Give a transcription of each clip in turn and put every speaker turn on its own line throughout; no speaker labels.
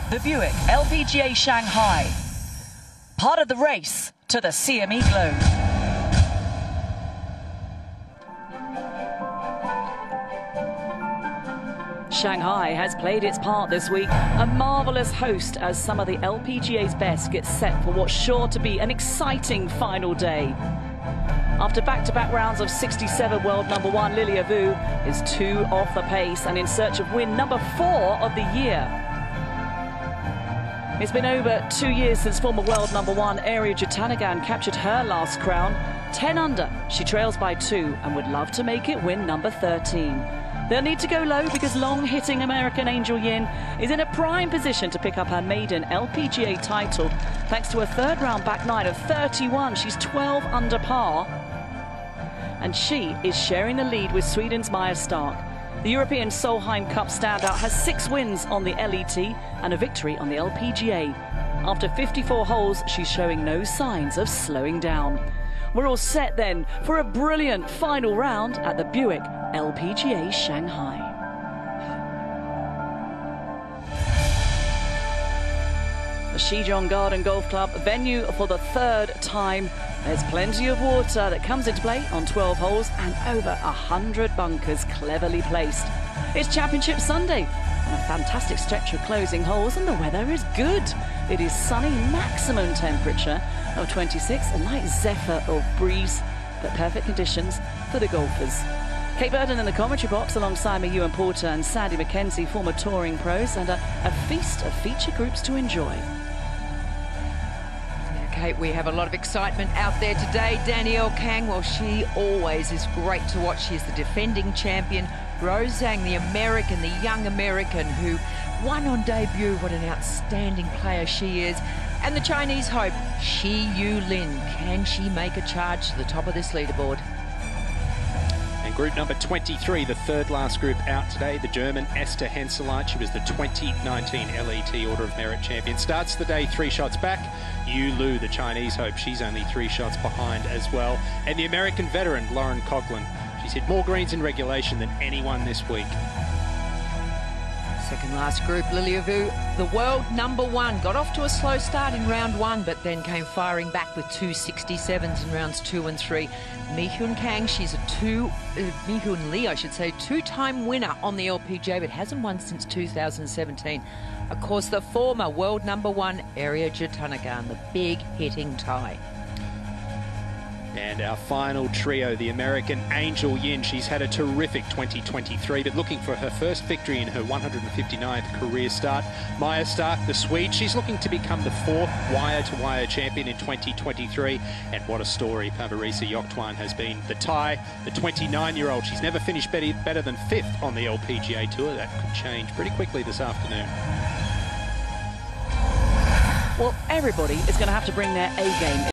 the Buick LPGA Shanghai, part of the race to the CME Globe. Shanghai has played its part this week, a marvellous host as some of the LPGA's best get set for what's sure to be an exciting final day. After back-to-back rounds of 67, world number one Lilia Vu is 2 off the pace and in search of win number 4 of the year. It's been over 2 years since former world number one Ariya Jutanugarn captured her last crown. 10 under, she trails by 2 and would love to make it win number 13. They'll need to go low because long-hitting American Angel Yin is in a prime position to pick up her maiden LPGA title thanks to a third-round back nine of 31. She's 12 under par. And she is sharing the lead with Sweden's Maja Stark. The European Solheim Cup standout has 6 wins on the LET and a victory on the LPGA. After 54 holes, she's showing no signs of slowing down. We're all set then for a brilliant final round at the Buick LPGA Shanghai. The Shijong Garden Golf Club venue for the 3rd time. There's plenty of water that comes into play on 12 holes and over 100 bunkers cleverly placed. It's Championship Sunday and a fantastic stretch of closing holes, and the weather is good. It is sunny, maximum temperature of 26, a light zephyr of breeze, but perfect conditions for the golfers. Kate Burden in the commentary box alongside me, Ewan Porter and Sandy McKenzie, former touring pros, and a feast of feature groups to enjoy.
Kate, we have a lot of excitement out there today. Danielle Kang, well, she always is great to watch. She's the defending champion. Rose Zhang, the American, the young American who won on debut. What an outstanding player she is. And the Chinese hope, Shi Yu Lin. Can she make a charge to the top of this leaderboard?
And group number 23, the third last group out today, the German Esther Henseleit. She was the 2019 LET Order of Merit champion. Starts the day 3 shots back. Yu Lu, the Chinese hope, she's only 3 shots behind as well. And the American veteran, Lauren Coughlin. She's hit more greens in regulation than anyone this week.
Second last group, Lilia Vu, the world number one. Got off to a slow start in round 1, but then came firing back with 2 67s in rounds 2 and 3. Mi-Hyun Kang, she's a Mi-Hyun Lee, I should say, 2-time winner on the LPGA, but hasn't won since 2017. Of course, the former world number one, Ariya Jutanugarn, the big hitting tie.
And our final trio, the American Angel Yin. She's had a terrific 2023, but looking for her first victory in her 159th career start. Maja Stark, the Swede, she's looking to become the 4th wire-to-wire champion in 2023. And what a story Pavarisa Yoktuan has been. The Thai, the 29-year-old, she's never finished better than 5th on the LPGA Tour. That could change pretty quickly this afternoon.
Well, everybody is going to have to bring their A game.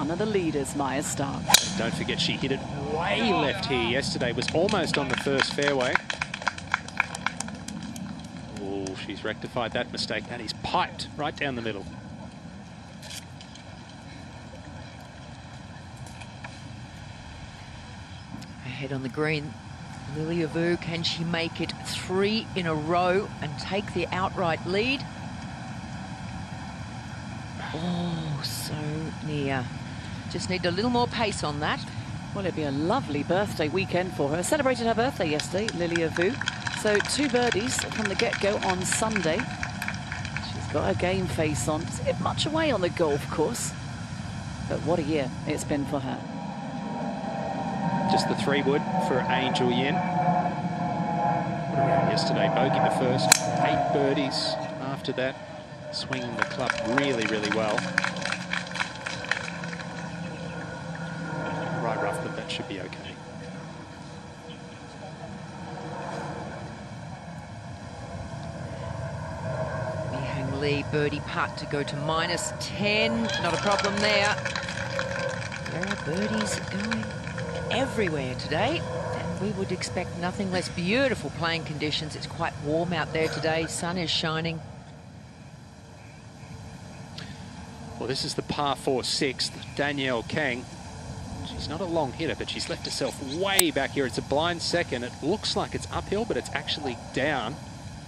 one of the leaders, Maya Stark.
Don't forget she hit it way left here yesterday. Was almost on the first fairway. Oh, she's rectified that mistake. That is piped right down the middle.
Ahead on the green, Lilia Vu, can she make it 3 in a row and take the outright lead? Oh, so near. Just need a little more pace on that.
Well, it'd be a lovely birthday weekend for her. Celebrated her birthday yesterday, Lilia Vu. So 2 birdies from the get-go on Sunday. She's got her game face on. Doesn't get much away on the golf course. But what a year it's been for her.
Just the 3-wood for Angel Yin. What a round yesterday. Bogey the first, 8 birdies after that. Swinging the club really, really well. Right rough, but that should be okay.
Mihang Lee, birdie putt to go to -10. Not a problem there. There are birdies going everywhere today. And we would expect nothing less. Beautiful playing conditions. It's quite warm out there today. Sun is shining.
Well, this is the par 4 6th. Danielle Kang. She's not a long hitter, but she's left herself way back here. It's a blind second. It looks like it's uphill, but it's actually down.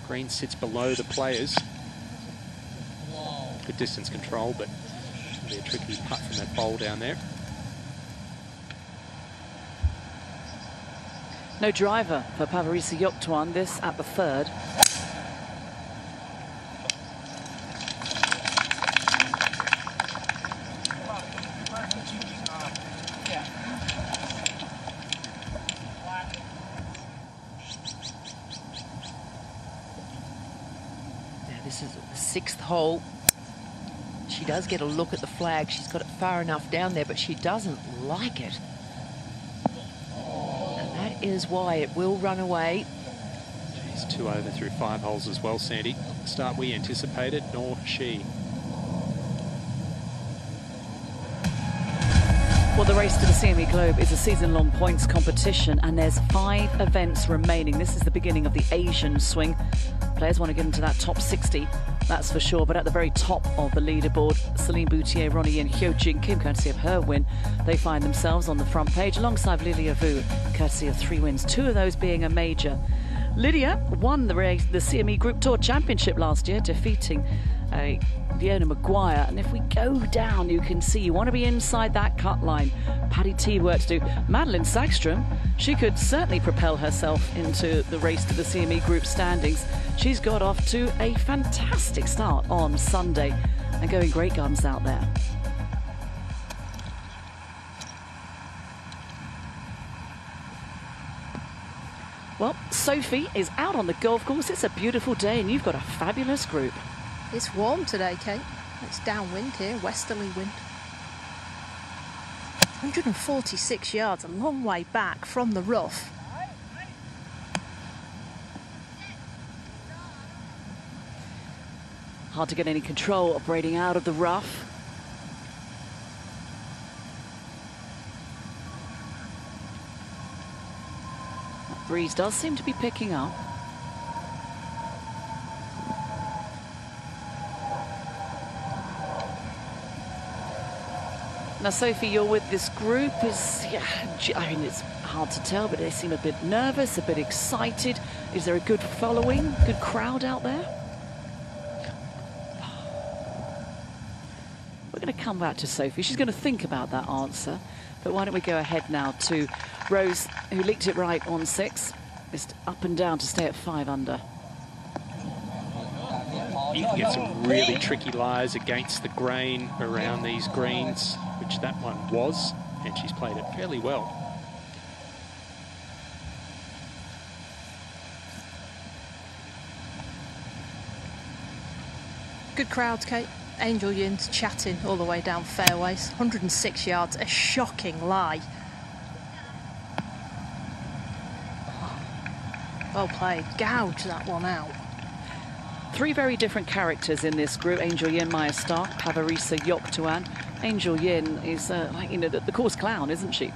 Green sits below the players. Good distance control, but it'll be a tricky putt from that bowl down there.
No driver for Pavarisa Yoktuan, this at the 3rd.
This is the 6th hole. She does get a look at the flag. She's got it far enough down there, but she doesn't like it. And that is why it will run away.
She's 2 over through 5 holes as well, Sandy. Start we anticipated, nor she.
Well, the race to the CME Globe is a season-long points competition, and there's 5 events remaining. This is the beginning of the Asian swing. Players want to get into that top 60, that's for sure. But at the very top of the leaderboard, Celine Boutier, Ronnie Yin, Hyo Jin Kim, courtesy of her win, they find themselves on the front page alongside Lilia Vu, courtesy of 3 wins, 2 of those being a major. Lydia won the CME Group Tour Championship last year, defeating Leona Maguire. And if we go down, you can see you want to be inside that cut line. Paddy T work to do. Madeline Sagstrom, she could certainly propel herself into the race to the CME Group standings. She's got off to a fantastic start on Sunday and going great guns out there. Well, Sophie is out on the golf course. It's a beautiful day and you've got a fabulous group.
It's warm today, Kate. It's downwind here, westerly wind. 146 yards, a long way back from the rough.
Hard to get any control operating out of the rough. That breeze does seem to be picking up. Now, Sophie, you're with this group. I mean, it's hard to tell, but they seem a bit nervous, a bit excited. Is there a good following, good crowd out there? We're going to come back to Sophie. She's going to think about that answer. But why don't we go ahead now to Rose, who leaked it right on 6. Just up and down to stay at 5 under.
You can get some really tricky lies against the grain around these greens, which that one was, and she's played it fairly well.
Good crowds, Kate. Angel Yin's chatting all the way down fairways. 106 yards, a shocking lie. Well played. Gouge that one out.
3 very different characters in this group. Angel Yin, Maya Stark, Pavarisa Yoktuan. Angel Yin is, like, you know, the course clown, isn't she?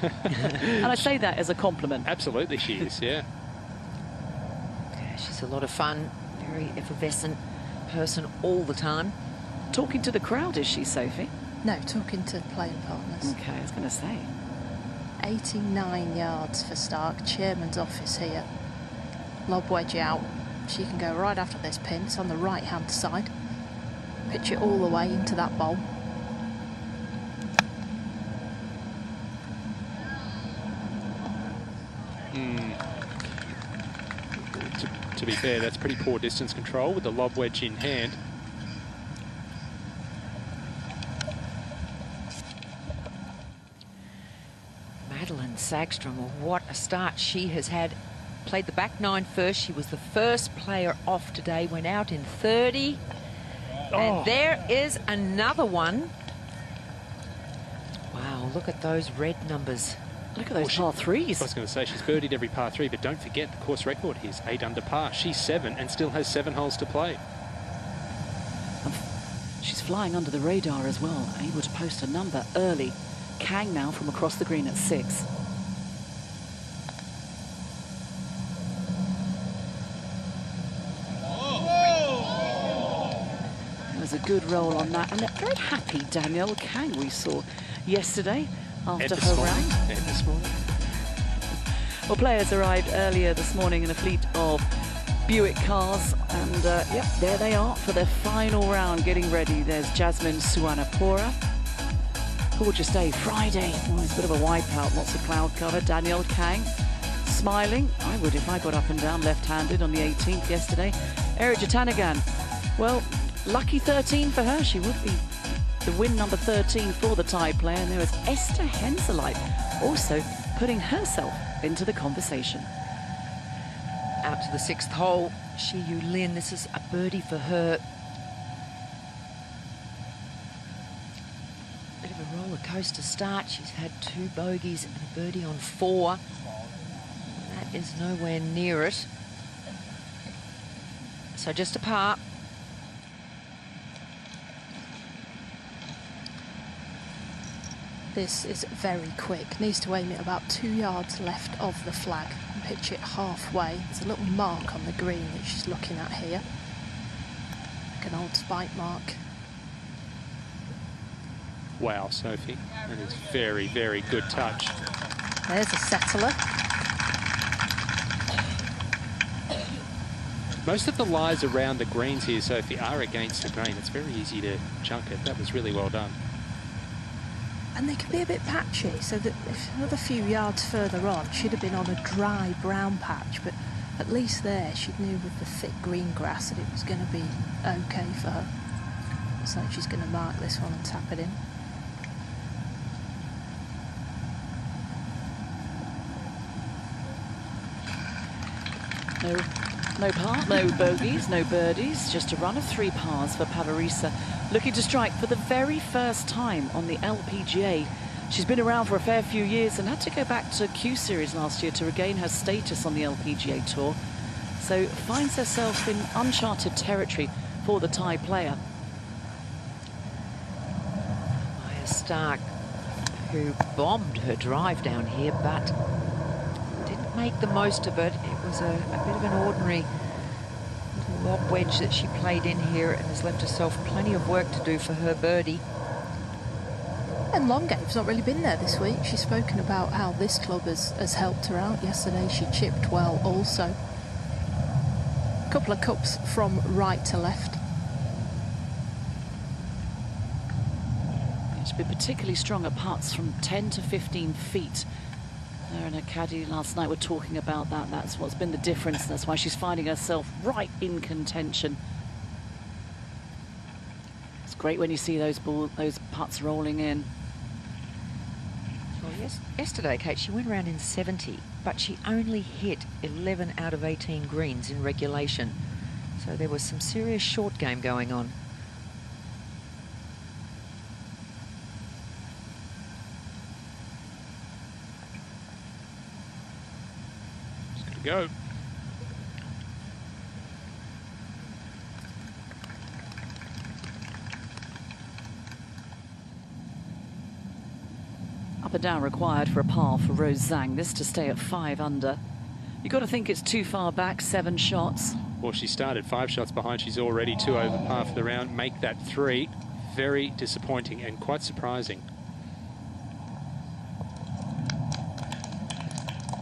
And I say that as a compliment.
Absolutely she is, yeah.
Yeah, she's a lot of fun, very effervescent person all the time.
Talking to the crowd, is she, Sophie?
No, talking to playing partners.
Okay, I was going to say.
89 yards for Stark, chairman's office here. Lob wedge out. She can go right after this pin. It's on the right-hand side. Pitch it all the way into that bowl.
To be fair, that's pretty poor distance control with the lob wedge in hand.
Madeline Sagstrom, well, what a start she has had. Played the back nine first. She was the first player off today, went out in 30. And there is another one. Wow, look at those red numbers.
Look at those par threes.
I was going to say, she's birdied every par 3, but don't forget the course record here is 8 under par. She's 7 and still has 7 holes to play.
She's flying under the radar as well, able to post a number early. Kang now from across the green at 6. There was a good roll on that, and a very happy Danielle Kang we saw yesterday after her round.
This morning.
Well, players arrived earlier this morning in a fleet of Buick cars, and yep, there they are for their final round, getting ready. There's Jasmine Suwanapura. Gorgeous day, Friday. Oh, it's a bit of a wipeout, lots of cloud cover. Danielle Kang smiling. I would if I got up and down left-handed on the 18th yesterday. Erika Jatanagan, well, lucky 13 for her. She would be the win number 13 for the Thai player. And there was Esther Henseleit also putting herself into the conversation.
Out to the 6th hole, Shi Yu Lin. This is a birdie for her. Bit of a roller coaster start. She's had 2 bogeys and a birdie on 4. That is nowhere near it. So just a par.
This is very quick. Needs to aim it about 2 yards left of the flag and pitch it halfway. There's a little mark on the green that she's looking at here. Like an old spike mark.
Wow, Sophie. That is very, very good touch.
There's a settler.
Most of the lies around the greens here, Sophie, are against the grain. It's very easy to chunk it. That was really well done.
And they can be a bit patchy, so that if another few yards further on, she'd have been on a dry brown patch, but at least there she knew with the thick green grass that it was going to be okay for her. So she's going to mark this one and tap it in.
No par, no bogeys, no birdies, just a run of 3 pars for Pavarisa, looking to strike for the very first time on the LPGA. She's been around for a fair few years and had to go back to Q Series last year to regain her status on the LPGA Tour. So finds herself in uncharted territory for the Thai player.
Maya Stark, who bombed her drive down here, but didn't make the most of it. It was a bit of an ordinary little lob wedge that she played in here and has left herself plenty of work to do for her birdie.
And Longave's not really been there this week. She's spoken about how this club has helped her out. Yesterday she chipped well also. A couple of cups from right to left.
She's been particularly strong at putts from 10 to 15 feet. Her and her caddy last night were talking about that. That's what's been the difference. That's why she's finding herself right in contention. It's great when you see those putts rolling in.
Well, yes, yesterday, Kate, she went around in 70, but she only hit 11 out of 18 greens in regulation. So there was some serious short game going on.
Go.
and down required for a par for Rose Zhang. This to stay at 5 under. You've got to think it's too far back, 7 shots.
Well, she started 5 shots behind. She's already 2 over par for the round. Make that 3. Very disappointing and quite surprising.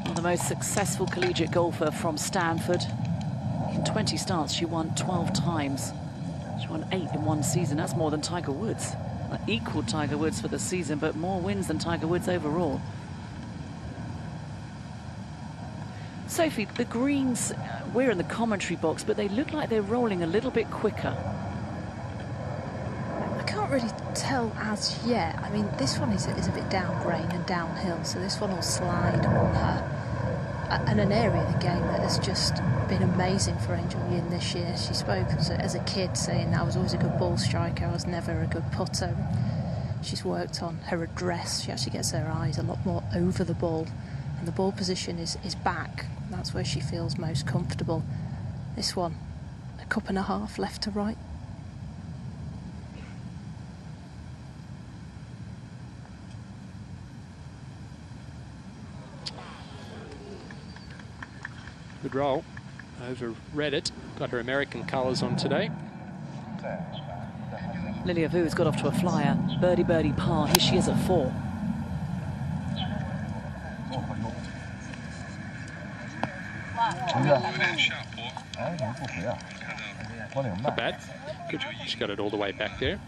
Well, the most successful collegiate golfer from Stanford. In 20 starts, she won 12 times. She won 8 in one season. That's more than Tiger Woods. Equal Tiger Woods for the season, but more wins than Tiger Woods overall. Sophie, the greens, we're in the commentary box, but they look like they're rolling a little bit quicker.
I can't really tell as yet. I mean, this one is a bit down grain and downhill, so this one will slide on her. And an area of the game that has just been amazing for Angel Yin this year. She spoke as a kid saying I was always a good ball striker, I was never a good putter. She's worked on her address. She actually gets her eyes a lot more over the ball, and the ball position is back. That's where she feels most comfortable. This one, a cup and a half left to right.
Good roll over Reddit. Got her American colours on today.
Lilia Vu's got off to a flyer. Birdie, birdie, par. Here she is at 4.
Not bad. Good. She got it all the way back there.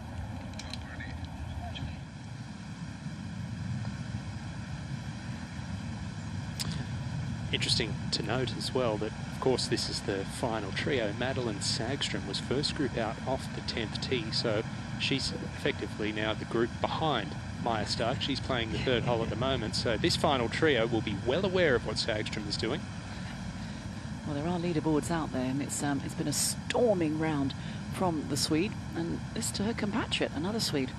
Interesting to note as well that, of course, this is the final trio. Madeline Sagstrom was first group out off the 10th tee, so she's effectively now the group behind Maya Stark. She's playing the 3rd hole at the moment, so this final trio will be well aware of what Sagstrom is doing.
Well, there are leaderboards out there, and it's been a storming round from the Swede, and this to her compatriot, another Swede.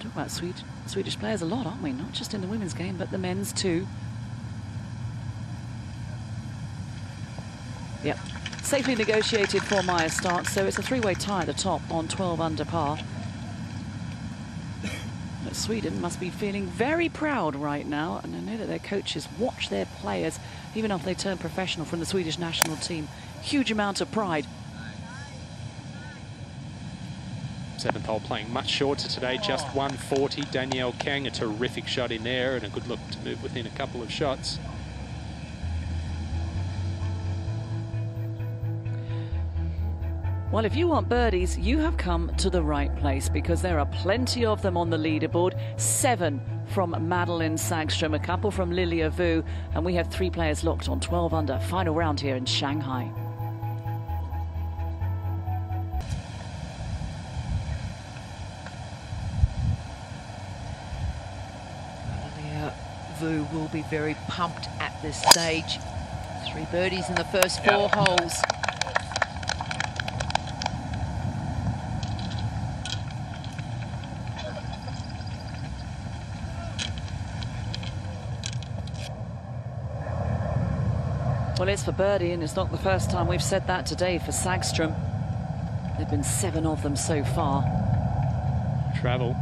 Talk about Swedish players a lot, aren't we? Not just in the women's game, but the men's too. Yep, safely negotiated for Maya Stark, so it's a 3-way tie at the top on 12 under par. But Sweden must be feeling very proud right now, and I know that their coaches watch their players, even after they turn professional from the Swedish national team. Huge amount of pride.
7th hole playing much shorter today, just 140. Danielle Kang, a terrific shot in there and a good look to move within a couple of shots.
Well, if you want birdies, you have come to the right place, because there are plenty of them on the leaderboard. 7 from Madeline Sagstrom, a couple from Lilia Vu, and we have 3 players locked on 12 under. Final round here in Shanghai.
Lilia Vu will be very pumped at this stage. 3 birdies in the first 4 holes.
Well, it's for birdie, and it's not the first time we've said that today for Sagstrom. There have been 7 of them so far.
Travel.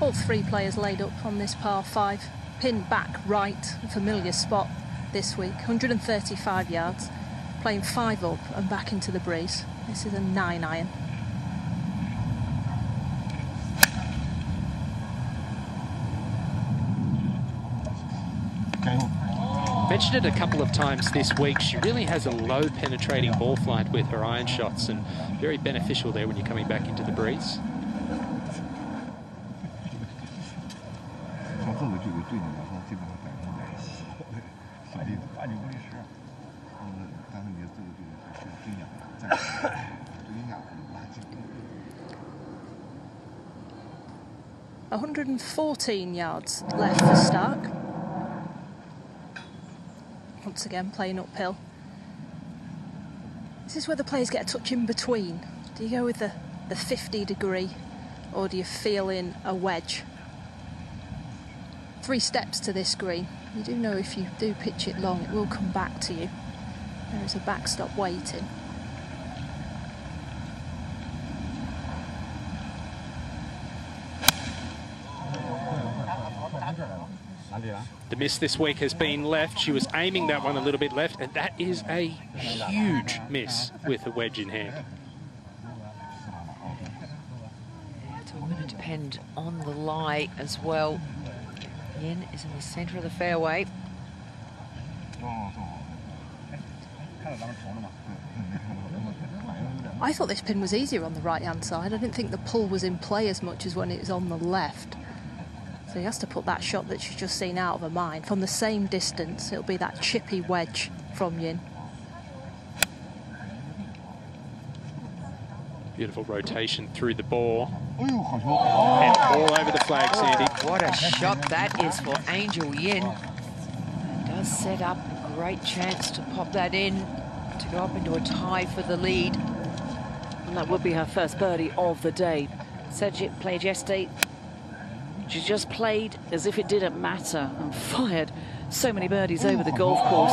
All 3 players laid up on this par 5. Pin back right, a familiar spot this week. 135 yards, playing 5 up and back into the breeze. This is a 9-iron.
Mentioned it a couple of times this week. She really has a low penetrating ball flight with her iron shots, and very beneficial there when you're coming back into the breeze.
$114 yards left for Stark. Once again, playing uphill. This is where the players get a touch in between. Do you go with the 50 degree, or do you feel in a wedge? 3 steps to this green. You do know if you do pitch it long, it will come back to you. There is a backstop waiting.
The miss this week has been left. She was aiming that one a little bit left, and that is a huge miss with a wedge in hand.
It's all going to depend on the lie as well. Yin is in the centre of the fairway.
I thought this pin was easier on the right-hand side. I didn't think the pull was in play as much as when it was on the left. So he has to put that shot that she's just seen out of her mind. From the same distance, it'll be that chippy wedge from Yin.
Beautiful rotation through the ball. And all over the flag, Sandy.
What a shot that is for Angel Yin. It does set up a great chance to pop that in, to go up into a tie for the lead.
And that would be her first birdie of the day. Said she played yesterday. She just played as if it didn't matter and fired so many birdies over the golf course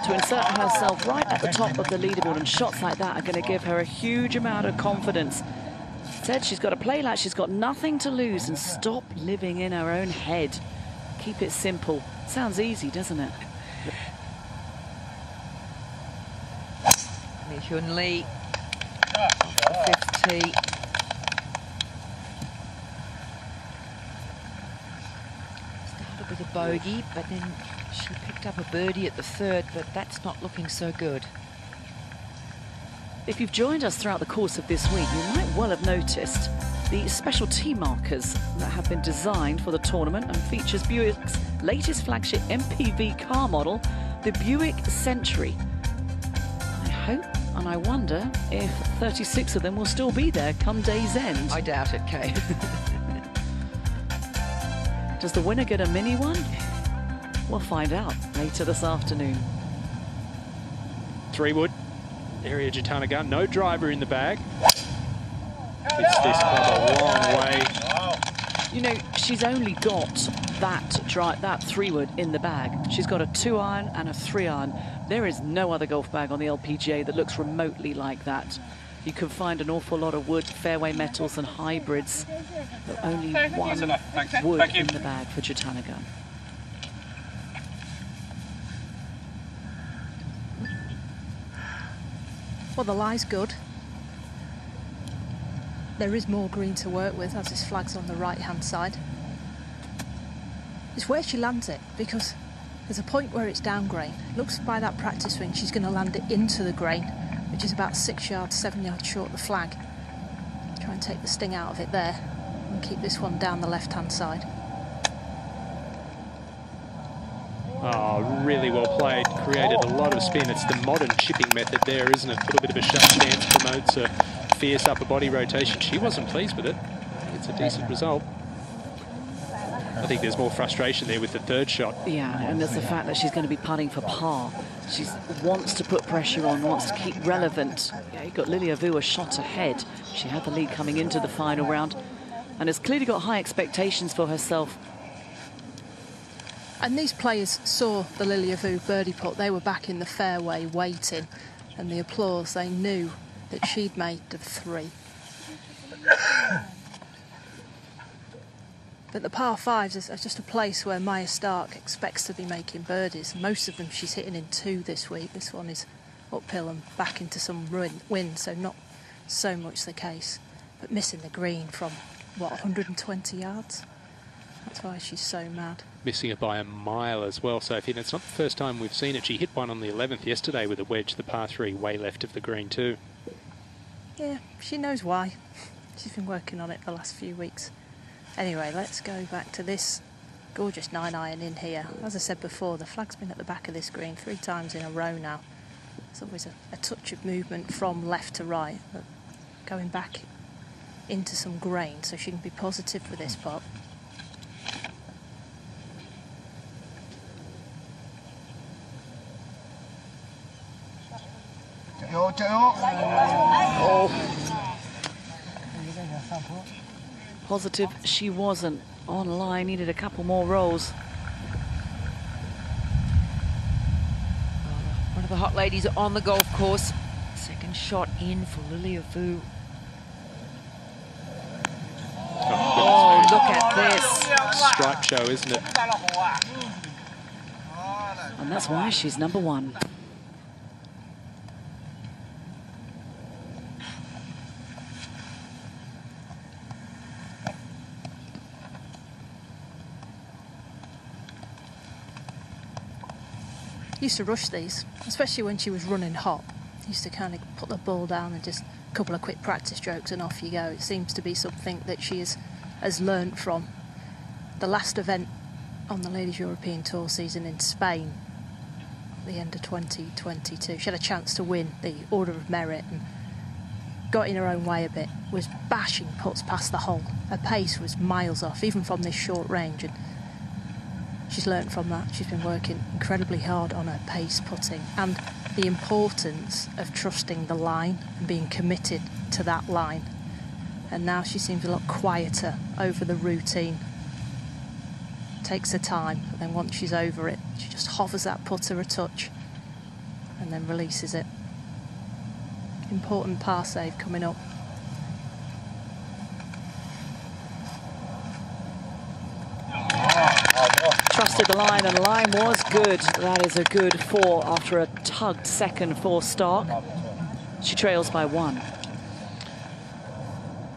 to insert herself right at the top of the leaderboard, and shots like that are going to give her a huge amount of confidence. Said she's got to play like she's got nothing to lose and stop living in her own head. Keep it simple. Sounds easy, doesn't it?
Mi Hyun Lee off the fifth tee. Started with a bogey, but then she picked up a birdie at the third, but that's not looking so good.
If you've joined us throughout the course of this week, you might well have noticed the special tee markers that have been designed for the tournament and features Buick's latest flagship MPV car model, the Buick Century. I hope and I wonder if 36 of them will still be there come day's end.
I doubt it, Kay.
Does the winner get a mini one? We'll find out later this afternoon.
3-wood. Area Jatanagarn, no driver in the bag. Hits this club a long way.
You know, she's only got that 3-wood in the bag. She's got a 2-iron and a 3-iron. There is no other golf bag on the LPGA that looks remotely like that. You can find an awful lot of wood, fairway metals and hybrids, but only one wood in the bag for Jatanagarn.
Well, the lie's good. There is more green to work with, as this flag's on the right-hand side. It's where she lands it, because there's a point where it's down grain. Looks by that practice swing, she's going to land it into the grain, which is about 6 yards, 7 yards short of the flag. Try and take the sting out of it there, and keep this one down the left-hand side.
Oh, really well played. Created a lot of spin. It's the modern chipping method there, isn't it? A little bit of a shut stance promotes a fierce upper body rotation. She wasn't pleased with it. It's a decent result. I think there's more frustration there with the third shot.
Yeah, and there's the fact that she's going to be putting for par. She wants to put pressure on, wants to keep relevant. Yeah, you've got Lilia Vu a shot ahead. She had the lead coming into the final round and has clearly got high expectations for herself.
And these players saw the Lilia Vu birdie putt. They were back in the fairway waiting, and the applause, they knew that she'd made the 3. But the par 5s are just a place where Maya Stark expects to be making birdies. Most of them she's hitting in 2 this week. This one is uphill and back into some wind, so not so much the case. But missing the green from, what, 120 yards? That's why she's so mad.
Missing it by a mile as well, Sophie. And it's not the first time we've seen it. She hit one on the 11th yesterday with a wedge, the par 3, way left of the green too.
Yeah, she knows why. She's been working on it the last few weeks. Anyway, let's go back to this gorgeous 9-iron in here. As I said before, the flag's been at the back of this green 3 times in a row now. There's always a touch of movement from left to right, but going back into some grain, so she can be positive for this pot.
Positive she wasn't. On line, needed a couple more rolls.
One of the hot ladies on the golf course. Second shot in for Lilia Vu.
Oh, look at this.
stripe show, isn't it?
And that's why she's number one.
Used to rush these, especially when she was running hot. Used to kind of put the ball down and just a couple of quick practice strokes and off you go. It seems to be something that she has learnt from. The last event on the Ladies European Tour season in Spain at the end of 2022, she had a chance to win the Order of Merit and got in her own way a bit, was bashing putts past the hole. Her pace was miles off, even from this short range, and she's learnt from that. She's been working incredibly hard on her pace putting and the importance of trusting the line and being committed to that line. And now she seems a lot quieter over the routine. Takes her time, and then once she's over it, she just hovers that putter a touch and then releases it. Important par save coming up.
Trusted the line, and the line was good. That is a good 4 after a tugged second for Stark. She trails by 1.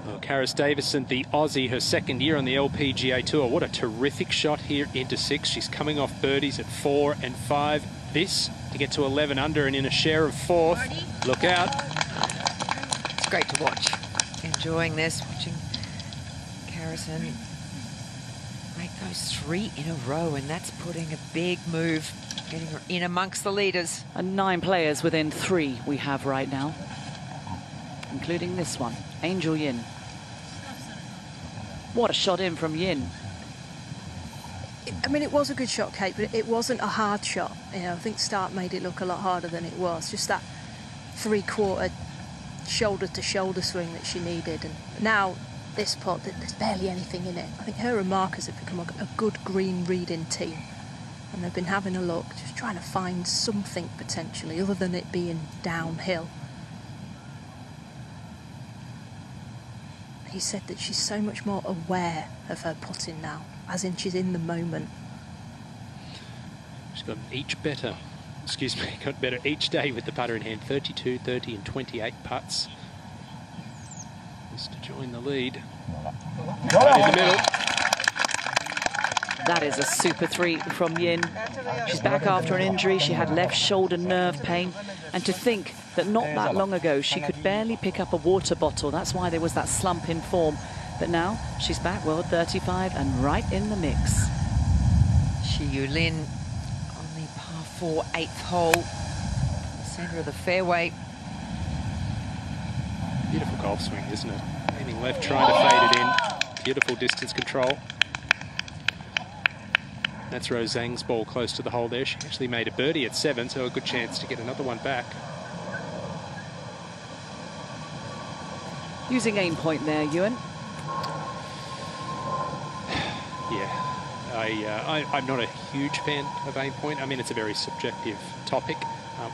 Well, Karis Davison, the Aussie, her second year on the LPGA Tour. What a terrific shot here into 6. She's coming off birdies at 4 and 5. This to get to 11 under and in a share of 4th. Look out.
It's great to watch. Enjoying this, watching Karison make those 3 in a row, and that's putting a big move, getting her in amongst the leaders.
And 9 players within 3 we have right now, including this one, Angel Yin. What a shot in from Yin.
I mean, it was a good shot, Kate, but it wasn't a hard shot. You know, I think Stark made it look a lot harder than it was. Just that 3/4 shoulder-to-shoulder swing that she needed. And now this putt, there's barely anything in it. I think her and Marcus have become a good green reading team. And they've been having a look, just trying to find something potentially, other than it being downhill. He said that she's so much more aware of her putting now, as in she's in the moment.
She's got got better each day with the putter in hand. 32, 30 and 28 putts. Just to join the lead. Right in the middle.
That is a super 3 from Yin. She's back after an injury. She had left shoulder nerve pain. And to think that not that long ago, she could barely pick up a water bottle. That's why there was that slump in form. But now she's back, World 35 and right in the mix.
Xiyu Lin on the par 4 8th hole, centre of the fairway.
Beautiful golf swing, isn't it? Leaning left, trying to fade it in. Beautiful distance control. That's Rose Zhang's ball close to the hole there. She actually made a birdie at 7, so a good chance to get another one back.
Using aim point there, Ewan.
Yeah, I'm not a huge fan of aim point. I mean, it's a very subjective topic.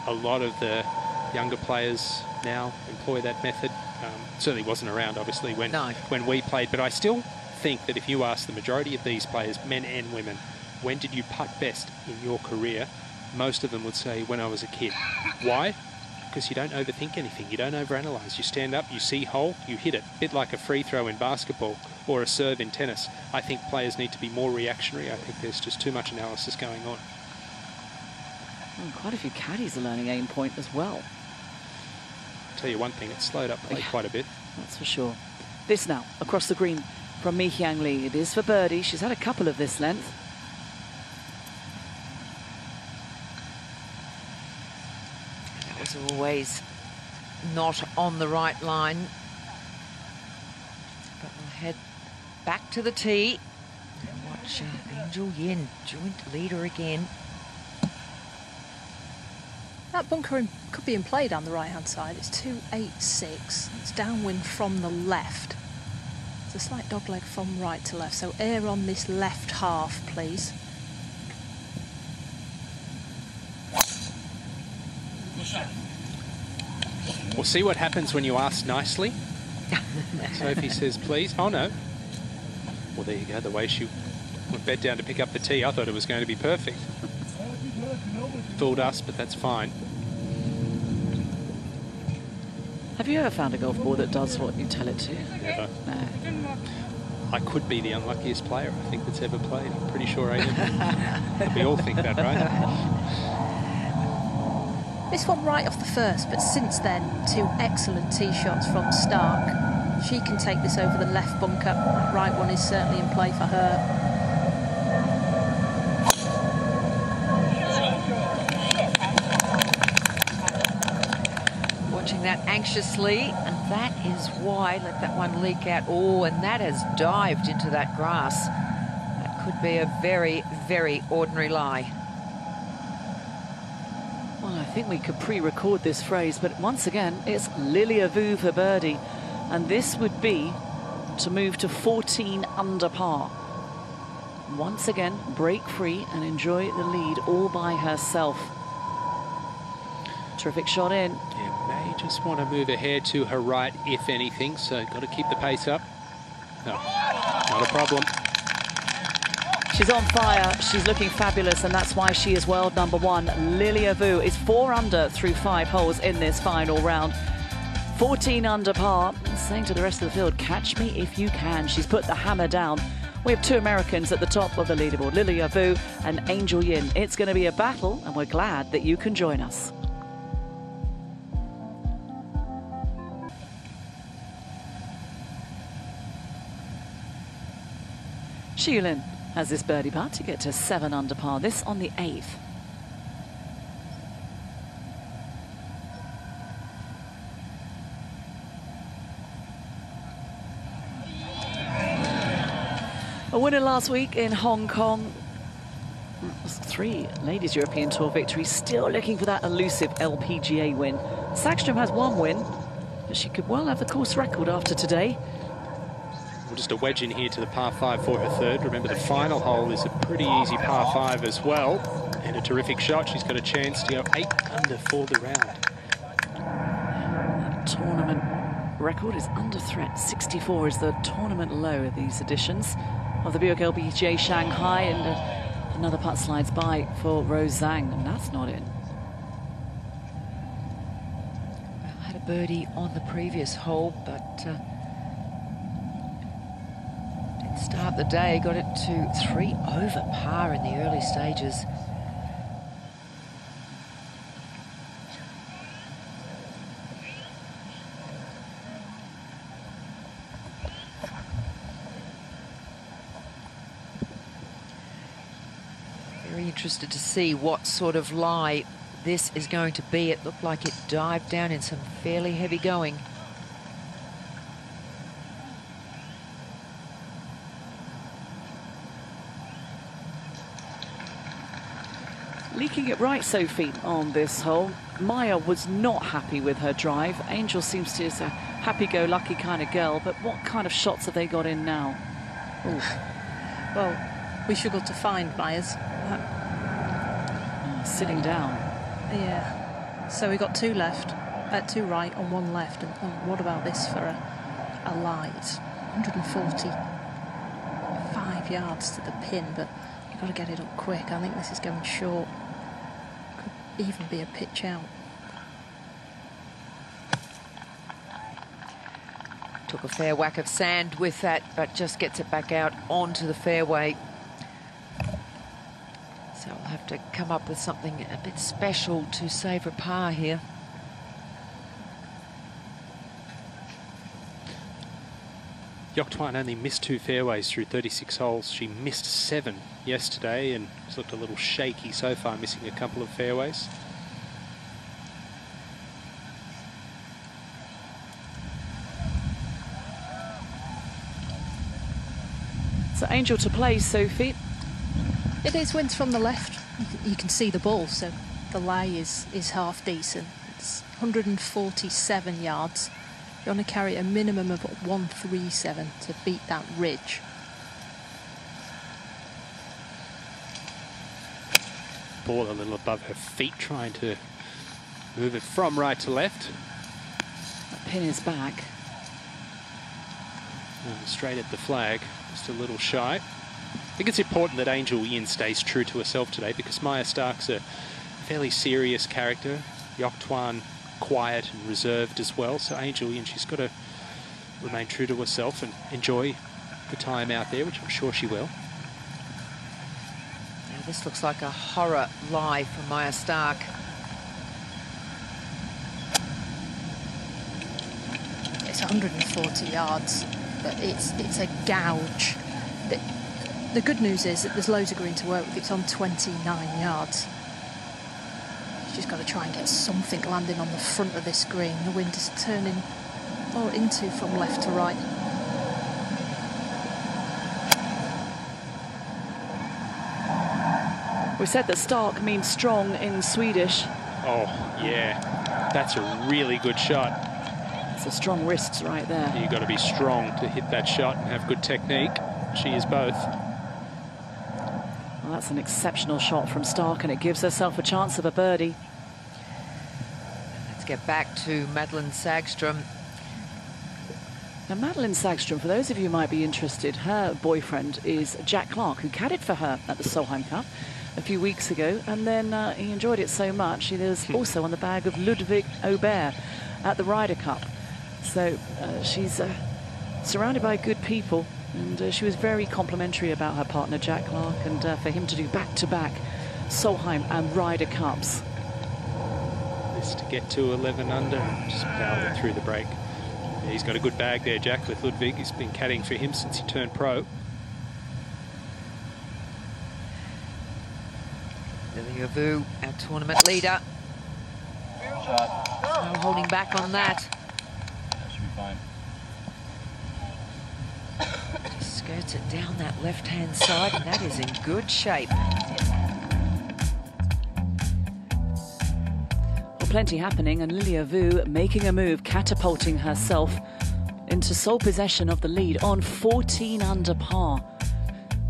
A lot of the younger players now employ that method. Certainly wasn't around, obviously, when we played. But I still think that if you ask the majority of these players, men and women, when did you putt best in your career? Most of them would say, when I was a kid. Why? Because you don't overthink anything. You don't overanalyze. You stand up, you see hole, you hit it. A bit like a free throw in basketball or a serve in tennis. I think players need to be more reactionary. I think there's just too much analysis going on.
And quite a few caddies are learning aim point as well.
I'll tell you one thing, it's slowed up play quite a bit.
That's for sure. This now, across the green from Mi Hyang Lee. It is for birdie. She's had a couple of this length.
That was always not on the right line. But we'll head back to the tee and watch Angel Yin, joint leader again.
That bunker could be in play down the right-hand side. It's 286. It's downwind from the left. It's a slight dogleg from right to left. So air on this left half, please.
We'll see what happens when you ask nicely. Sophie says, please. Oh, no. Well, there you go. The way she Went bed down to pick up the tee. I thought it was going to be perfect. Fooled us, but that's fine.
Have you ever found a golf ball that does what you tell it to?
Never.
No.
I could be the unluckiest player I think that's ever played. I'm pretty sure I am. We all think that, right?
This one right off the first, but since then, 2 excellent tee shots from Stark. She can take this over the left bunker. That right one is certainly in play for her.
Watching that anxiously, and that is why. Let that one leak out. Oh, and that has dived into that grass. That could be a very, very ordinary lie.
Well, I think we could pre-record this phrase, but once again, it's Lilia Vu for birdie. And this would be to move to 14 under par. Once again, break free and enjoy the lead all by herself. Terrific shot in.
Yeah, may just want to move ahead to her right, if anything, so got to keep the pace up. No, not a problem.
She's on fire, she's looking fabulous, and that's why she is world number 1. Lilia Vu is 4 under through 5 holes in this final round. 14 under par, saying to the rest of the field, catch me if you can. She's put the hammer down. We have 2 Americans at the top of the leaderboard, Lilia Vu and Angel Yin. It's going to be a battle, and we're glad that you can join us. Shiulin has this birdie putt to get to 7 under par, this on the 8th. A winner last week in Hong Kong. 3 Ladies European Tour victories, still looking for that elusive LPGA win. Sackstrom has 1 win, but she could well have the course record after today.
Well, just a wedge in here to the par 5 for her third. Remember, the final hole is a pretty easy par 5 as well. And a terrific shot. She's got a chance to go 8 under for the round.
That tournament record is under threat. 64 is the tournament low of these editions of the Buick LPGA Shanghai, and another putt slides by for Rose Zhang, and that's not in.
Well, had a birdie on the previous hole, but didn't start the day. Got it to 3 over par in the early stages. Interested to see what sort of lie this is going to be. It looked like it dived down in some fairly heavy going.
Leaking it right, Sophie, on this hole. Maya was not happy with her drive. Angel seems to be a happy-go-lucky kind of girl, but what kind of shots have they got in now? Ooh.
Well, we struggled to find Maya's.
Sitting down.
Yeah. So we got 2 left, 2 right and 1 left. And what about this for a lie? It's 145 yards to the pin, but you've got to get it up quick. I think this is going short. Could even be a pitch out.
Took a fair whack of sand with that, but just gets it back out onto the fairway. So I'll have to come up with something a bit special to save a par here.
Yok Tuan only missed 2 fairways through 36 holes. She missed 7 yesterday and has looked a little shaky so far, missing a couple of fairways.
So Angel to play, Sophie.
It is winds from the left. You can see the ball, so the lie is half decent. It's 147 yards. You want to carry a minimum of 137 to beat that ridge.
Ball a little above her feet, trying to move it from right to left.
That pin is back.
And straight at the flag, just a little shy. think it's important that Angel Yin stays true to herself today, because Maya Stark's a fairly serious character. Yok Tuan quiet and reserved as well. So Angel Yin, she's got to remain true to herself and enjoy the time out there, which I'm sure she will.
Now this looks like a horror lie from Maya Stark.
It's 140 yards, but it's a gouge. The good news is that there's loads of green to work with. It's on 29 yards. She's got to try and get something landing on the front of this green. The wind is turning more into from left to right.
We said that Stark means strong in Swedish.
Oh, yeah. That's a really good shot.
It's a strong wrists right there.
You've got to be strong to hit that shot and have good technique. She is both.
Well, that's an exceptional shot from Stark, and it gives herself a chance of a birdie.
Let's get back to Madeline Sagström.
Now, Madeline Sagström, for those of you who might be interested, her boyfriend is Jack Clark, who caddied for her at the Solheim Cup a few weeks ago, and then he enjoyed it so much he was also on the bag of Ludwig Aubert at the Ryder Cup. So she's surrounded by good people, and she was very complimentary about her partner Jack Clark, and for him to do back-to-back Solheim and Ryder Cups.
This to get to 11 under, just powered it through the break. Yeah, he's got a good bag there, Jack, with Ludwig. He's been caddying for him since he turned pro.
Lilia Vu, our tournament leader. No holding back on that.
That should be fine.
Just skirts it down that left-hand side, and that is in good shape.
Well, plenty happening, and Lilia Vu making a move, catapulting herself into sole possession of the lead on 14 under par.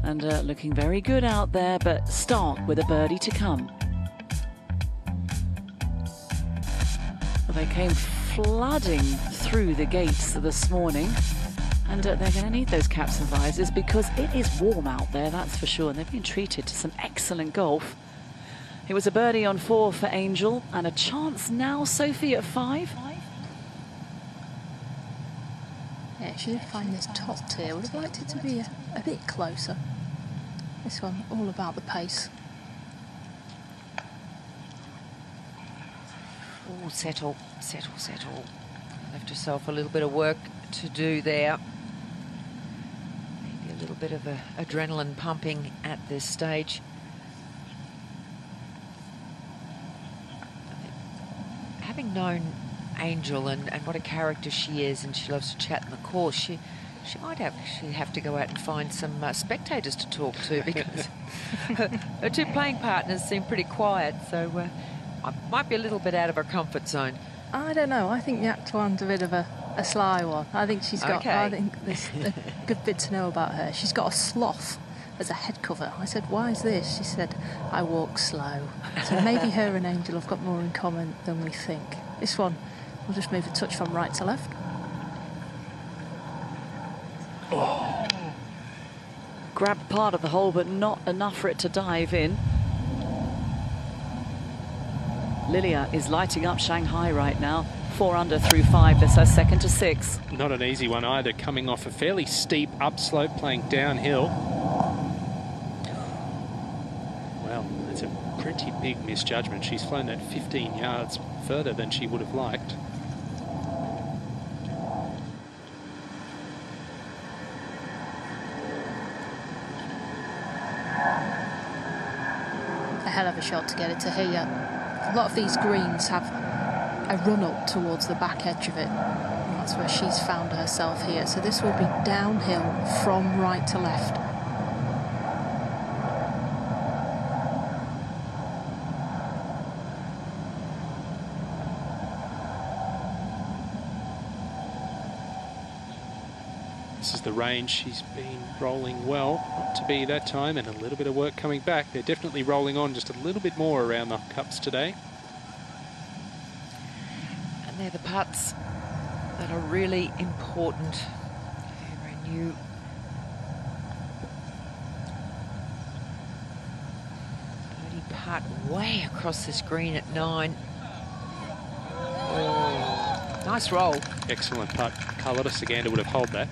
And looking very good out there, but Stark with a birdie to come. Well, they came flooding through the gates this morning, and they're going to need those caps and visors because it is warm out there, that's for sure, and they've been treated to some excellent golf. It was a birdie on 4 for Angel, and a chance now, Sophie, at 5.
Yeah, she did find this top tier. Would have liked it to be a bit closer. This one, all about the pace.
Oh, settle, settle, settle. Left herself a little bit of work to do there. Maybe a little bit of adrenaline pumping at this stage. Having known Angel and what a character she is, and she loves to chat in the course, she might actually have to go out and find some spectators to talk to, because her two playing partners seem pretty quiet, so might be a little bit out of her comfort zone.
I don't know. I think Yak Tuan's a bit of a sly one. I think she's got. Okay. I think there's a good bit to know about her. She's got a sloth as a head cover. I said, "Why is this?" She said, "I walk slow." So maybe her and Angel have got more in common than we think. This one, we'll just move a touch from right to left.
Oh. Grabbed part of the hole, but not enough for it to dive in. Lilia is lighting up Shanghai right now. 4 under through 5. That's her second to 6.
Not an easy one either, coming off a fairly steep upslope, playing downhill. Well, that's a pretty big misjudgment. She's flown that 15 yards further than she would have liked.
A hell of a shot to get it to here. A lot of these greens have a run up towards the back edge of it, and that's where she's found herself here. So this will be downhill from right to left.
This is the range. She's been rolling well, not to be that time, and a little bit of work coming back. They're definitely rolling on just a little bit more around the cups today.
And they're the putts that are really important. Very new. putt way across this green at 9. Oh, nice roll.
Excellent putt. Carlotta Saganda would have held that.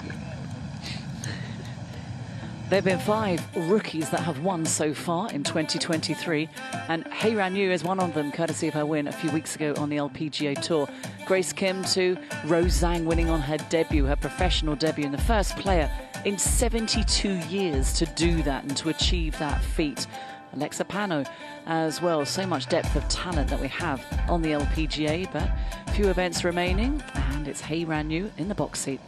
There have been 5 rookies that have won so far in 2023, and Hei Ran Yu is one of them, courtesy of her win a few weeks ago on the LPGA Tour. Grace Kim too, Rose Zhang winning on her debut, her professional debut, and the first player in 72 years to do that and to achieve that feat. Alexa Pano as well. So much depth of talent that we have on the LPGA, but few events remaining, and it's Hei Ran Yu in the box seat.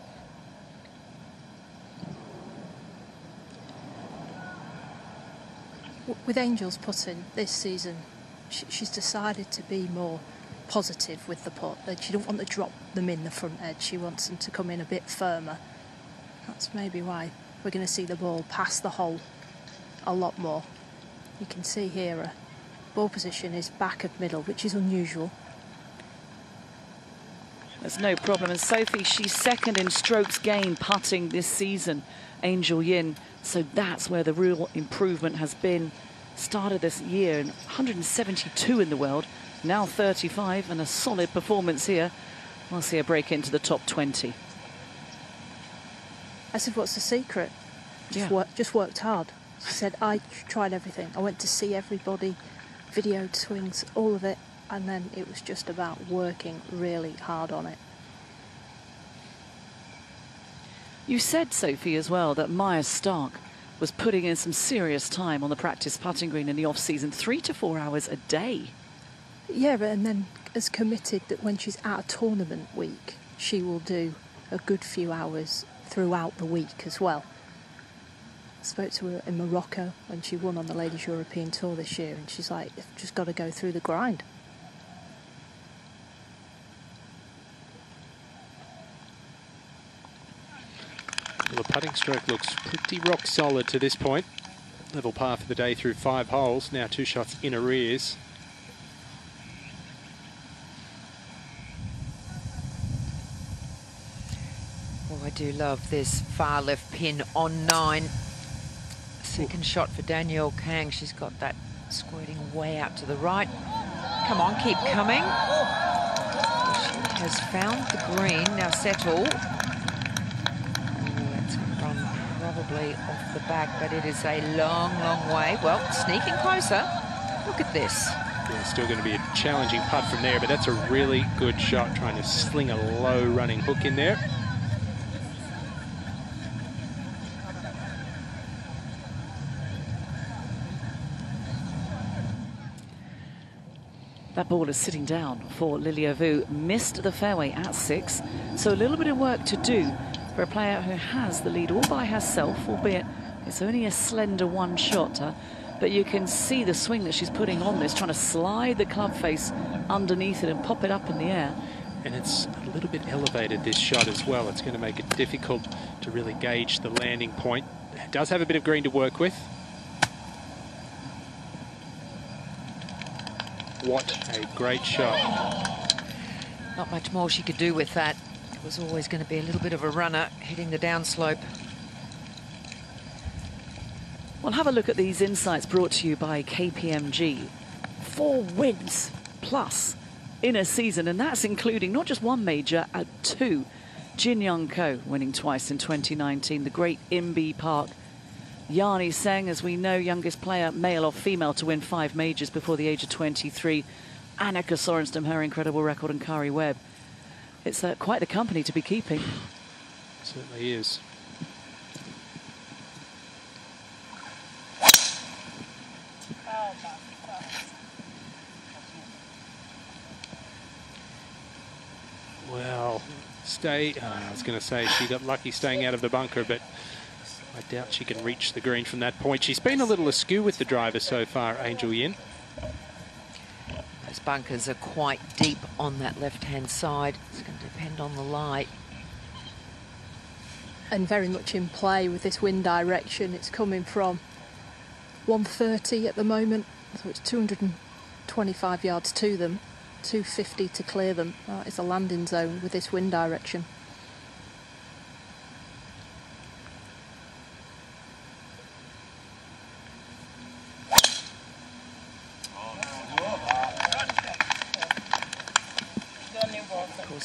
With Angel's putting this season, she's decided to be more positive with the putt. She don't want to drop them in the front edge. She wants them to come in a bit firmer. That's maybe why we're going to see the ball past the hole a lot more. You can see here her ball position is back of middle, which is unusual.
There's no problem. And Sophie, she's second in strokes gained putting this season, Angel Yin. So that's where the real improvement has been. Started this year in 172 in the world, now 35, and a solid performance here. We'll see her break into the top 20.
I said, what's the secret? Just worked hard. She said, I tried everything. I went to see everybody, videoed swings, all of it, and then it was just about working really hard on it.
You said, Sophie, as well, that Maya Stark was putting in some serious time on the practice putting green in the off-season, 3 to 4 hours a day.
Yeah, and then has committed that when she's at a tournament week, she will do a good few hours throughout the week as well. I spoke to her in Morocco when she won on the Ladies European Tour this year, and she's like, "I've just got to go through the grind."
Well, the putting stroke looks pretty rock solid to this point. Level par for the day through 5 holes. Now 2 shots in arrears.
Oh, I do love this far left pin on 9. Second shot for Danielle Kang. She's got that squirting way out to the right. Come on, keep coming. She has found the green. Now settle. That's run probably off the back, but it is a long, long way. Well, sneaking closer. Look at this.
Yeah, still going to be a challenging putt from there, but that's a really good shot, trying to sling a low running hook in there.
That ball is sitting down for Lilia Vu. Missed the fairway at 6, so a little bit of work to do for a player who has the lead all by herself, albeit it's only a slender one shot. But you can see the swing that she's putting on this, trying to slide the club face underneath it and pop it up in the air.
And it's a little bit elevated, this shot as well. It's going to make it difficult to really gauge the landing point. It does have a bit of green to work with. What a great shot.
Not much more she could do with that. It was always going to be a little bit of a runner hitting the downslope.
Well, have a look at these insights brought to you by KPMG. 4 wins plus in a season, and that's including not just one major, 2. Jin Young Ko winning twice in 2019, the great Inbee Park. Yani Seng, as we know, youngest player, male or female, to win 5 majors before the age of 23. Annika Sorenstam, her incredible record, and Kari Webb. It's quite the company to be keeping.
It certainly is. Well, I was going to say she got lucky staying out of the bunker, but I doubt she can reach the green from that point. She's been a little askew with the driver so far, Angel Yin.
Those bunkers are quite deep on that left-hand side. It's going to depend on the light.
And very much in play with this wind direction. It's coming from 130 at the moment, so it's 225 yards to them, 250 to clear them. It's a landing zone with this wind direction.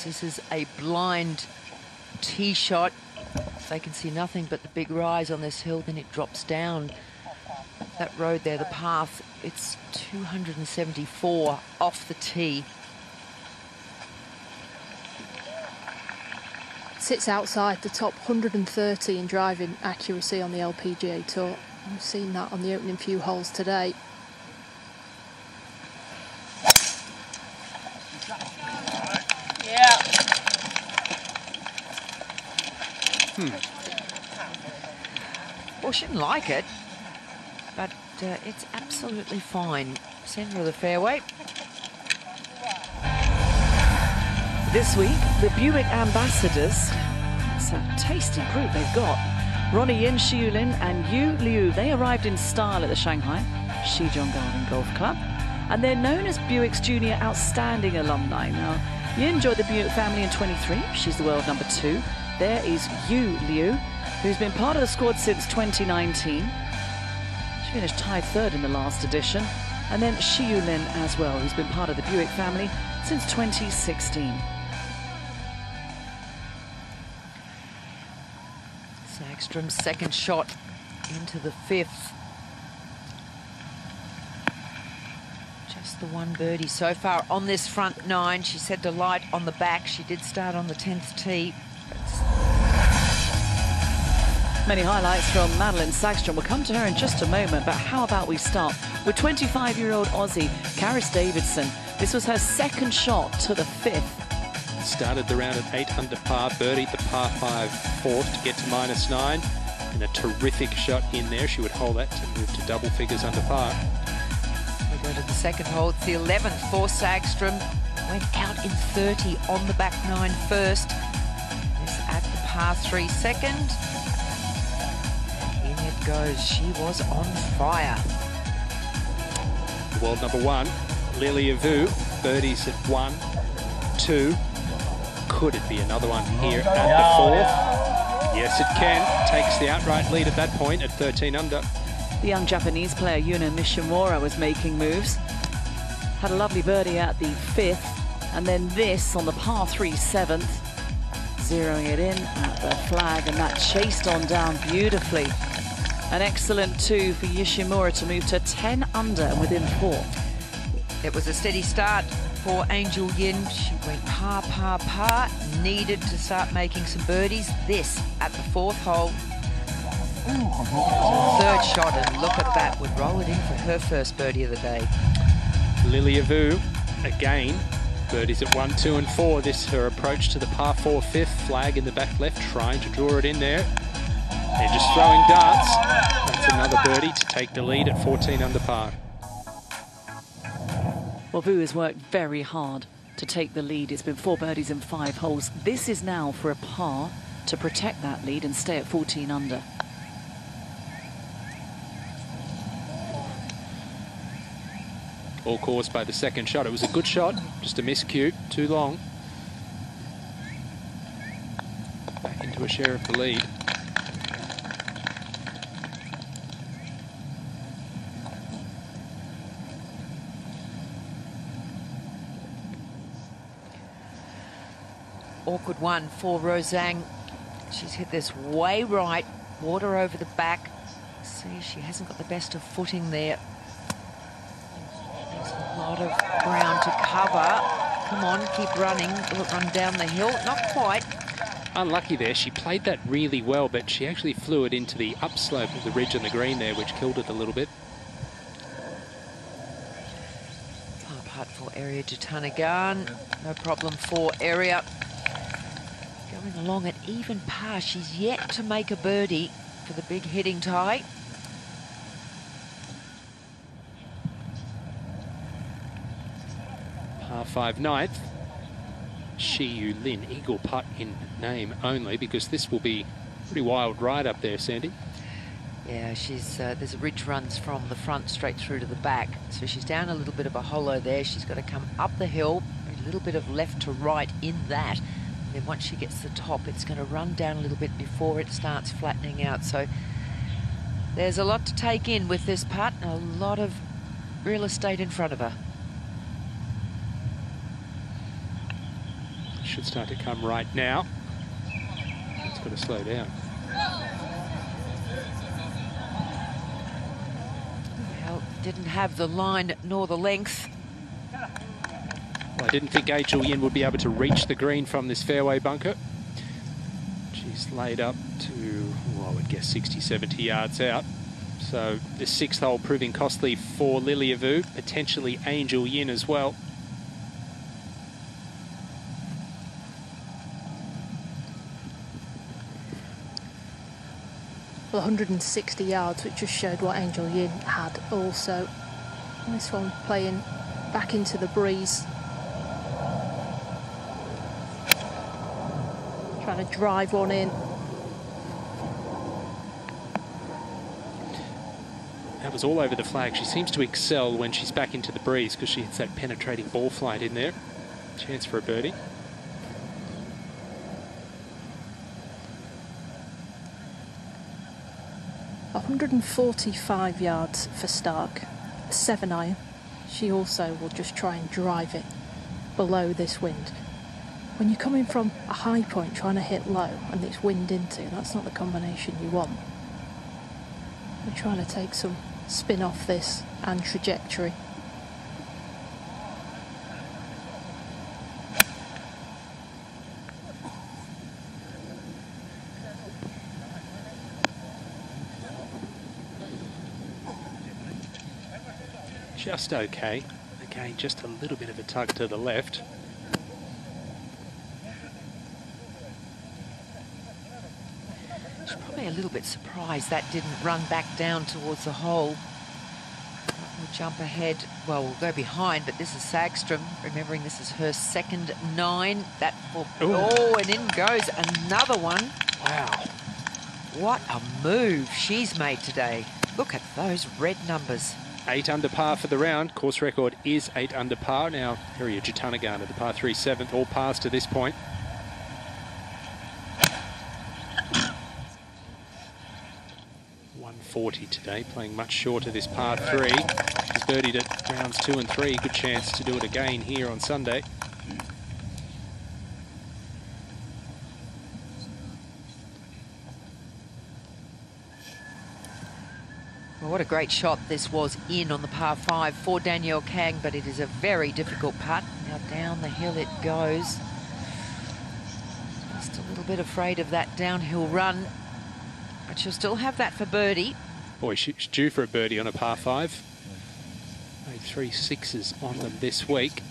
This is a blind tee shot. They can see nothing but the big rise on this hill, then it drops down. That road there, the path, it's 274 off the tee.
Sits outside the top 130 in driving accuracy on the LPGA Tour. We've seen that on the opening few holes today.
Well, shouldn't like it, but it's absolutely fine. Centre of the fairway.
This week, the Buick ambassadors, it's a tasty group they've got. Ronnie Yin, Xiu Lin and Yu Liu, they arrived in style at the Shanghai Shizhong Garden Golf Club. And they're known as Buick's Junior Outstanding Alumni. Now, Yin joined the Buick family in 23. She's the world #2. There is Yu Liu, who's been part of the squad since 2019. She finished tied 3rd in the last edition. And then Xiu Lin as well, who's been part of the Buick family since 2016.
Sagstrom's second shot into the 5th. Just the one birdie so far on this front 9. She said to light on the back. She did start on the 10th tee.
Many highlights from Madeline Sagstrom. We'll come to her in just a moment, but how about we start with 25-year-old Aussie Karis Davidson. This was her second shot to the 5th.
Started the round at 8 under par, birdied the par 5 4th to get to -9. And a terrific shot in there. She would hold that to move to double figures under par.
We go to the second hole. It's the 11th for Sagstrom. Went out in 30 on the back 9 first. This at the par 3 second. In it goes. She was on fire.
The world #1, Lilia Vu, birdies at 1, 2. Could it be another one here at the 4th? Yes, it can. Takes the outright lead at that point at 13 under.
The young Japanese player Yuna Nishimura was making moves. Had a lovely birdie at the 5th, and then this on the par 3 7th, zeroing it in at the flag, and that chased on down beautifully. An excellent 2 for Nishimura to move to 10 under and within 4.
It was a steady start for Angel Yin. She went par, par, par. Needed to start making some birdies. This at the 4th hole. Third shot, and look at that. Would roll it in for her first birdie of the day.
Lilia Vu, again, birdies at 1, 2 and 4. This her approach to the par 4 5th. Flag in the back left, trying to draw it in there. They're just throwing darts. That's another birdie to take the lead at 14 under par.
Well, Vu has worked very hard to take the lead. It's been 4 birdies in 5 holes. This is now for a par to protect that lead and stay at 14 under.
All caused by the second shot. It was a good shot, just a miscue, too long. Back into a share of the lead.
Awkward one for Rosang. She's hit this way right, water over the back. See, she hasn't got the best of footing there. There's a lot of ground to cover. Come on, keep running. Will it run down the hill? Not quite.
Unlucky there. She played that really well, but she actually flew it into the upslope of the ridge on the green there, which killed it a little bit.
Par putt for Area Jutanagan. No problem for Area. Going along at even par. She's yet to make a birdie for the big hitting tie.
Par 5 9th. Xiu Lin, eagle putt in name only, because this will be a pretty wild ride up there, Sandy.
Yeah, she's there's a ridge runs from the front straight through to the back. So she's down a little bit of a hollow there. She's got to come up the hill, a little bit of left to right in that. And then once she gets to the top, it's going to run down a little bit before it starts flattening out. So there's a lot to take in with this putt, and a lot of real estate in front of her.
should start to come right now. It's got to slow down.
Well, didn't have the line nor the length.
Well, I didn't think Angel Yin would be able to reach the green from this fairway bunker. She's laid up to, well, I would guess 60, 70 yards out. So the 6th hole proving costly for Lilia Vu, potentially Angel Yin as well.
Well, 160 yards, which just showed what Angel Yin had also. And this one playing back into the breeze. Trying to drive one in.
That was all over the flag. She seems to excel when she's back into the breeze because she hits that penetrating ball flight in there. Chance for a birdie.
$145 yards for Stark. 7-iron. She also will just try and drive it below this wind. When you're coming from a high point trying to hit low and it's wind into, that's not the combination you want. We're trying to take some spin off this and trajectory.
Just okay. Again, just a little bit of a tug to the left.
She's probably a little bit surprised that didn't run back down towards the hole. We'll jump ahead. Well, we'll go behind, but this is Sagstrom. Remembering this is her second 9. That will, oh, and in goes another one.
Wow.
What a move she's made today. Look at those red numbers.
8 under par for the round. Course record is 8 under par. Now, Harriet Jatanagarn at the par 3 7th, all pars to this point. .140 today, playing much shorter this par 3. She's birdied at rounds 2 and 3. Good chance to do it again here on Sunday.
Well, what a great shot this was in on the par 5 for Danielle Kang, but it is a very difficult putt. Now down the hill it goes. Just a little bit afraid of that downhill run, but she'll still have that for birdie.
Boy, she's due for a birdie on a par 5. Made 3 6s on them this week.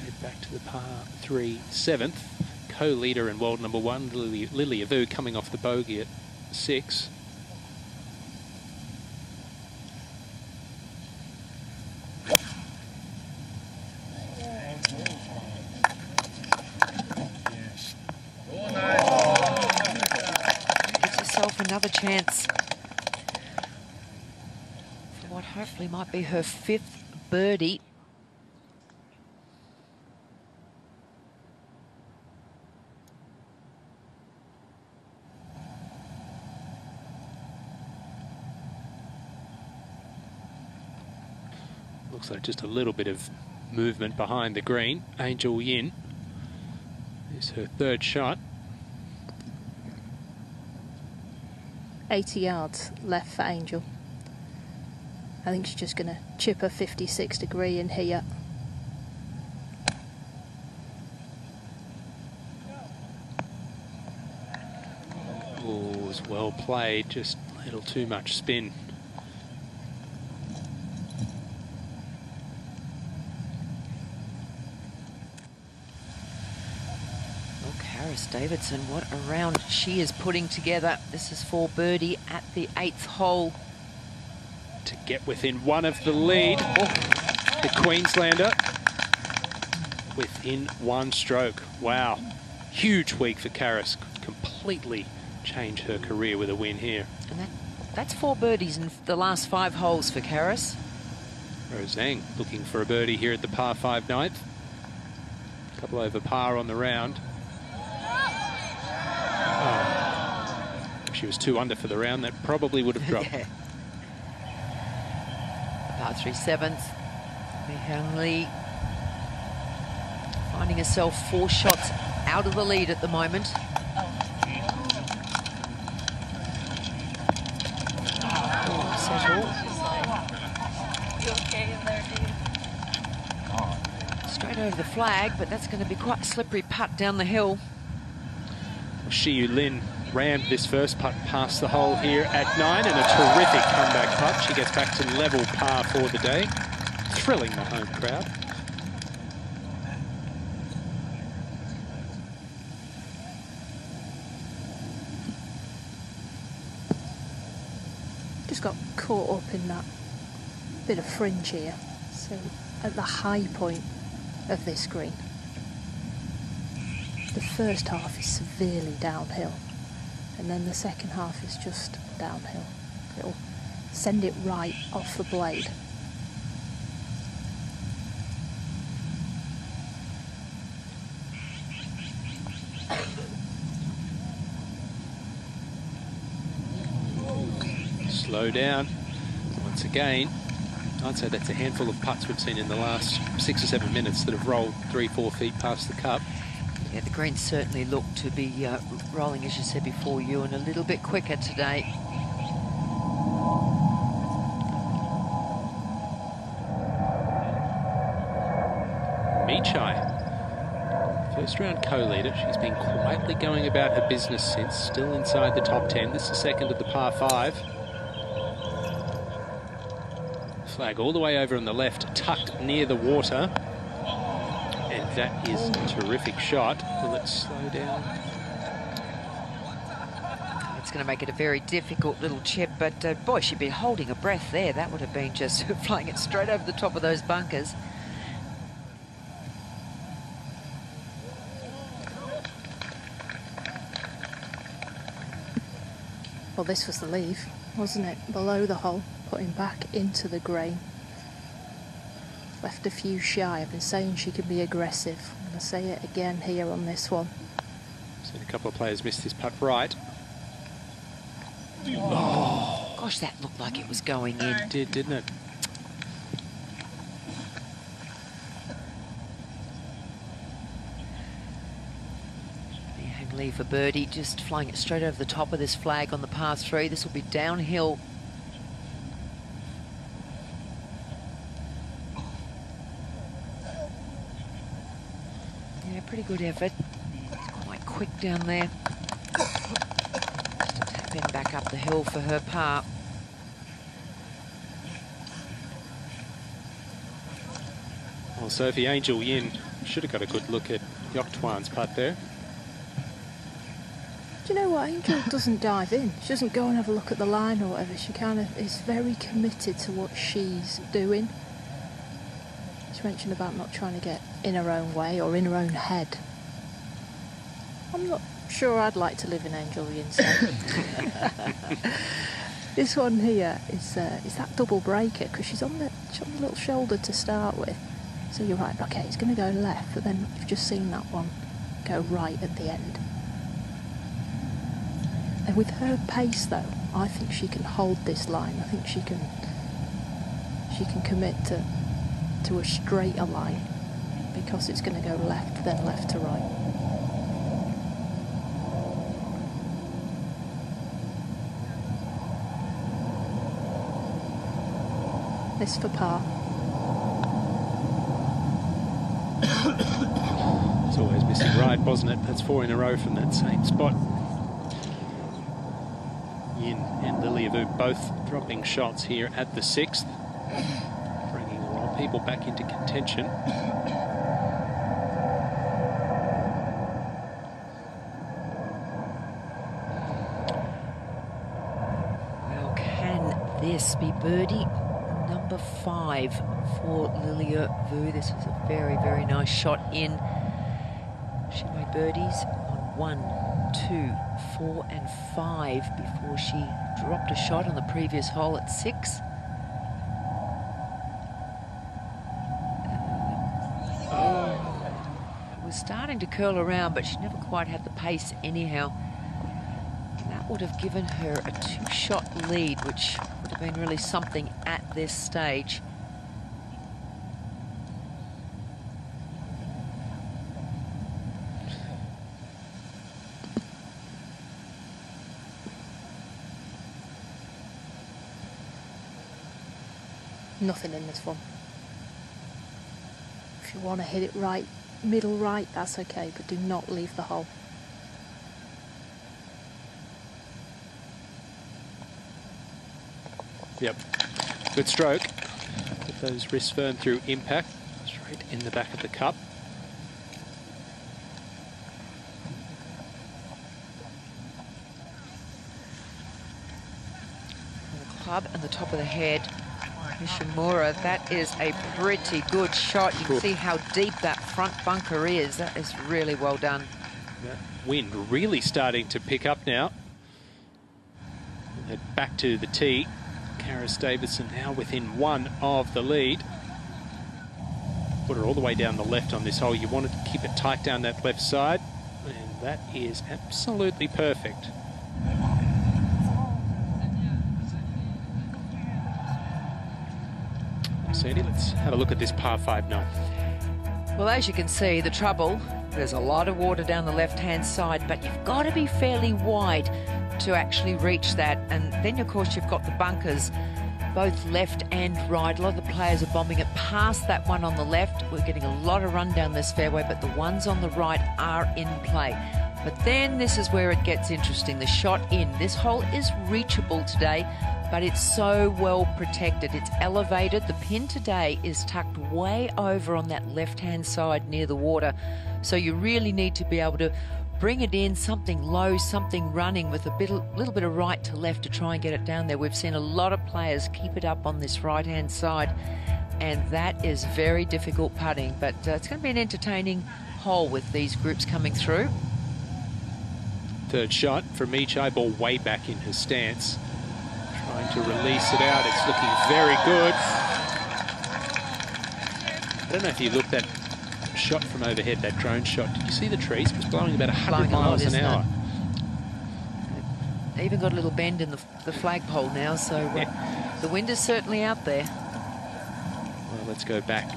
Head back to the par 3 7th. Co-leader in world number 1, Lilia Vu, coming off the bogey at 6.
Another chance for what hopefully might be her 5th birdie.
Looks like just a little bit of movement behind the green. Angel Yin is her 3rd shot.
80 yards left for Angel. I think she's just going to chip a 56 degree in here.
Oh, it was well played, just a little too much spin.
Davidson, what a round she is putting together. This is for birdie at the 8th hole.
To get within 1 of the lead, the Queenslander within 1 stroke. Wow, huge week for Karis. Completely changed her career with a win here.
And that's 4 birdies in the last 5 holes for Karis.
Rosang looking for a birdie here at the par 5 9th. Couple over par on the round. If she was 2 under for the round, that probably would have dropped.
Yeah. Par 3 7th. Mi Hyung Lee Finding herself 4 shots out of the lead at the moment. Oh, settle. Straight over the flag, but that's going to be quite a slippery putt down the hill.
Shiyu Lin rammed this first putt past the hole here at 9, and a terrific comeback putt. She gets back to level par for the day, thrilling the home crowd.
Just got caught up in that bit of fringe here. So at the high point of this green, the first half is severely downhill, and then the second half is just downhill. It'll send it right off the blade.
Slow down. Once again, I'd say that's a handful of putts we've seen in the last 6 or 7 minutes that have rolled 3-4 feet past the cup.
Yeah, the greens certainly look to be rolling, as you said before, Ewan, a little bit quicker today.
Michai, first round co-leader. She's been quietly going about her business since, still inside the top 10. This is the second of the par 5. Flag all the way over on the left, tucked near the water. And that is a terrific shot. Will it slow down?
It's going to make it a very difficult little chip, but boy, she'd be holding her breath there. That would have been just flying it straight over the top of those bunkers.
Well, this was the leave, wasn't it? Below the hole, putting back into the grain. Left a few shy. I've been saying she can be aggressive. I'm going to say it again here on this one.
Seen a couple of players miss this putt right.
Oh, gosh, that looked like it was going in.
It did, didn't it?
Hang Lee for birdie, just flying it straight over the top of this flag on the par 3. This will be downhill. Yeah, pretty good effort. It's quite quick down there. Just a tap in back up the hill for her par.
Well, Sophie, Angel Yin should have got a good look at Yok Twan's putt there.
Do you know what? Angel doesn't dive in. She doesn't go and have a look at the line or whatever. She kind of is very committed to what she's doing. She mentioned about not trying to get in her own way or in her own head. I'm not sure I'd like to live in Angel Yin's head. This one here is that double breaker, because she's on the little shoulder to start with. So you're right, okay, it's going to go left, but then you've just seen that one go right at the end. And with her pace, though, I think she can hold this line. I think she can commit to a straighter line, because it's going to go left, then left to right. This for par.
It's always missing right, wasn't it? That's 4 in a row from that same spot. Yin and Lilia Vu both dropping shots here at the 6th, bringing a lot of people back into contention.
Well, can this be birdie number 5 for Lilia Vu? This is a very, very nice shot in. She made birdies on 1, 2, 4 and 5 before she dropped a shot on the previous hole at 6. It was starting to curl around, but she never quite had the pace anyhow. And that would have given her a 2-shot lead, which would have been really something at this stage.
Nothing in this one. If you want to hit it right, middle right, that's okay, but do not leave the hole.
Yep, good stroke. Get those wrists firm through impact. Straight in the back of the cup.
The club and the top of the head. Nishimura, that is a pretty good shot. You can see how deep that front bunker is. That is really well done.
That wind really starting to pick up now. Head back to the tee. Karis Davidson now within one of the lead. Put her all the way down the left on this hole. You want to keep it tight down that left side, and that is absolutely perfect. Sandy, let's have a look at this par 5 9.
Well, as you can see, the trouble, there's a lot of water down the left-hand side, but you've got to be fairly wide to actually reach that. And then, of course, you've got the bunkers, both left and right. A lot of the players are bombing it past that one on the left. We're getting a lot of run down this fairway, but the ones on the right are in play. But then this is where it gets interesting, the shot in. This hole is reachable today, but it's so well protected. It's elevated. The pin today is tucked way over on that left-hand side near the water. So you really need to be able to bring it in, something low, something running with a little bit of right to left to try and get it down there. We've seen a lot of players keep it up on this right-hand side, and that is very difficult putting. But it's going to be an entertaining hole with these groups coming through.
Third shot from each eyeball way back in her stance. Trying to release it out. It's looking very good. I don't know if you looked at shot from overhead, that drone shot. Did you see the trees? It was blowing about 100 miles an hour.
It even got a little bend in the flagpole now, so the wind is certainly out there.
Well, let's go back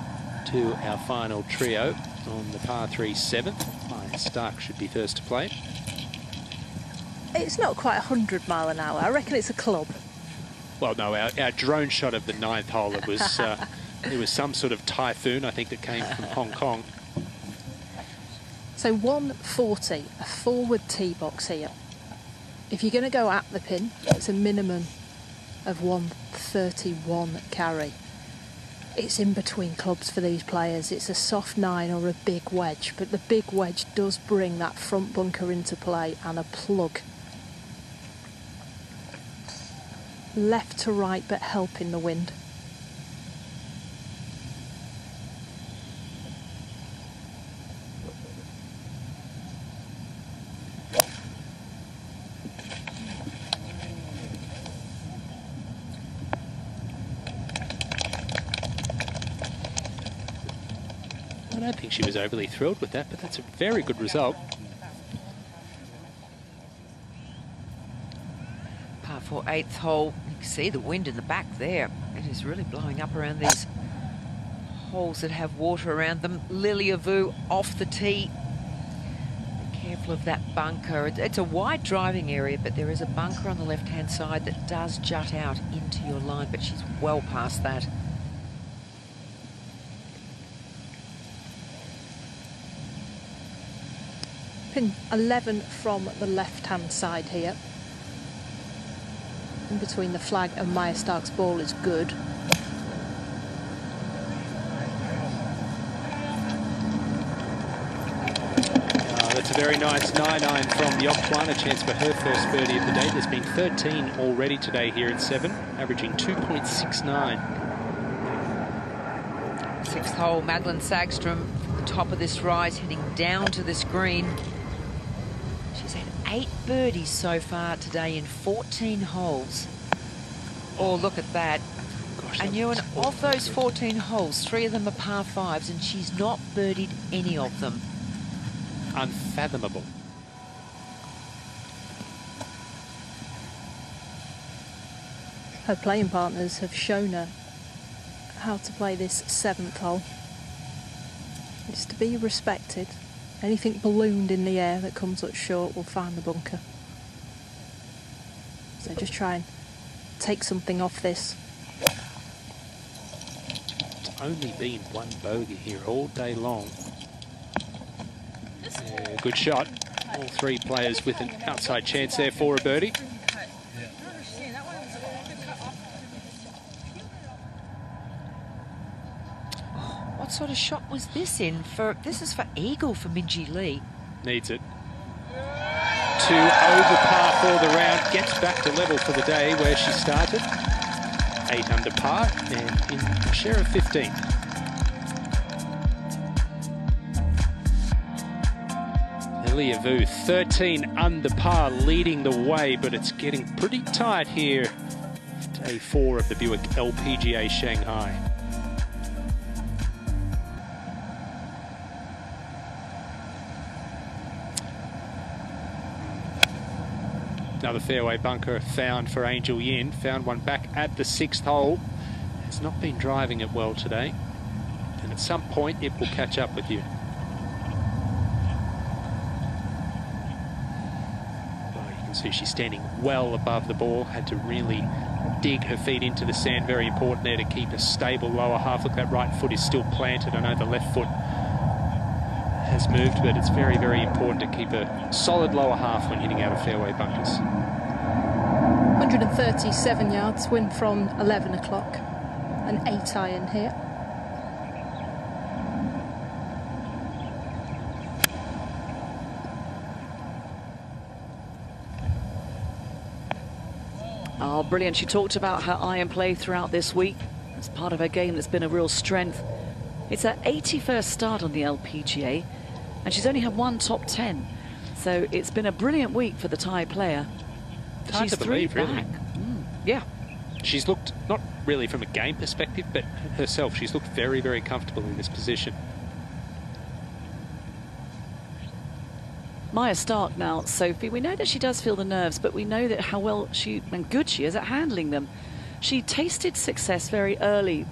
to our final trio on the par 3 7th. Maya Stark should be first to play.
It's not quite 100 mile an hour. I reckon it's a club.
Well, no, our drone shot of the 9th hole, it was it was some sort of typhoon, I think, that came from Hong Kong.
So 140, a forward tee box here. If you're going to go at the pin, it's a minimum of 131 carry. It's in between clubs for these players. It's a soft 9 or a big wedge, but the big wedge does bring that front bunker into play and a plug. Left to right, but helping the wind.
I don't think she was overly thrilled with that, but that's a very good result.
Par 4 8th hole. You can see the wind in the back there. It is really blowing up around these holes that have water around them. Lilia Vu off the tee. Be careful of that bunker. It's a wide driving area, but there is a bunker on the left-hand side that does jut out into your line, but she's well past that.
Pin 11 from the left-hand side here. In between the flag and Maya Stark's ball is good.
That's a very nice 9-iron from the off one, a chance for her first birdie of the day. There's been 13 already today here at 7, averaging 2.69.
6th hole, Madeline Sagstrom, the top of this rise, heading down to this green. She's had 8 birdies so far today in 14 holes. Oh, look at that.
Gosh,
And Ewan, of those 14 holes, 3 of them are par 5s, and she's not birdied any of them.
Unfathomable.
Her playing partners have shown her how to play this 7th hole. It's to be respected. Anything ballooned in the air that comes up short will find the bunker. So just try and take something off this.
only been one bogey here all day long. Yeah, good shot. All three players with an outside chance there for a birdie.
What sort of shot was this in? This is for eagle for Minjee Lee.
Needs it. 2 over par for the round. Gets back to level for the day where she started. 8 under par and in a share of 15. Elia Vu, 13 under par, leading the way, but it's getting pretty tight here. Day 4 of the Buick LPGA Shanghai. Another fairway bunker found for Angel Yin. Found one back at the 6th hole. Has not been driving it well today. And at some point it will catch up with you. Well, you can see she's standing well above the ball. Had to really dig her feet into the sand. Very important there to keep a stable lower half. Look, that right foot is still planted. I know the left foot has moved, but it's very, very important to keep a solid lower half when hitting out of fairway bunkers.
137 yards, wind from 11 o'clock, an 8 iron here.
Oh, brilliant. She talked about her iron play throughout this week. It's part of her game that's been a real strength. It's her 81st start on the LPGA, and she's only had one top 10. So it's been a brilliant week for the Thai player.
It's hard
She's
to believe, really.
Yeah.
She's looked, not really from a game perspective, but herself, she's looked very, very comfortable in this position.
Maya Stark now, Sophie. We know that she does feel the nerves, but we know that how well and good she is at handling them. She tasted success very early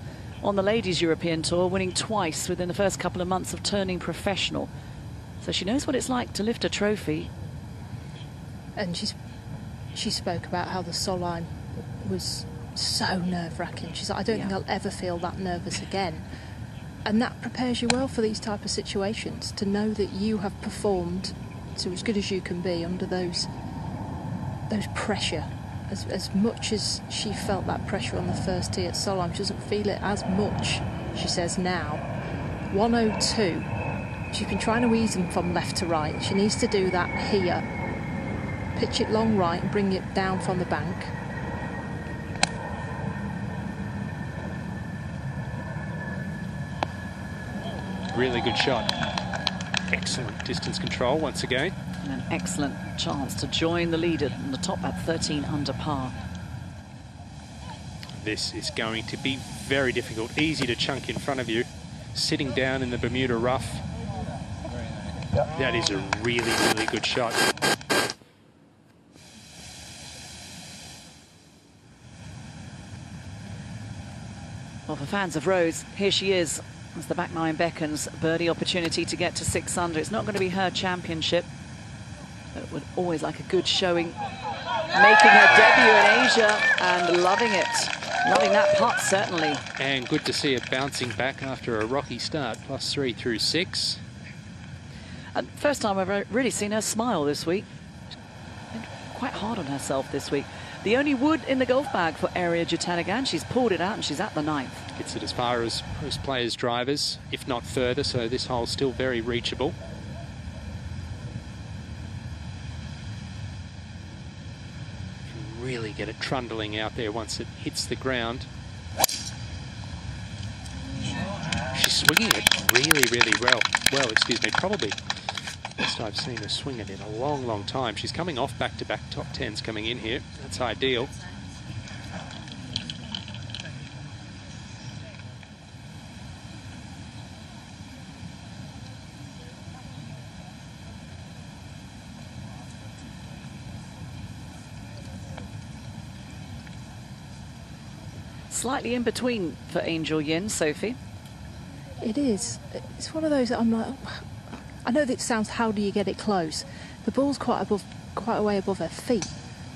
on the Ladies European Tour, winning twice within the first couple of months of turning professional. So she knows what it's like to lift a trophy.
And she spoke about how the Solheim was so nerve-wracking. She's like, I don't think I'll ever feel that nervous again. And that prepares you well for these type of situations, to know that you have performed to as good as you can be under those pressure. As much as she felt that pressure on the first tee at Solheim, she doesn't feel it as much, she says, now. 102. She's been trying to ease them from left to right. She needs to do that here. Pitch it long right and bring it down from the bank.
Really good shot. Excellent distance control once again.
And an excellent chance to join the lead on the top at 13 under par.
This is going to be very difficult. Easy to chunk in front of you. Sitting down in the Bermuda rough. That is a really, really good shot.
Well, for fans of Rose, here she is as the back nine beckons. Birdie opportunity to get to 6 under. It's not going to be her championship, but would always like a good showing. Making her debut in Asia and loving it. Loving that putt, certainly.
And good to see it bouncing back after a rocky start. +3 through 6.
And first time I've really seen her smile this week. Been quite hard on herself this week. The only wood in the golf bag for Ariya Jutanugarn. She's pulled it out and she's at the 9th.
Gets it as far as most players' drivers, if not further, so this hole's still very reachable. Can really get it trundling out there once it hits the ground. She's swinging it really, really well, excuse me, probably best I've seen her swing it in a long, long time. She's coming off back-to-back top 10s coming in here. That's ideal.
Slightly in between for Angel Yin, Sophie.
It is. It's one of those that I'm like, I know that it sounds, how do you get it close? The ball's quite a way above her feet.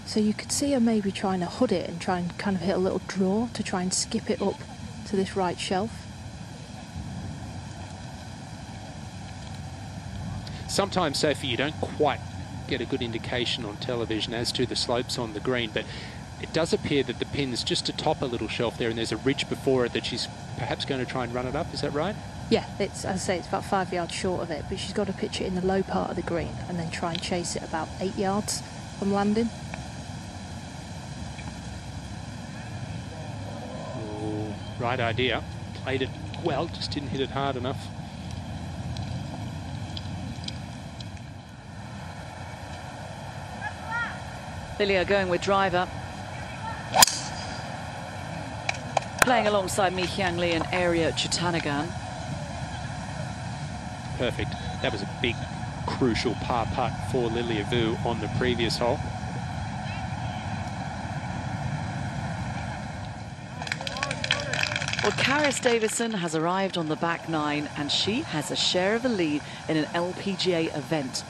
So you could see her maybe trying to hood it and try and kind of hit a little draw to try and skip it up to this right shelf.
Sometimes, Sophie, you don't quite get a good indication on television as to the slopes on the green, but it does appear that the pin's just atop a little shelf there and there's a ridge before it that she's perhaps going to try and run it up. Is that right?
Yeah, it's, as I say, it's about 5 yards short of it, but she's got to pitch it in the low part of the green and then try and chase it about 8 yards from landing.
Oh, right idea. Played it well, just didn't hit it hard enough.
Lilia going with driver. Playing alongside Mi Hyang Lee and Arya Chutanagan.
Perfect. That was a big, crucial par putt for Lilia Vu on the previous hole.
Well, Karis Davison has arrived on the back nine and she has a share of the lead in an LPGA event.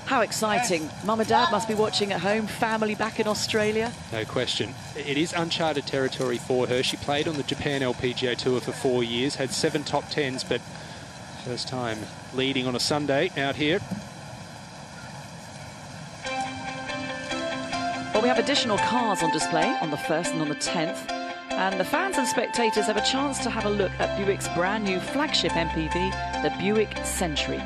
How exciting. Mum and Dad must be watching at home, family back in Australia.
No question. It is uncharted territory for her. She played on the Japan LPGA Tour for 4 years, had 7 top 10s, but first time leading on a Sunday out here.
Well, we have additional cars on display on the 1st and on the 10th. And the fans and spectators have a chance to have a look at Buick's brand new flagship MPV, the Buick Century.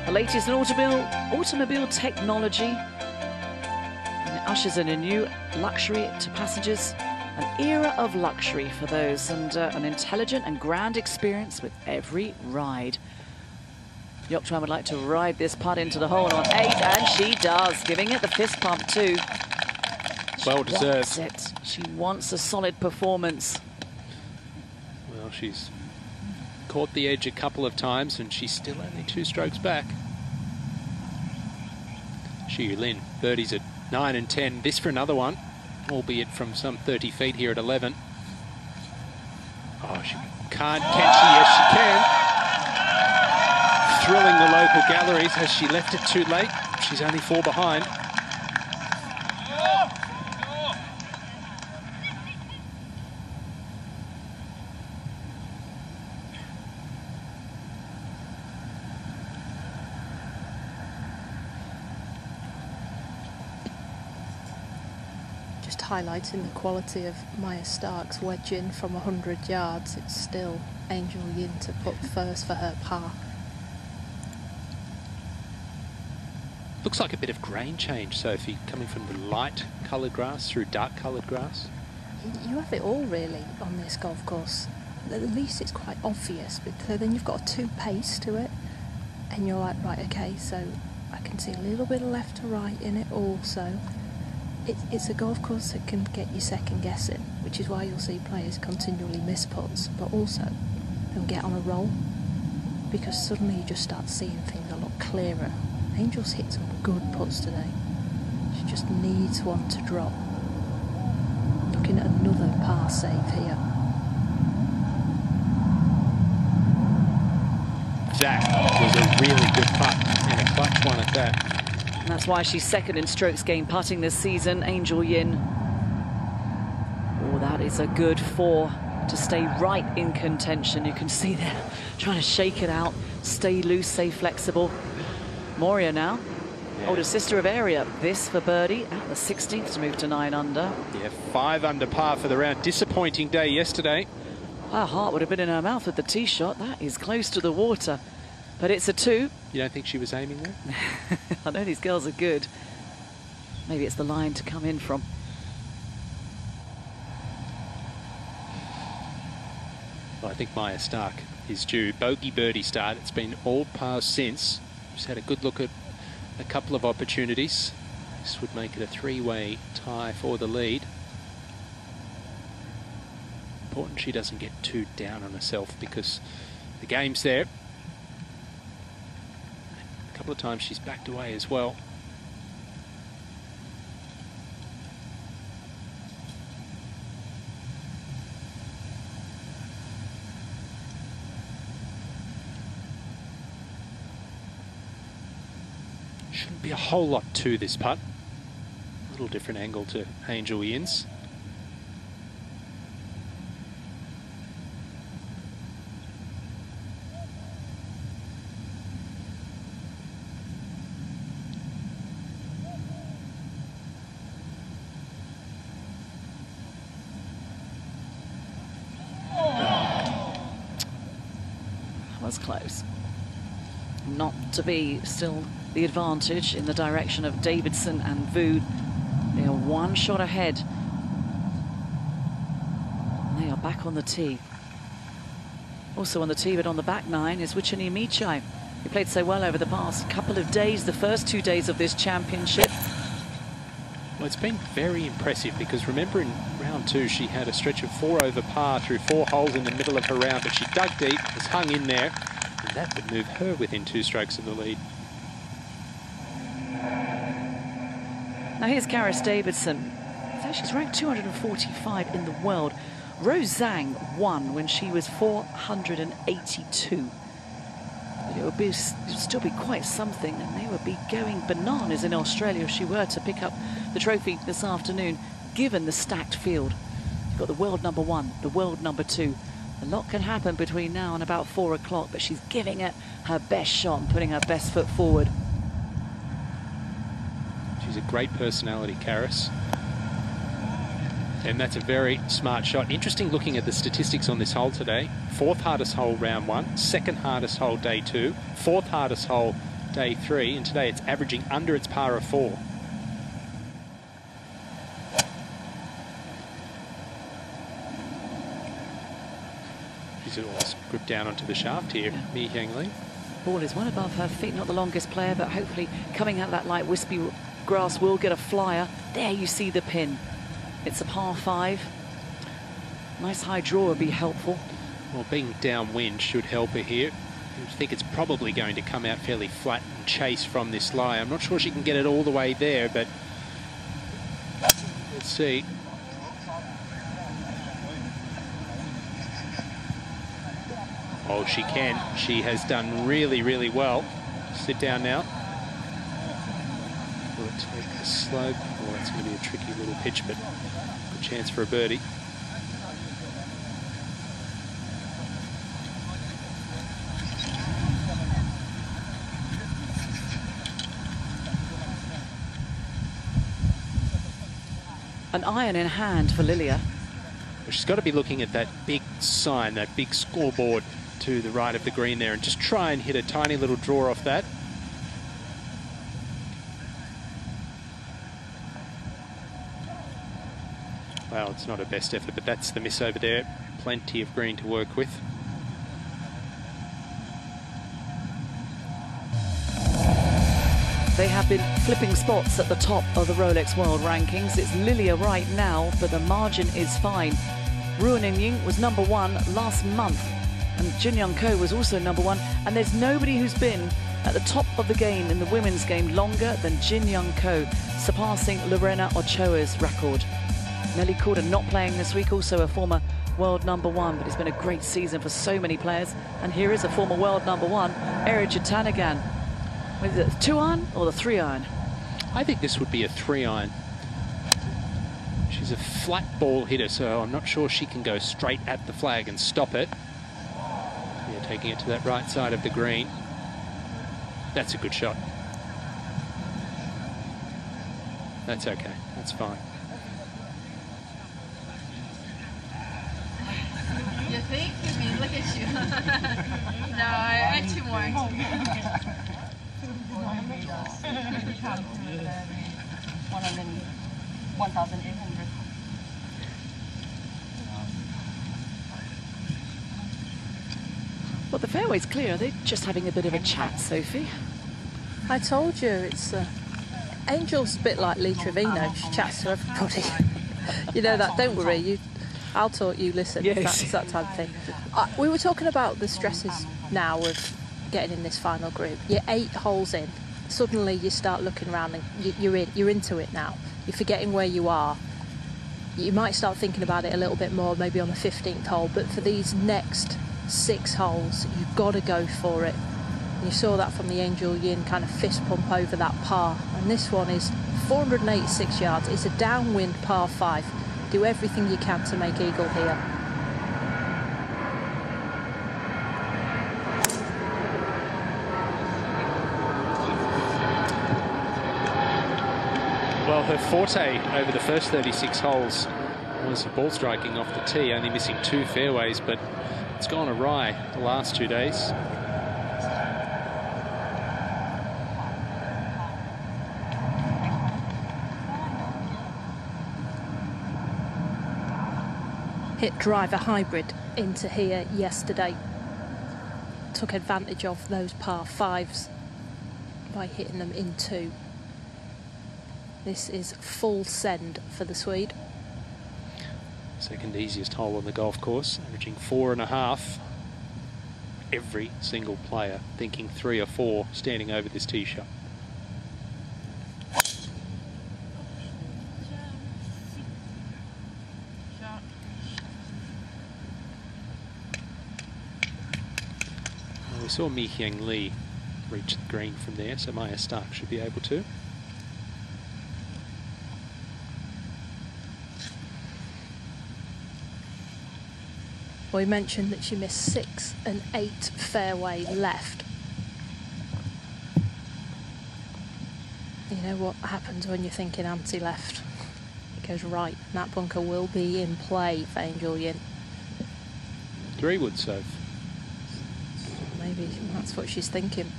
The latest in automobile technology, and it ushers in a new luxury to passengers, an era of luxury for those, and an intelligent and grand experience with every ride. Yokchuan would like to ride this putt into the hole on 8, and she does, giving it the fist pump too.
Well deserved.
She wants it. She wants a solid performance.
Well, she's caught the edge a couple of times and she's still only 2 strokes back. Xu Lin, birdies at 9 and 10. This for another one, albeit from some 30 feet here at 11. Oh, she can't, can she? Yes, she can. Thrilling the local galleries. Has she left it too late? She's only 4 behind.
Highlighting the quality of Maya Stark's wedge in from 100 yards. It's still Angel Yin to put first for her par.
Looks like a bit of grain change, Sophie, coming from the light coloured grass through dark coloured grass.
You have it all really on this golf course. At least it's quite obvious, but then you've got a 2 pace to it and you're like, right, okay, so I can see a little bit of left to right in it also. It's a golf course that can get you second guessing, which is why you'll see players continually miss putts, but also they'll get on a roll because suddenly you just start seeing things a lot clearer. Angel's hit some good putts today. She just needs one to drop. Looking at another par save here.
That was a really good putt and a clutch one at that.
And that's why she's second in strokes gained putting this season, Angel Yin. Oh, that is a good 4 to stay right in contention. You can see there, trying to shake it out, stay loose, stay flexible. Moria now, older sister of Arya. This for birdie at the 16th to move to 9 under.
Yeah, 5 under par for the round. Disappointing day yesterday.
Her heart would have been in her mouth with the tee shot. That is close to the water. But it's a 2.
You don't think she was aiming there?
I know these girls are good. Maybe it's the line to come in from.
Well, I think Maya Stark is due. Bogey birdie start. It's been all pars since. She's had a good look at a couple of opportunities. This would make it a 3-way tie for the lead. Important she doesn't get too down on herself because the game's there. A couple of times she's backed away as well. Shouldn't be a whole lot to this putt. A little different angle to Angel Yin's.
was close. Not to be still the advantage in the direction of Davidson and Vu. They are one shot ahead. And they are back on the tee. Also on the tee, but on the back nine, is Wichini Michai. He played so well over the past couple of days, the first 2 days of this championship.
Well, it's been very impressive because remember in round 2 she had a stretch of 4 over par through 4 holes in the middle of her round, but she dug deep, was hung in there, and that would move her within 2 strokes of the lead.
Now here's Karis Davidson. So she's ranked 245 in the world. Rose Zhang won when she was 482. It would still be quite something, and they would be going bananas in Australia if she were to pick up the trophy this afternoon, given the stacked field. You've got the world number 1, the world number 2. A lot can happen between now and about 4 o'clock, but she's giving it her best shot and putting her best foot forward.
She's a great personality, Karis. And that's a very smart shot. Interesting looking at the statistics on this hole today. 4th hardest hole round 1, 2nd hardest hole day 2, 4th hardest hole day 3, and today it's averaging under its par of 4. She's almost gripped down onto the shaft here, Mi Hyang Lee.
Ball is well above her feet, not the longest player, but hopefully coming out that light wispy grass will get a flyer. There you see the pin. It's a par 5. Nice high draw would be helpful.
Well, being downwind should help her here. I think it's probably going to come out fairly flat and chase from this lie. I'm not sure she can get it all the way there, but let's see. Oh, she can. She has done really, really well. Sit down now. Will it take the slope? Oh, that's going to be a tricky little pitch, but good chance for a birdie.
An iron in hand for Lilia.
Well, she's got to be looking at that big sign, that big scoreboard to the right of the green there, and just try and hit a tiny little draw off that. Well, it's not her best effort, but that's the miss over there. Plenty of green to work with.
They have been flipping spots at the top of the Rolex World Rankings. It's Lilia right now, but the margin is fine. Ruan Ying was number 1 last month, and Jin Young Ko was also number 1. And there's nobody who's been at the top of the game in the women's game longer than Jin Young Ko, surpassing Lorena Ochoa's record. Nelly Corder not playing this week, also a former world number 1, but it's been a great season for so many players. And here is a former world number 1, Ariya Jutanugarn. Is it the 2-iron or the 3-iron?
I think this would be a 3-iron. She's a flat ball hitter, so I'm not sure she can go straight at the flag and stop it. Yeah, taking it to that right side of the green. That's a good shot. That's okay. That's fine.
You think? I mean, look at you. No, I actually more. 1,800.
Well, the fairway's clear. They're just having a bit of a chat, Sophie.
I told you, it's Angel's a bit like Lee Trevino. She chats to everybody. You know that. Don't worry. I'll talk. You listen.
Yes.
It's that type of thing. We were talking about the stresses now of getting in this final group. You're 8 holes in. Suddenly you start looking around and you're into it now. You're forgetting where you are. You might start thinking about it a little bit more, maybe on the 15th hole. But for these next 6 holes, you've got to go for it. You saw that from the Angel Yin kind of fist pump over that par. And this one is 486 yards. It's a downwind par 5. Do everything you can to make eagle here.
Well, her forte over the first 36 holes was ball striking off the tee, only missing 2 fairways, but it's gone awry the last 2 days.
hit driver hybrid into here yesterday. Took advantage of those par fives by hitting them in two. This is full send for the Swede.
Second easiest hole on the golf course, averaging 4.5. Every single player thinking 3 or 4 standing over this tee shot. Well, we saw Mi Hyung Lee reach the green from there, so Maya Stark should be able to.
We mentioned that she missed 6 and 8 fairway left. You know what happens when you're thinking anti-left? It goes right, and that bunker will be in play for Angel Yin.
3-wood serve.
Maybe that's what she's thinking.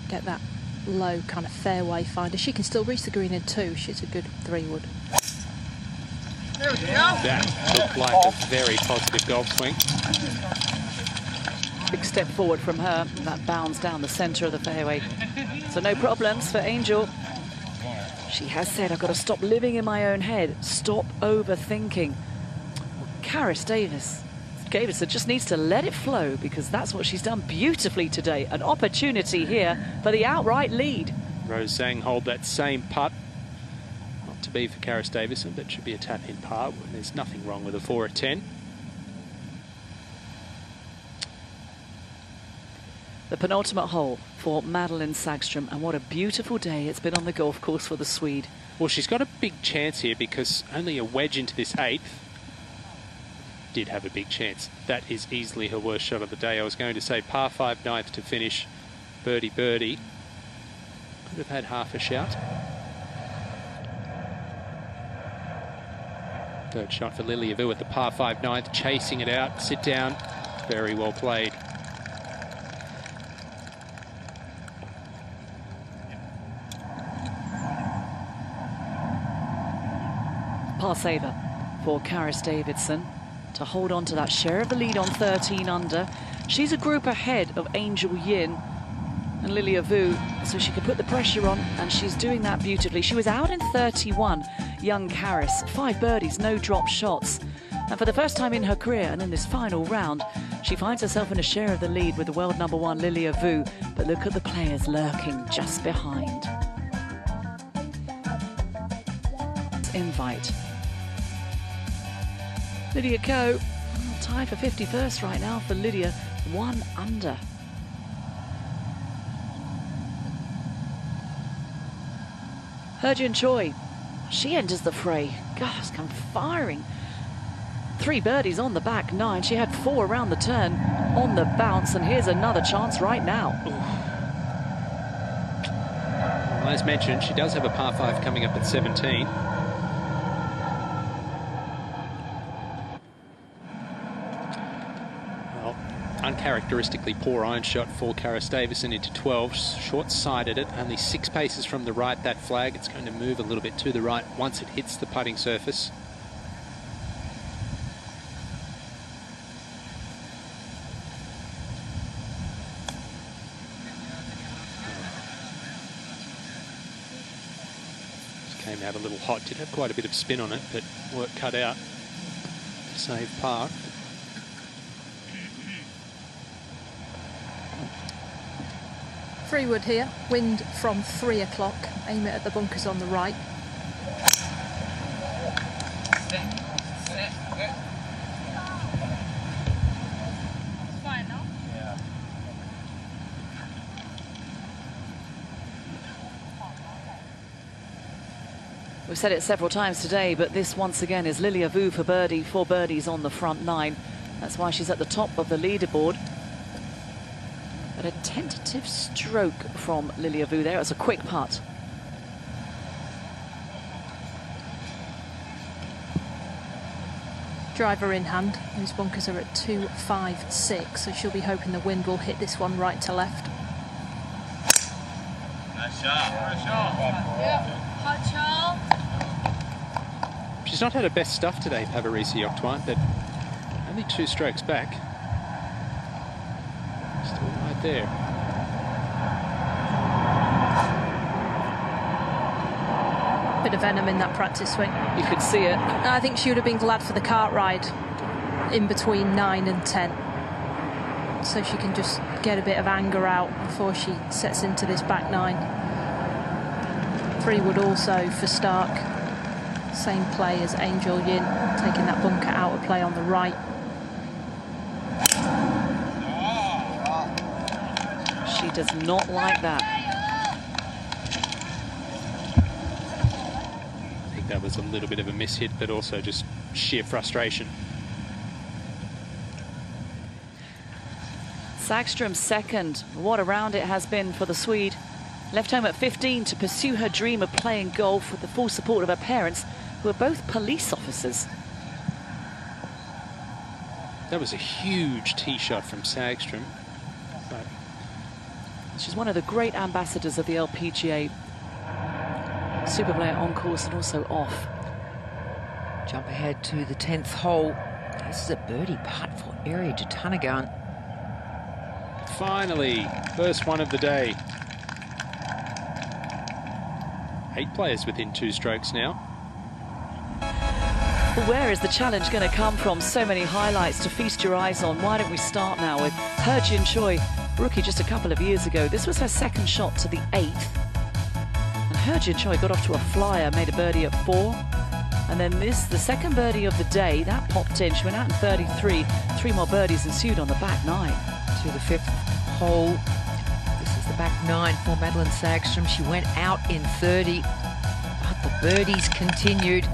Get that low kind of fairway finder. She can still reach the green in 2. She's a good 3-wood.
That looked like a very positive golf swing.
Big step forward from her. That bounds down the centre of the fairway. So no problems for Angel. She has said, I've got to stop living in my own head. Stop overthinking. Karis Davidson just needs to let it flow, because that's what she's done beautifully today. An opportunity here for the outright lead.
Rose Zhang hold that same putt. Not to be for Karis Davidson, but should be a tap-in par. There's nothing wrong with a 4 at 10.
The penultimate hole for Madeline Sagström, and what a beautiful day it's been on the golf course for the Swede.
Well, she's got a big chance here, because only a wedge into this 8th did have a big chance. That is easily her worst shot of the day. I was going to say par 5 9th to finish, birdie. Could have had half a shout. Third shot for Lilia Vu at the par 5 9th, chasing it out, sit down, very well played.
Par saver for Karis Davidson to hold on to that share of the lead on 13 under. She's a group ahead of Angel Yin and Lilia Vu, so she could put the pressure on, and she's doing that beautifully. She was out in 31, young Karis, 5 birdies, no drop shots. And for the first time in her career, and in this final round, she finds herself in a share of the lead with the world #1 Lilia Vu. But look at the players lurking just behind. Invite. Lydia Ko, tied for 51st right now for Lydia, 1 under. Herjun Choi, she enters the fray. Gosh, come firing. 3 birdies on the back 9. She had 4 around the turn on the bounce, and here's another chance right now.
Well, as mentioned, she does have a par 5 coming up at 17. Uncharacteristically poor iron shot for Karis Davidson into 12. Short-sighted it, only 6 paces from the right, that flag. It's going to move a little bit to the right once it hits the putting surface. Just came out a little hot. Did have quite a bit of spin on it, but work cut out to save par.
Three-wood here, wind from 3 o'clock, aim it at the bunkers on the right.
Fine, no?
Yeah.
We've said it several times today, but this once again is Lilia Vu for birdie, 4 birdies on the front 9. That's why she's at the top of the leaderboard. But a tentative stroke from Lilia Vu there. It's a quick putt.
Driver in hand. Those bunkers are at 2, 5, 6, so she'll be hoping the wind will hit this one right to left.
Nice shot. Nice shot.
Yeah. Hot shot.
She's She's not had her best stuff today, Pavarisi Octoine, but only 2 strokes back. Still right there.
Bit of venom in that practice swing.
You could see it.
I think she would have been glad for the cart ride in between 9 and 10. So she can just get a bit of anger out before she sets into this back 9. 3 wood also for Stark. Same play as Angel Yin, taking that bunker out of play on the right.
She does not like that.
I think that was a little bit of a mishit, but also just sheer frustration.
Sagström second. What a round it has been for the Swede. Left home at 15 to pursue her dream of playing golf with the full support of her parents, who are both police officers.
That was a huge tee shot from Sagström. But
she's one of the great ambassadors of the LPGA. Super player on course and also off.
Jump ahead to the 10th hole. This is a birdie putt for Ariya Jutanugarn.
finally, first one of the day. 8 players within 2 strokes now.
Well, where is the challenge going to come from? So many highlights to feast your eyes on. Why don't we start now with He-Jin Choi, rookie just a couple of years ago. This was her second shot to the 8th. And He-Jin Choi got off to a flyer, made a birdie at 4. And then this, the second birdie of the day, that popped in. She went out in 33. 3 more birdies ensued on the back 9.
To the 5th hole. This is the back 9 for Madelyn Sagström. She went out in 30, but the birdies continued.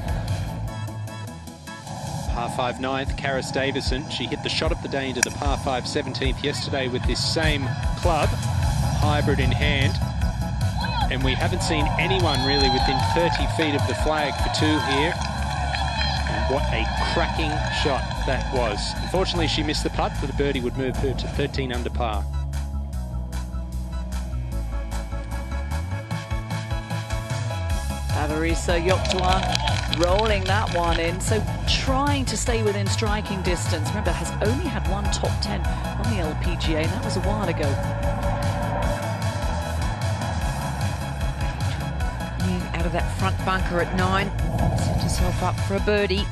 Par 5 9th, Karis Davison. She hit the shot of the day into the par 5 17th yesterday with this same club, hybrid in hand. And we haven't seen anyone really within 30 feet of the flag for 2 here. And what a cracking shot that was. Unfortunately, she missed the putt, but the birdie would move her to 13 under par.
Pavarisi Octoine rolling that one in, so trying to stay within striking distance. Remember, has only had 1 top 10 on the LPGA, and that was a while ago.
Out of that front bunker at 9, set herself up for a birdie.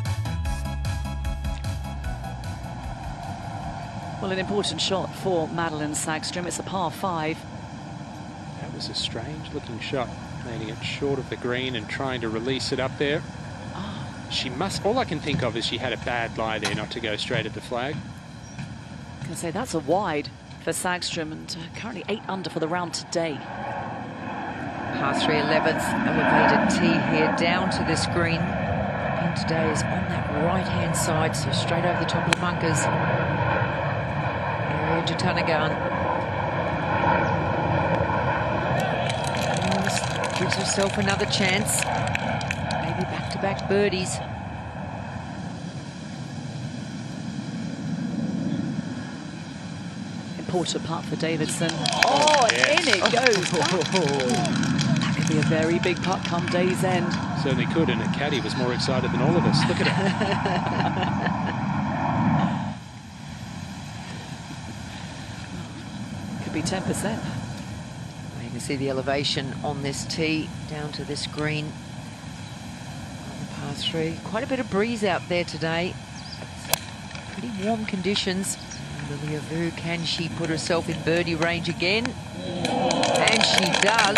Well, an important shot for Madelyn Sagström. It's a par 5.
That was a strange looking shot, making it short of the green and trying to release it up there. She must, all I can think of is she had a bad lie there not to go straight at the flag.
I was going to say, that's a wide for Sagström, and currently 8 under for the round today.
Par 3 11th, elevated tee here down to this green. And today is on that right-hand side, so straight over the top of the bunkers. Ariya Jutanugarn gives herself another chance. Maybe back-to-back birdies.
Important putt for Davidson. Oh, yes. In it goes. That could be a very big putt come day's end.
Certainly could, and a caddy was more excited than all of us. Look at it.
Could be 10%.
You can see the elevation on this tee down to this green on the par 3. Quite a bit of breeze out there today. Pretty warm conditions. Lilia Vu, can she put herself in birdie range again? And she does.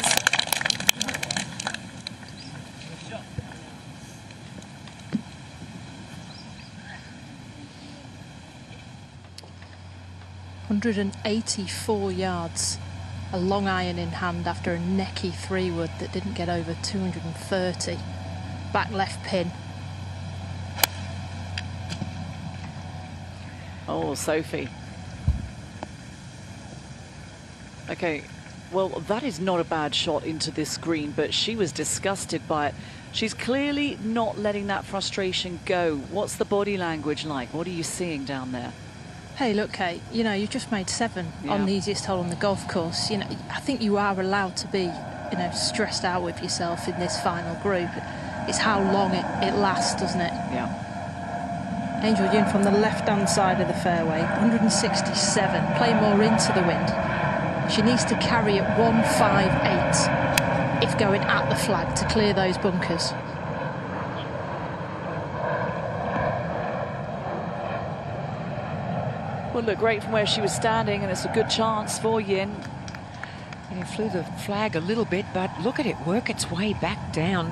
$184 yards. A long iron in hand after a necky 3-wood that didn't get over 230. Back left pin.
Oh, Sophie. Okay, well, that is not a bad shot into this green, but she was disgusted by it. She's clearly not letting that frustration go. What's the body language like? What are you seeing down there?
Hey, look, Kate, you know, you've just made 7 on the easiest hole on the golf course. You know, I think you are allowed to be, you know, stressed out with yourself in this final group. It's how long it lasts, doesn't it?
Yeah.
Angel Yin from the left-hand side of the fairway, 167, playing more into the wind. She needs to carry at 158 if going at the flag to clear those bunkers.
Well, look great from where she was standing, and it's a good chance for Yin.
Yeah, flew the flag a little bit, but look at it work its way back down.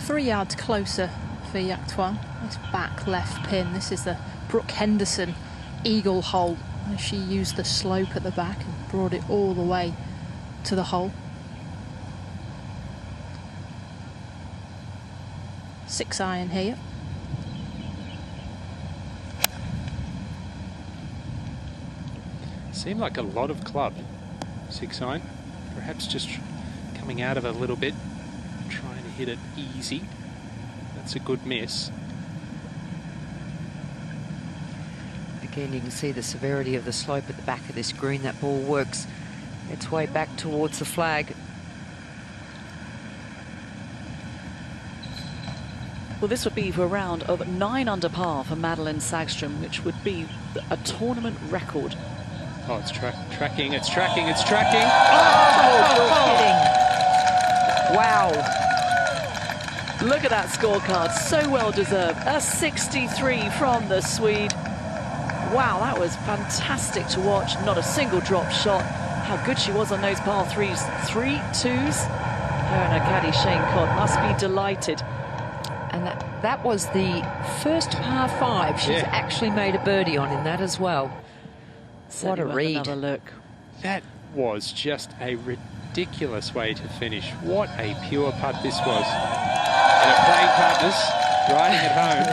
Three yards closer for Yak Tuan. This back left pin. This is the Brooke Henderson eagle hole. She used the slope at the back and brought it all the way to the hole. 6 iron here.
Seemed like a lot of club, 6 iron. Perhaps just coming out of it a little bit, trying to hit it easy. That's a good miss.
Again, you can see the severity of the slope at the back of this green. That ball works its way back towards the flag.
Well, this would be for a round of 9 under par for Madeline Sagström, which would be a tournament record.
Oh, it's tracking, it's tracking, it's tracking.
Wow.
Look at that scorecard, so well deserved. A 63 from the Swede. Wow, that was fantastic to watch. Not a single drop shot. How good she was on those par 3s. 3 2s. Her and her caddy Shane Codd must be delighted.
And that was the first par 5 she's actually made a birdie on in that as well. What a read.
Another look.
That was just a ridiculous way to finish. What a pure putt this was. And her playing partners riding at home.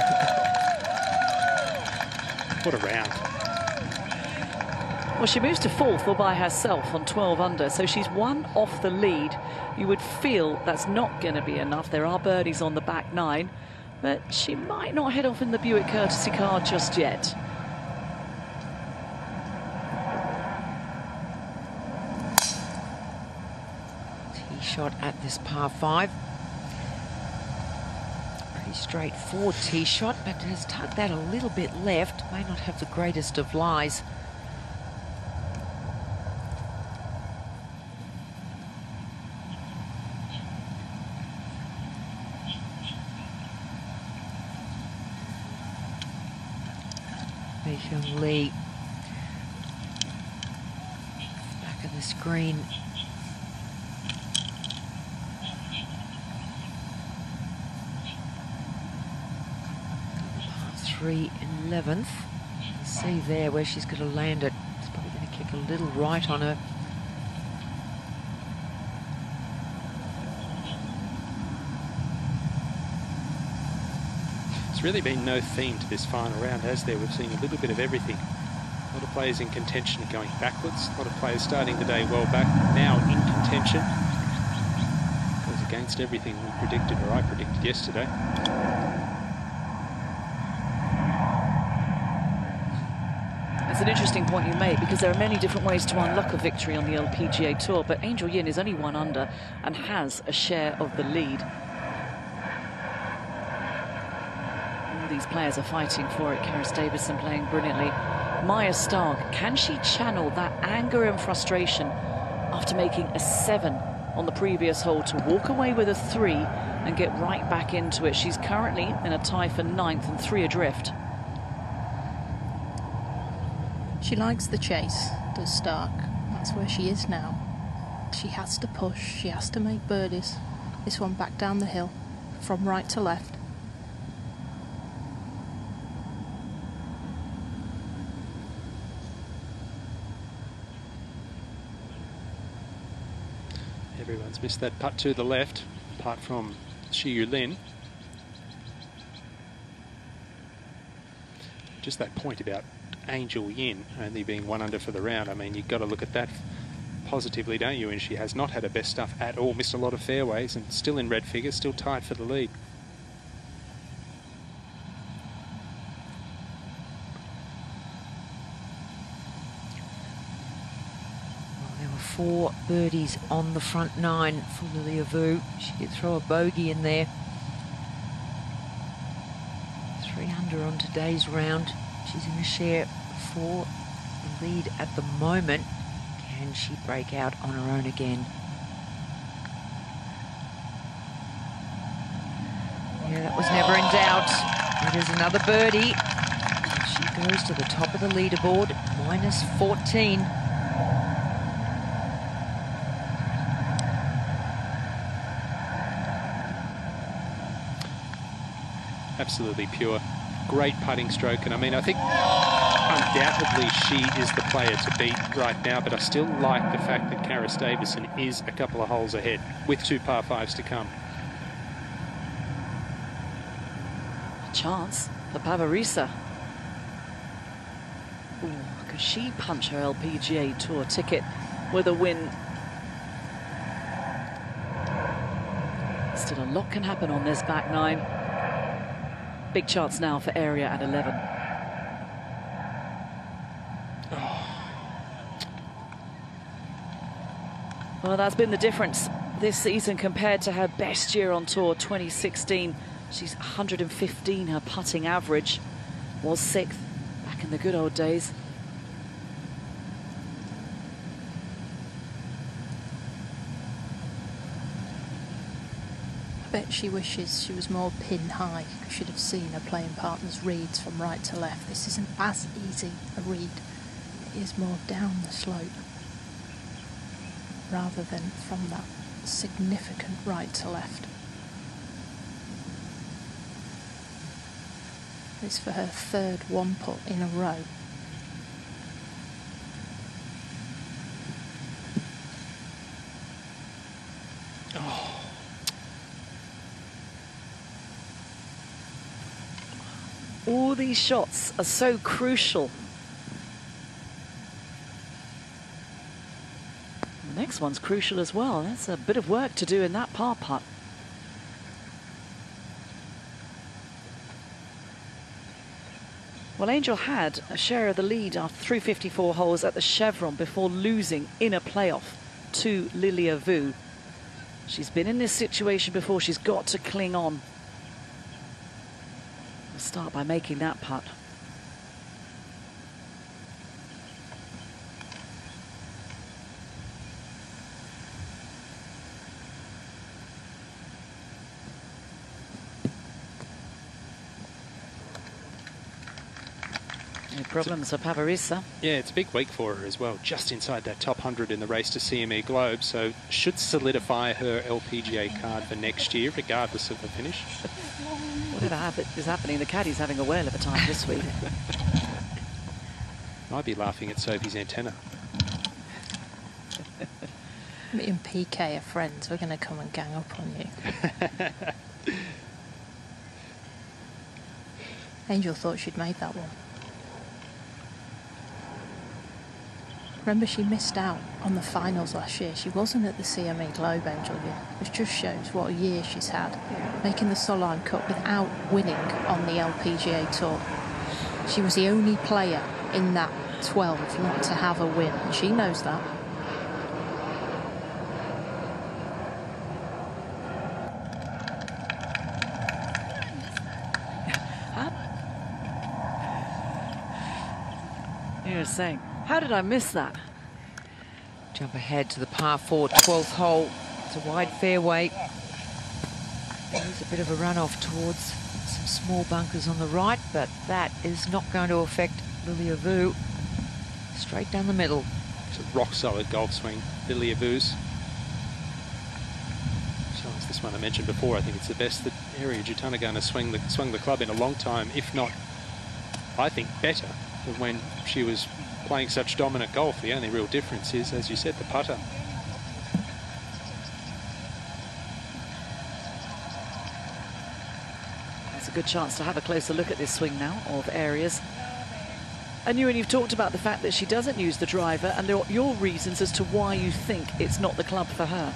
What a round.
Well, she moves to 4th or by herself on 12 under, so she's 1 off the lead. You would feel that's not going to be enough. There are birdies on the back 9, but she might not head off in the Buick courtesy car just yet.
Tee shot at this par 5. Pretty straightforward tee shot, but has tucked that a little bit left. May not have the greatest of lies. Hyun Lee, back of the screen. Par 3, 11th. See there where she's going to land it. It's probably going to kick a little right on her.
Really been no theme to this final round, has there? We've seen a little bit of everything. A lot of players in contention are going backwards. A lot of players starting the day well back, now in contention. Goes against everything we predicted, or I predicted yesterday.
It's an interesting point you make, because there are many different ways to unlock a victory on the LPGA Tour, but Angel Yin is only 1 under and has a share of the lead. These players are fighting for it. Karis Davidson playing brilliantly. Maya Stark, can she channel that anger and frustration after making a 7 on the previous hole to walk away with a 3 and get right back into it? She's currently in a tie for 9th and 3 adrift.
She likes the chase, does Stark. That's where she is now. She has to push, she has to make birdies. This one back down the hill, from right to left.
Everyone's missed that putt to the left, apart from Xiyu Lin. Just that point about Angel Yin only being 1 under for the round. I mean, you've got to look at that positively, don't you? And she has not had her best stuff at all, missed a lot of fairways, and still in red figures, still tied for the lead.
4 birdies on the front 9 for Lilia Vu. She did throw a bogey in there. 3 under on today's round. She's in a share for the lead at the moment. Can she break out on her own again? Yeah, that was never in doubt. It is another birdie. She goes to the top of the leaderboard, -14.
Absolutely pure. Great putting stroke. And I mean, I think undoubtedly she is the player to beat right now, but I still like the fact that Karis Davison is a couple of holes ahead with 2 par 5s to come.
Chance for Pavarisa. Could she punch her LPGA Tour ticket with a win? Still a lot can happen on this back 9. Big chance now for area at 11. Well, that's been the difference this season compared to her best year on tour, 2016. She's 115, her putting average was 6th back in the good old days.
I bet she wishes she was more pin high. You should have seen her playing partner's reads from right to left. This isn't as easy a read. It is more down the slope rather than from that significant right to left. It's for her 3rd 1-putt in a row.
Oh.
All these shots are so crucial. The next one's crucial as well. That's a bit of work to do in that par putt. Well, Angel had a share of the lead after through 54 holes at the Chevron before losing in a playoff to Lilia Vu. She's been in this situation before. She's got to cling on. We'll start by making that putt. No problems for Pavarisa.
Yeah, it's a big week for her as well, just inside that top 100 in the race to CME Globe, so should solidify her LPGA card for next year, regardless of the finish.
Whatever is happening, the caddy's having a whale of a time this week.
I'd be laughing at Sophie's antenna.
Me and PK are friends. We're going to come and gang up on you. Angel thought she'd made that one. Remember, she missed out on the finals last year. She wasn't at the CME Globe, Angel, which just shows what a year she's had. Making the Solheim Cup without winning on the LPGA Tour. She was the only player in that 12 not to have a win, and she knows that.
You're saying, how did I miss that?
Jump ahead to the par 4 12th hole. It's a wide fairway. There's a bit of a runoff towards some small bunkers on the right, but that is not going to affect Lilia Vu. Straight down the middle.
It's a rock-solid golf swing, Lilia Vu's. So it's this one I mentioned before. I think it's the best that Area Jutanagana swung the club in a long time, if not, I think, better than when she was playing such dominant golf. The only real difference is, as you said, the putter.
It's a good chance to have a closer look at this swing now of Arias. And you've talked about the fact that she doesn't use the driver and your reasons as to why you think it's not the club for her.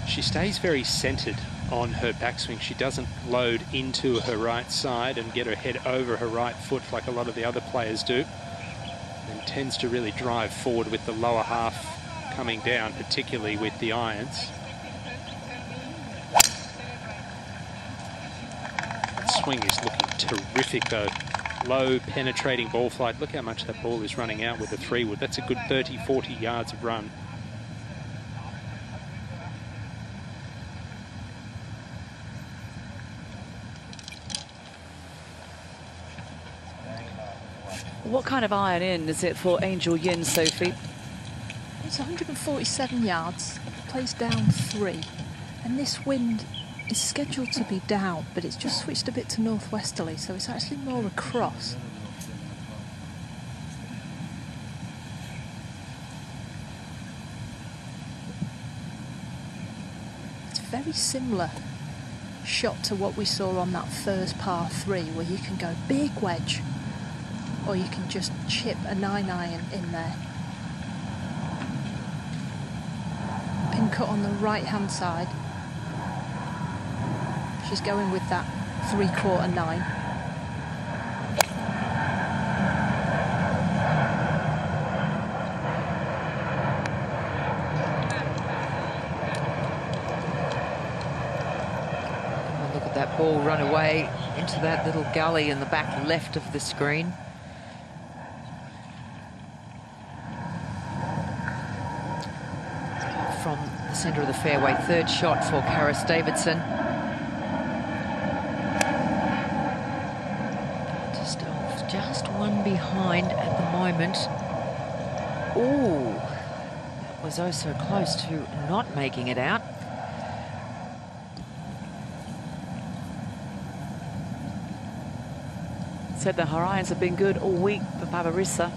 She stays very centred on her backswing. She doesn't load into her right side and get her head over her right foot like a lot of the other players do, and tends to really drive forward with the lower half coming down, particularly with the irons. That swing is looking terrific, though. Low, penetrating ball flight. Look how much that ball is running out with the 3-wood. That's a good 30, 40 yards of run.
What kind of iron in is it for Angel Yin, Sophie?
It's 147 yards, plays down 3, and this wind is scheduled to be down, but it's just switched a bit to northwesterly, so it's actually more across. It's a very similar shot to what we saw on that first par 3, where you can go big wedge, or you can just chip a 9-iron in there. Pin cut on the right-hand side. She's going with that 3/4 9.
Oh, look at that ball run away into that little gully in the back left of the screen. From the centre of the fairway, third shot for Karis Davidson. Just one behind at the moment. Ooh, that was oh so close to not making it out.
Said that her irons have been good all week for Babarissa.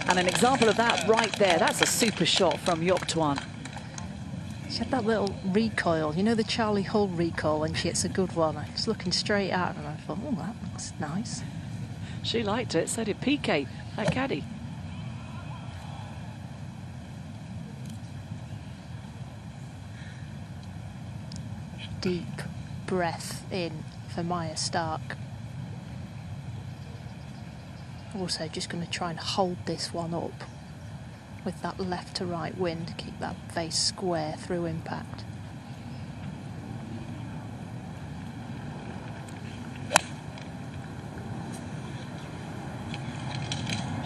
And an example of that right there, that's a super shot from Yok Tuan.
She had that little recoil, you know, the Charlie Hull recoil when she hits a good one. I was looking straight at her and I thought, oh, that looks nice.
She liked it, so did PK, her caddy.
Deep breath in for Maya Stark. Also just going to try and hold this one up with that left to right wind, keep that face square through impact.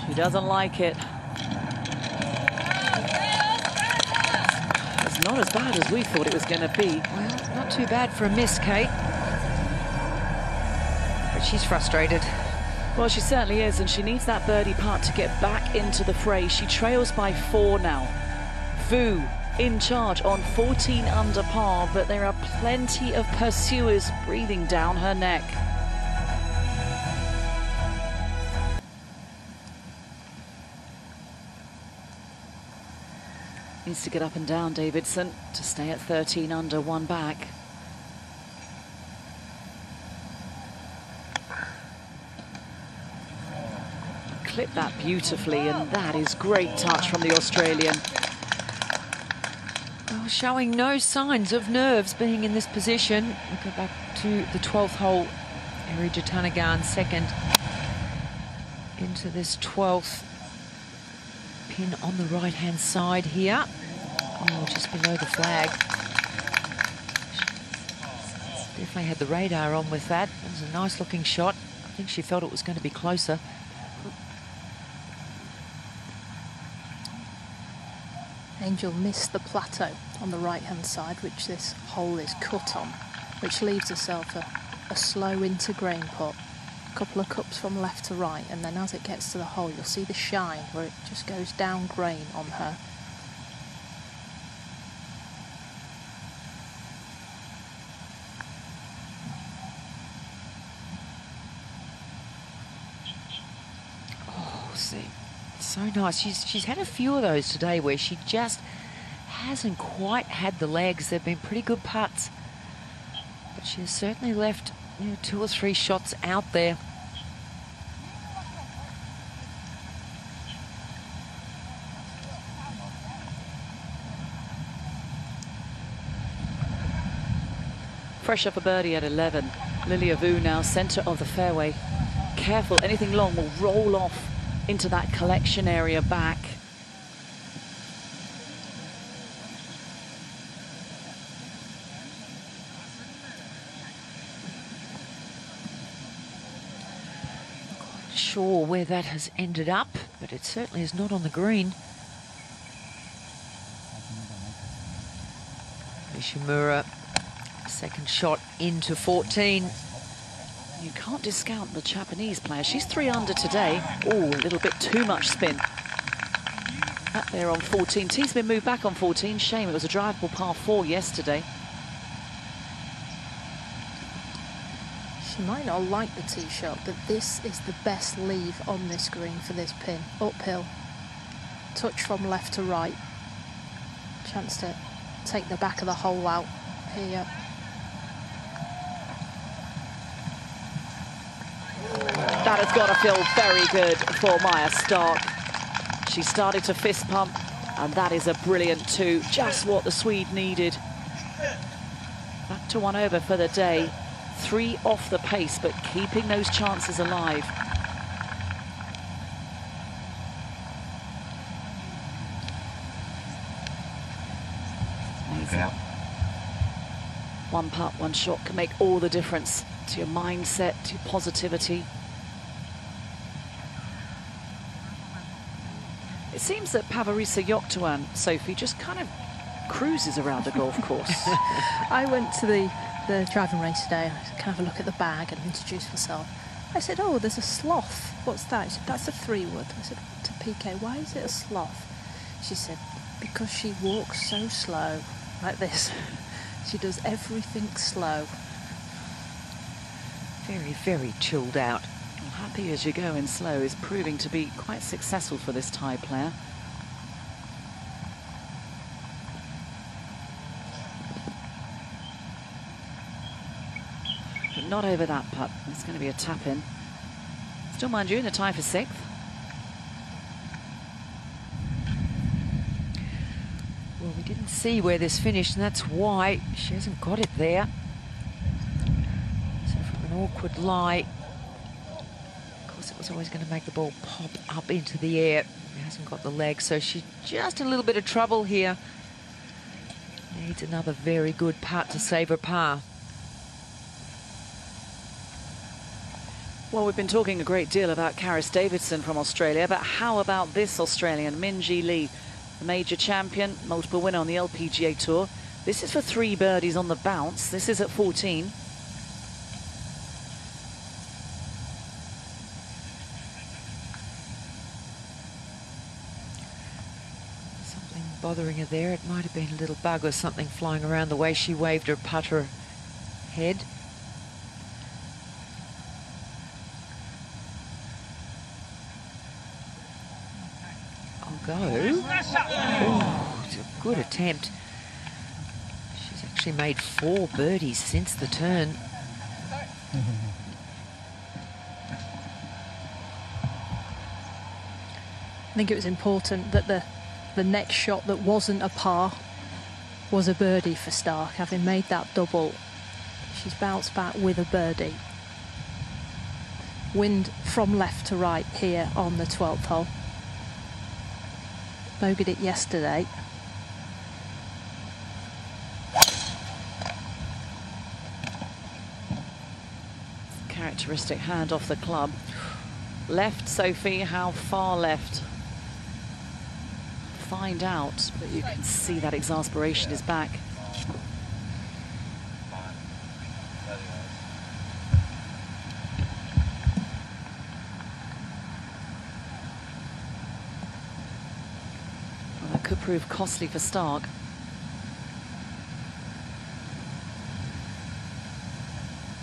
She doesn't like it. It's not as bad as we thought it was going to be.
Well, not too bad for a miss, Kate. But she's frustrated.
Well, she certainly is, and she needs that birdie putt to get back into the fray. She trails by 4 now. Vu in charge on 14 under par, but there are plenty of pursuers breathing down her neck. Needs to get up and down, Davidson, to stay at 13 under, 1 back. Clipped that beautifully, and that is great touch from the Australian.
Well, showing no signs of nerves being in this position. We go back to the 12th hole. Eri Jatanagarn second into this 12th. Pin on the right-hand side here. Oh, just below the flag. Definitely had the radar on with that. It was a nice-looking shot. I think she felt it was going to be closer.
Angel missed the plateau on the right-hand side, which this hole is cut on, which leaves herself a slow into-grain putt. A couple of cups from left to right, and then as it gets to the hole, you'll see the shine where it just goes down grain on her.
Oh, see. So nice. She's had a few of those today where she just hasn't quite had the legs. They've been pretty good putts, but she has certainly left 2 or 3 shots out there.
Fresh up a birdie at 11. Lilia Vu now centre of the fairway. Careful, anything long will roll off into that collection area back.
Sure where that has ended up, but it certainly is not on the green. Ishimura, second shot into 14.
You can't discount the Japanese player. She's 3 under today. Oh, a little bit too much spin. Up there on 14. Tee's been moved back on 14. Shame, it was a drivable par 4 yesterday.
She might not like the tee shot, but this is the best leave on this green for this pin. Uphill. Touch from left to right. Chance to take the back of the hole out here.
That has got to feel very good for Maya Stark. She started to fist pump, and that is a brilliant 2. Just what the Swede needed. Back to 1 over for the day. 3 off the pace, but keeping those chances alive. Amazing. One putt, one shot can make all the difference to your mindset, to your positivity. It seems that Pavarisa Yoktuan, Sophie, just kind of cruises around the golf course.
I went to the driving range today. I can have a look at the bag and introduce myself. I said, oh, there's a sloth. What's that? She said, that's a 3-wood. I said, to PK, why is it a sloth? She said, because she walks so slow, like this. She does everything slow.
Very, very chilled out.
Well, happy as you go in slow is proving to be quite successful for this Thai player. But not over that putt. It's going to be a tap in. Still, mind you, in the tie for 6th.
Well, we didn't see where this finished, and that's why she hasn't got it there. So from an awkward lie, of course, it was always going to make the ball pop up into the air. It hasn't got the leg, so she's just in a little bit of trouble here. Needs another very good putt to save her par.
Well, we've been talking a great deal about Karis Davidson from Australia, but how about this Australian, Minjee Lee, the major champion, multiple winner on the LPGA Tour. This is for 3 birdies on the bounce. This is at 14.
Something bothering her there. It might have been a little bug or something flying around the way she waved her putter head. Go. Oh, it's a good attempt. She's actually made 4 birdies since the turn.
I think it was important that the next shot that wasn't a par was a birdie for Stark. Having made that double, she's bounced back with a birdie. Wind from left to right here on the 12th hole. Bogeyed it yesterday.
Characteristic hand off the club. Left, Sophie, how far left? Find out, but you can see that exasperation is back. Could prove costly for Stark.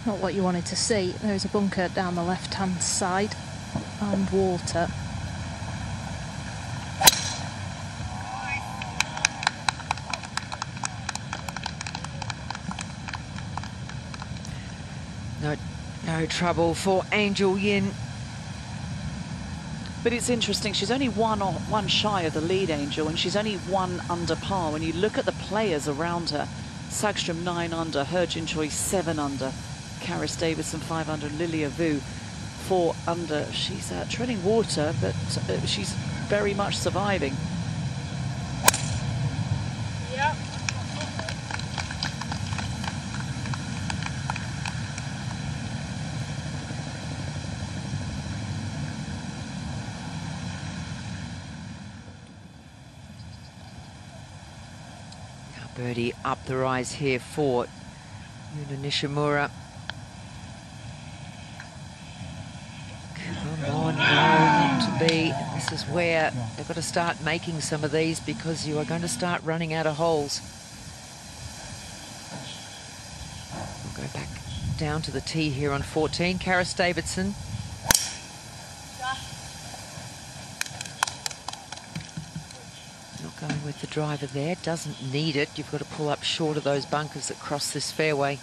Not what you wanted to see. There's a bunker down the left-hand side and water.
No trouble for Angel Yin.
But it's interesting, she's only one shy of the lead, Angel, and she's only 1 under par. When you look at the players around her, Sagström 9 under, Herjin Choi 7 under, Karis Davidson 5 under, Lilia Vu 4 under. She's treading water, but she's very much surviving.
Yep.
Birdie up the rise here for Yuna Nishimura. Come on, no, not to be. This is where they've got to start making some of these, because you are going to start running out of holes. We'll go back down to the tee here on 14. Karis Davidson. Going with the driver there, doesn't need it. You've got to pull up short of those bunkers that cross this fairway.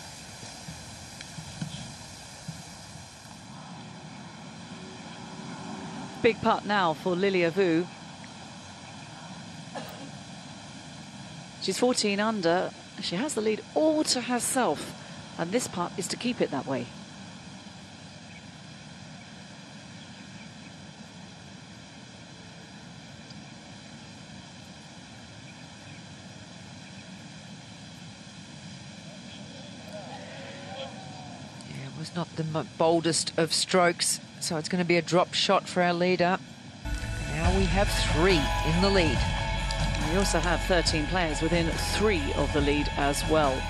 Big putt now for Lilia Vu. She's 14 under. She has the lead all to herself, and this putt is to keep it that way.
Not the boldest of strokes, so it's going to be a drop shot for our leader. Now we have 3 in the lead.
We also have 13 players within 3 of the lead as well.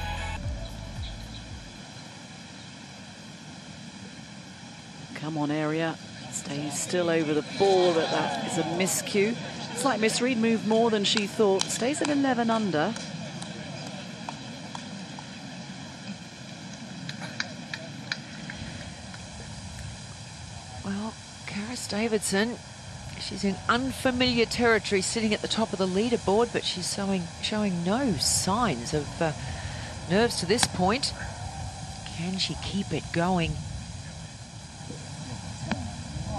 Come on, Area. Stays still over the ball, but that is a miscue. Slight misread, moved more than she thought. Stays at 11 under.
Well, Karis Davidson, she's in unfamiliar territory, sitting at the top of the leaderboard, but she's showing no signs of nerves to this point. Can she keep it going?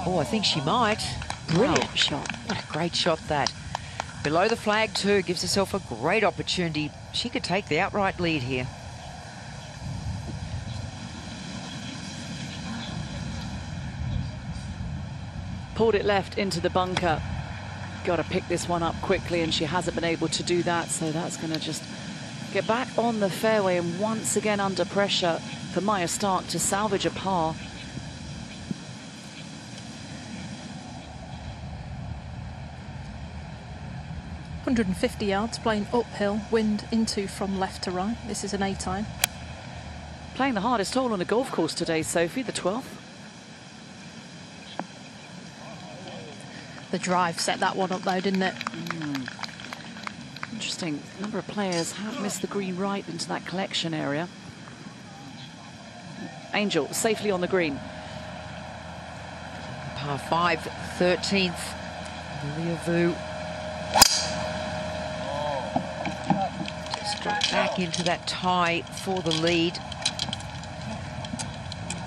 Oh, I think she might. Brilliant shot. What a great shot that. Below the flag too, gives herself a great opportunity. She could take the outright lead here.
Pulled it left into the bunker. Got to pick this one up quickly, and she hasn't been able to do that, so that's going to just get back on the fairway, and once again under pressure for Maya Stark to salvage a par.
.150 yards, playing uphill, wind into from left to right. This is an A-time.
Playing the hardest hole on a golf course today, Sophie, the 12th.
The drive set that one up though, didn't it?
Interesting. A number of players have missed the green right into that collection area. Angel safely on the green.
Par 5, 13th. Lilia Vu. Just dropped back into that tie for the lead.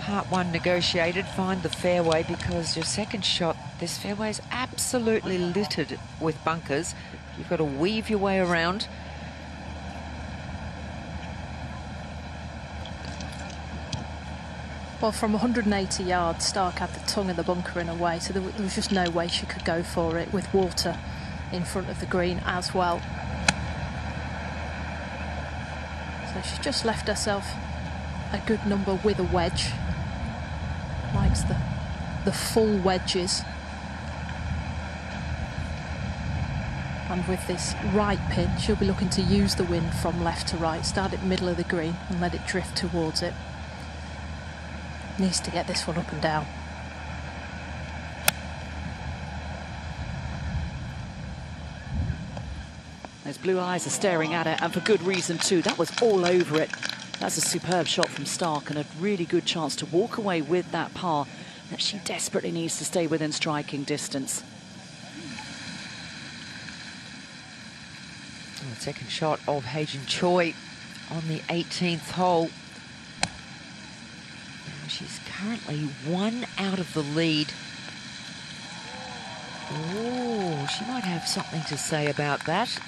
Part 1 negotiated. Find the fairway, because your second shot, this fairway is absolutely littered with bunkers. You've got to weave your way around.
Well, from 180 yards, Stark had the tongue of the bunker in a way, so there was just no way she could go for it with water in front of the green as well. So she's just left herself a good number with a wedge. Likes the full wedges. And with this right pin, she'll be looking to use the wind from left to right, start at middle of the green and let it drift towards it. Needs to get this one up and down.
Those blue eyes are staring at it, and for good reason too. That was all over it. That's a superb shot from Stark, and a really good chance to walk away with that par that she desperately needs to stay within striking distance.
The second shot of Herjin Choi on the 18th hole. Now she's currently 1 out of the lead. Oh, she might have something to say about that.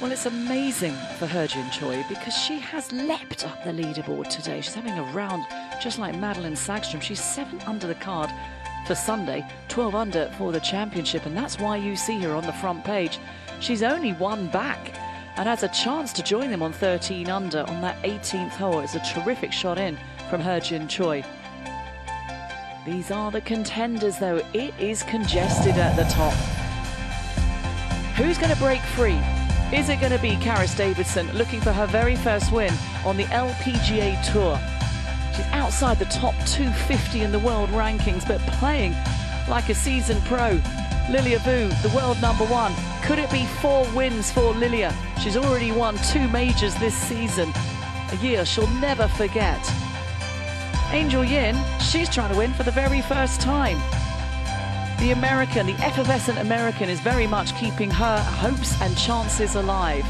Well, it's amazing for He-Jin Choi because she has leapt up the leaderboard today. She's having a round just like Madeline Sagstrom. She's 7 under the card for Sunday, 12 under for the championship, and that's why you see her on the front page. She's only 1 back and has a chance to join them on 13 under on that 18th hole. It's a terrific shot in from He-Jin Choi. These are the contenders, though. It is congested at the top. Who's going to break free? Is it going to be Karis Davidson looking for her very first win on the LPGA Tour? She's outside the top 250 in the world rankings, but playing like a seasoned pro. Lilia Vu, the world #1. Could it be 4 wins for Lilia? She's already won 2 majors this season, a year she'll never forget. Angel Yin, she's trying to win for the very first time. The American, the effervescent American, is very much keeping her hopes and chances alive.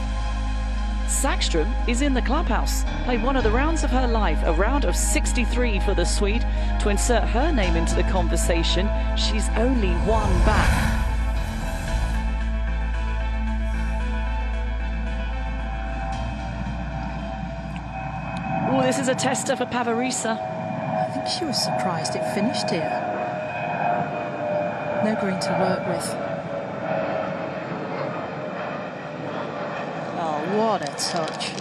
Sagstrom is in the clubhouse, played one of the rounds of her life, a round of 63 for the Swede. To insert her name into the conversation, she's only 1 back. Oh, this is a tester for Pavarisa.
I think she was surprised it finished here. No green to work with. Oh, what a touch.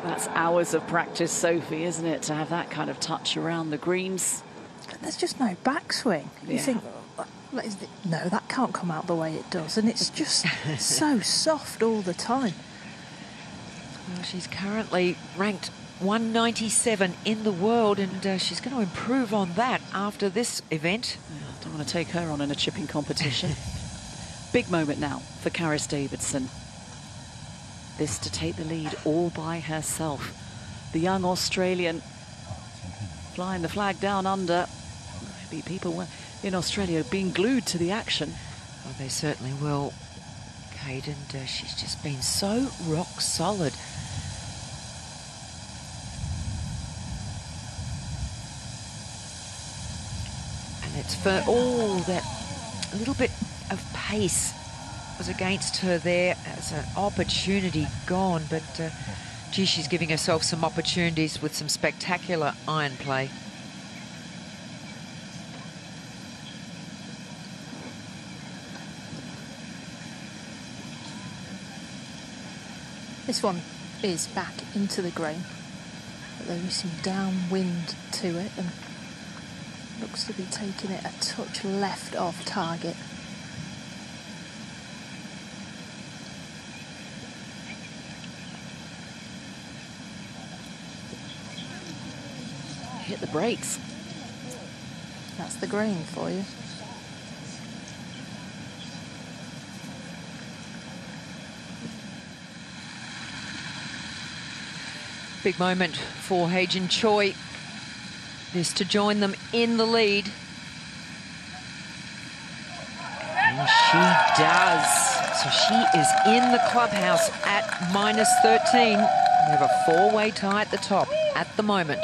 That's hours of practice, Sophie, isn't it, to have that kind of touch around the greens?
But there's just no backswing. You think, no, that can't come out the way it does. And it's just so soft all the time.
Well, she's currently ranked 197 in the world, and she's going to improve on that after this event.
I don't want to take her on in a chipping competition. Big moment now for Karis Davidson. This to take the lead all by herself. The young Australian flying the flag down under. Maybe people in Australia being glued to the action.
Well, they certainly will, Kate, and she's just been so rock solid. It's for all that little bit of pace was against her there as an opportunity gone, but gee, she's giving herself some opportunities with some spectacular iron play.
This one is back into the green, but there is some downwind to it and looks to be taking it a touch left of target.
Hit the brakes.
That's the green for you.
Big moment for He-Jin Choi. This to join them in the lead. And she does. So she is in the clubhouse at -13. We have a 4-way tie at the top at the moment.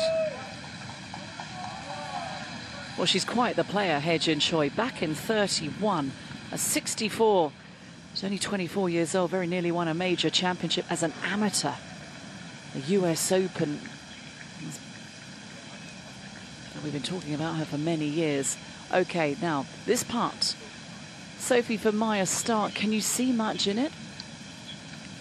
Well, she's quite the player, He-Jin Choi. Back in 31, a 64. She's only 24 years old, very nearly won a major championship as an amateur. The US Open. We've been talking about her for many years. Okay, now, this part. Sophie, for Maya Stark, can you see much in it?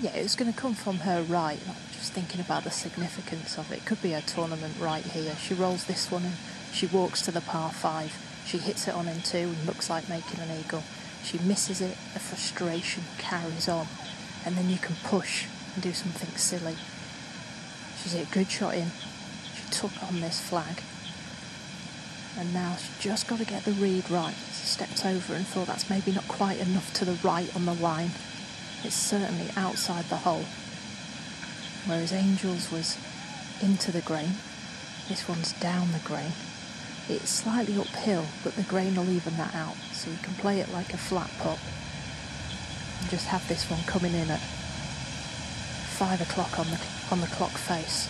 Yeah, it's going to come from her right. I'm just thinking about the significance of it. Could be a tournament right here. She rolls this one in. She walks to the par 5. She hits it on in 2 and looks like making an eagle. She misses it. The frustration carries on. And then you can push and do something silly. She's hit a good shot in. She took on this flag. And now she's just got to get the read right. She stepped over and thought that's maybe not quite enough to the right on the line. It's certainly outside the hole. Whereas Angels was into the green. This one's down the green. It's slightly uphill, but the grain will even that out. So you can play it like a flat putt. And just have this one coming in at 5 o'clock on the clock face.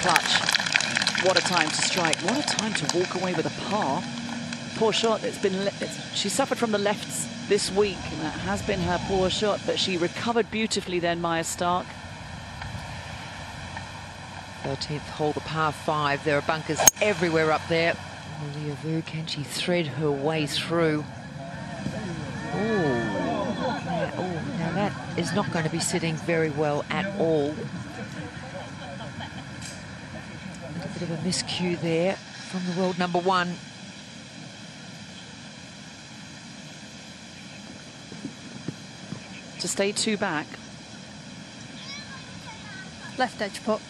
clutch. What a time to strike. What a time to walk away with a par. Poor shot. She suffered from the lefts this week, and that has been her poor shot, but she recovered beautifully then, Maya Stark.
13th hole, the par 5. There are bunkers everywhere up there. Maria Vu, can she thread her way through? Now that is not going to be sitting very well at all. A bit of a miscue there from the world number 1.
To stay 2 back.
Left edge putt.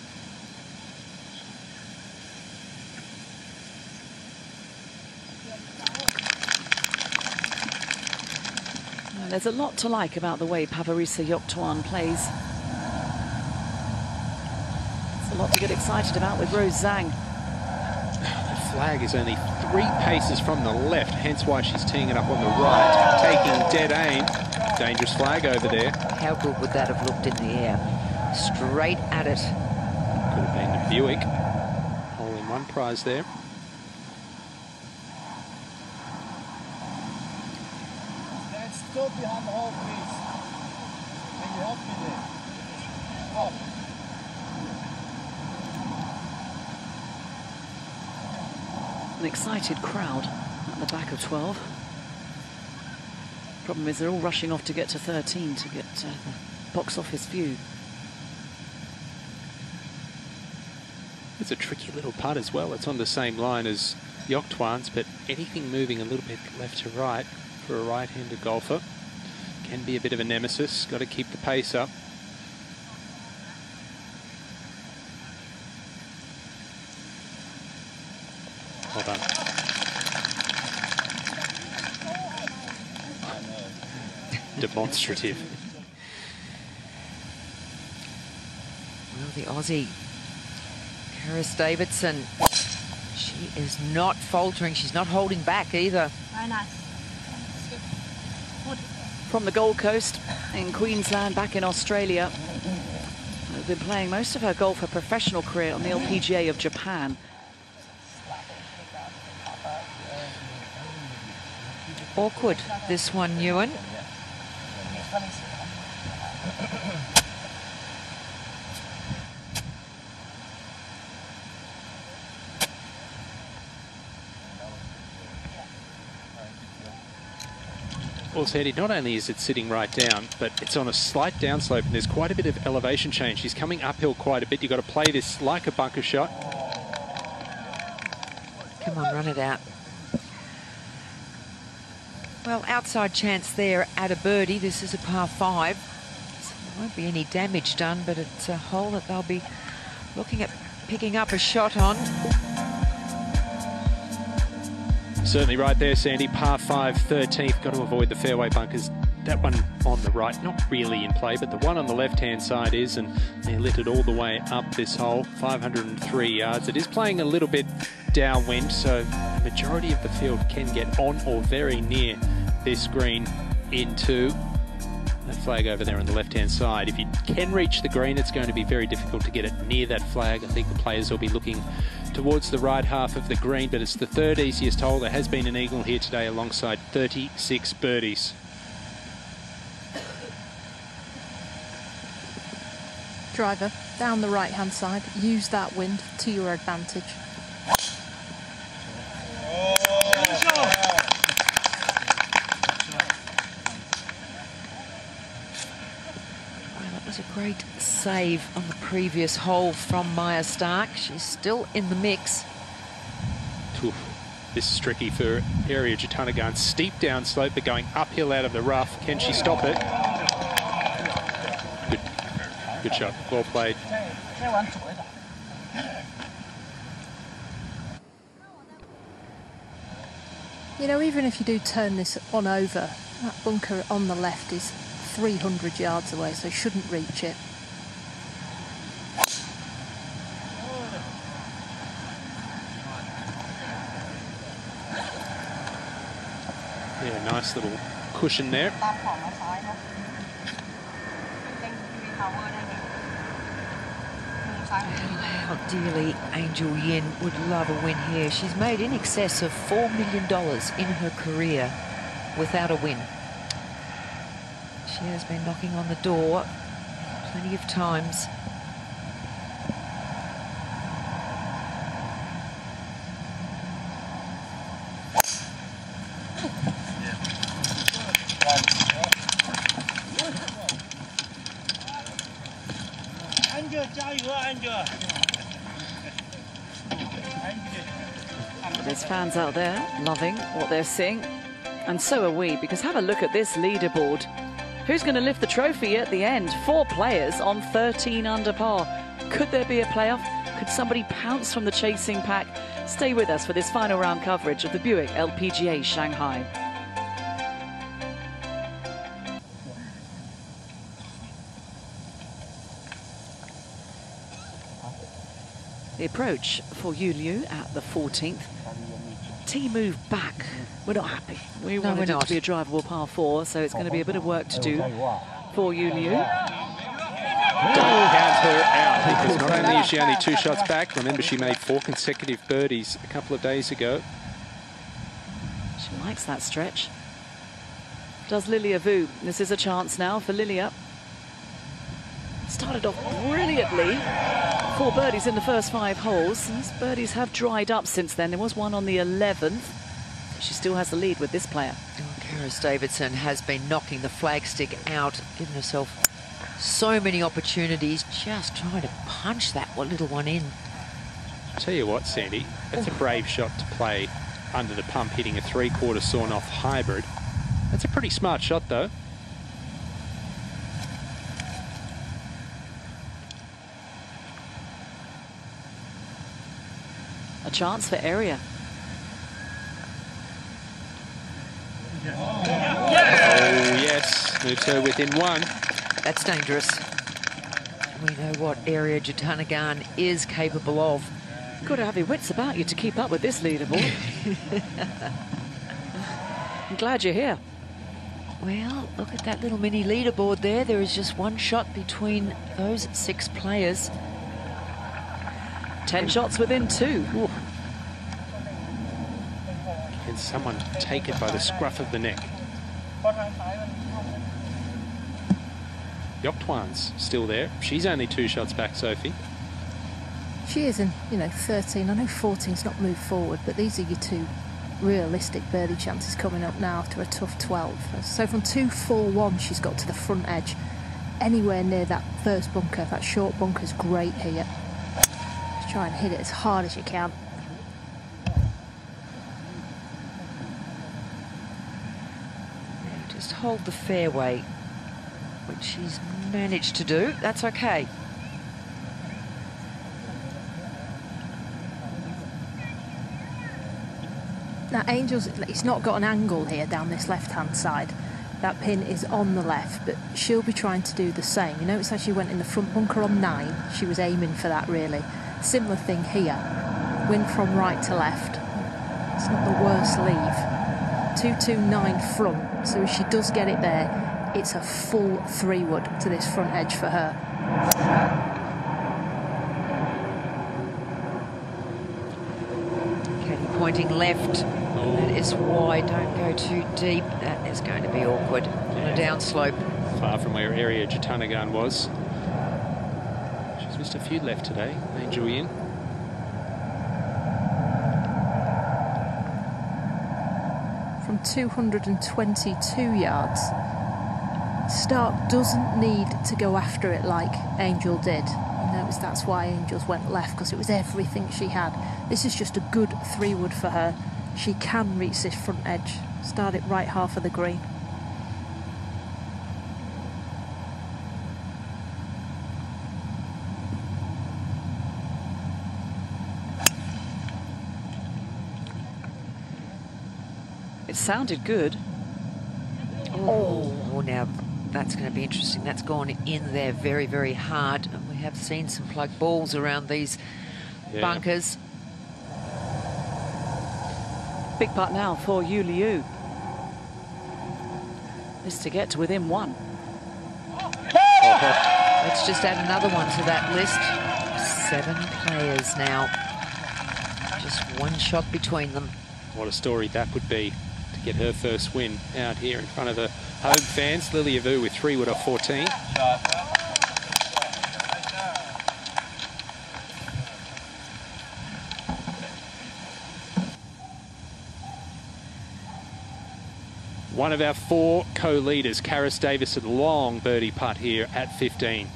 There's a lot to like about the way Pavarisa Yoktuan plays. It's a lot to get excited about with Rose Zhang.
The flag is only 3 paces from the left, hence why she's teeing it up on the right, taking dead aim. Dangerous flag over there.
How good would that have looked in the air? Straight at it.
Could have been the Buick. Hole-in-one prize there.
Stop behind the hole, please. Can you help me there? Stop.
An excited crowd at the back of 12. Problem is they're all rushing off to get to 13 to get the box office view.
It's a tricky little putt as well. It's on the same line as Yoktuan's, but anything moving a little bit left to right for a right-handed golfer can be a bit of a nemesis. Got to keep the pace up. Well done. Demonstrative.
Well, the Aussie, Karis Davidson, she is not faltering. She's not holding back either.
Very nice.
From the Gold Coast in Queensland, back in Australia. Has been playing most of her golf, her professional career, on the LPGA of Japan.
Awkward, this one, Ewan.
Well, Sandy, not only is it sitting right down, but it's on a slight downslope, and there's quite a bit of elevation change. She's coming uphill quite a bit. You've got to play this like a bunker shot.
Come on, run it out. Well, outside chance there at a birdie. This is a par 5. So there won't be any damage done, but it's a hole that they'll be looking at picking up a shot on.
Certainly right there, Sandy. Par 5, 13th. Got to avoid the fairway bunkers. That one on the right, not really in play, but the one on the left-hand side is, and they lit it all the way up this hole. 503 yards. It is playing a little bit downwind, so the majority of the field can get on or very near this green into that flag over there on the left-hand side. If you can reach the green, it's going to be very difficult to get it near that flag. I think the players will be looking towards the right half of the green, but it's the 3rd easiest hole. There has been an eagle here today alongside 36 birdies.
Driver, down the right-hand side. Use that wind to your advantage.
A great save on the previous hole from Maya Stark. She's still in the mix.
Oof. This is tricky for Area Jatanagarn. Steep downslope, but going uphill out of the rough. Can she stop it? Good shot. Well played.
You know, even if you do turn this on over, that bunker on the left is 300 yards away, so shouldn't reach it.
Yeah, nice little cushion there.
Oh, dearly, Angel Yin would love a win here. She's made in excess of $4 million in her career without a win. She has been knocking on the door plenty of times.
There's fans out there loving what they're seeing, and so are we, because have a look at this leaderboard. Who's going to lift the trophy at the end? 4 players on 13 under par. Could there be a playoff? Could somebody pounce from the chasing pack? Stay with us for this final round coverage of the Buick LPGA Shanghai. The approach for Yu Liu at the 14th. Tee move back. We're not happy. We wanted it to be a drivable par 4, so it's going to be a bit of work to do for Yu Liu.
Don't count her out, because not only is she only 2 shots back, remember she made 4 consecutive birdies a couple of days ago.
She likes that stretch. Does Lilia Vu. This is a chance now for Lilia. Started off brilliantly. 4 birdies in the first 5 holes. These birdies have dried up since then. There was one on the 11th. She still has the lead with this player.
Oh, Karis Davidson has been knocking the flagstick out, giving herself so many opportunities, just trying to punch that little one in.
Tell you what, Sandy, that's a brave shot to play under the pump, hitting a 3/4 sawn-off hybrid. That's a pretty smart shot, though.
A chance for area.
Oh, yes. Moves her within 1.
That's dangerous. We know what area Jatanagarn is capable of.
You've got to have your wits about you to keep up with this leaderboard. I'm glad you're here.
Well, look at that little mini leaderboard there. There is just 1 shot between those 6 players.
10 shots within 2. Ooh.
Can someone take it by the scruff of the neck? Yoctwan's still there. She's only 2 shots back, Sophie.
She is in, 13. I know 14's not moved forward, but these are your 2 realistic birdie chances coming up now after a tough 12. So from 2-4-1, she's got to the front edge. Anywhere near that first bunker, that short bunker's great here. Just try and hit it as hard as you can.
Just hold the fairway, which she's managed to do. That's okay.
Now, Angel's, it's not got an angle here down this left-hand side. That pin is on the left, but she'll be trying to do the same. You notice how she went in the front bunker on 9. She was aiming for that, really. Similar thing here. Wind from right to left. It's not the worst leave. 229 front, so if she does get it there, it's a full 3-wood to this front edge for her.
Caddy pointing left. That is wide. Don't go too deep. That is going to be awkward on a downslope.
Far from where area Jatanagarn was. She's missed a few left today, Angel Yin.
From 222 yards, Stark doesn't need to go after it like Angel did. You notice that's why Angel's went left, because it was everything she had. This is just a good 3-wood for her. She can reach this front edge. Start it right half of the green.
It sounded good.
Oh, now that's going to be interesting. That's gone in there very, very hard. And we have seen some plug balls around these bunkers.
Big putt now for Yu Liu. This to get to within 1.
Let's just add another one to that list. 7 players now. Just one shot between them.
What a story that would be to get her first win out here in front of the home fans. Lilia Vu with 3 wood off 14. One of our 4 co-leaders, Karis Davis, a long birdie putt here at 15.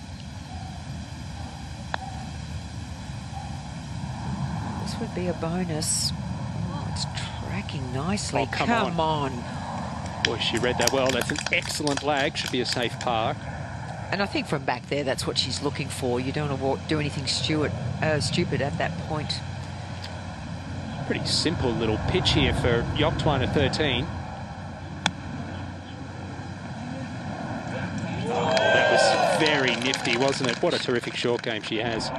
This would be a bonus. Oh, it's tracking nicely.
Oh, come
on.
Boy, she read that well. That's an excellent lag. Should be a safe par.
And I think from back there, that's what she's looking for. You don't want to do anything stupid at that point.
Pretty simple little pitch here for Yoctwine at 13. That was very nifty, wasn't it? What a terrific short game she has.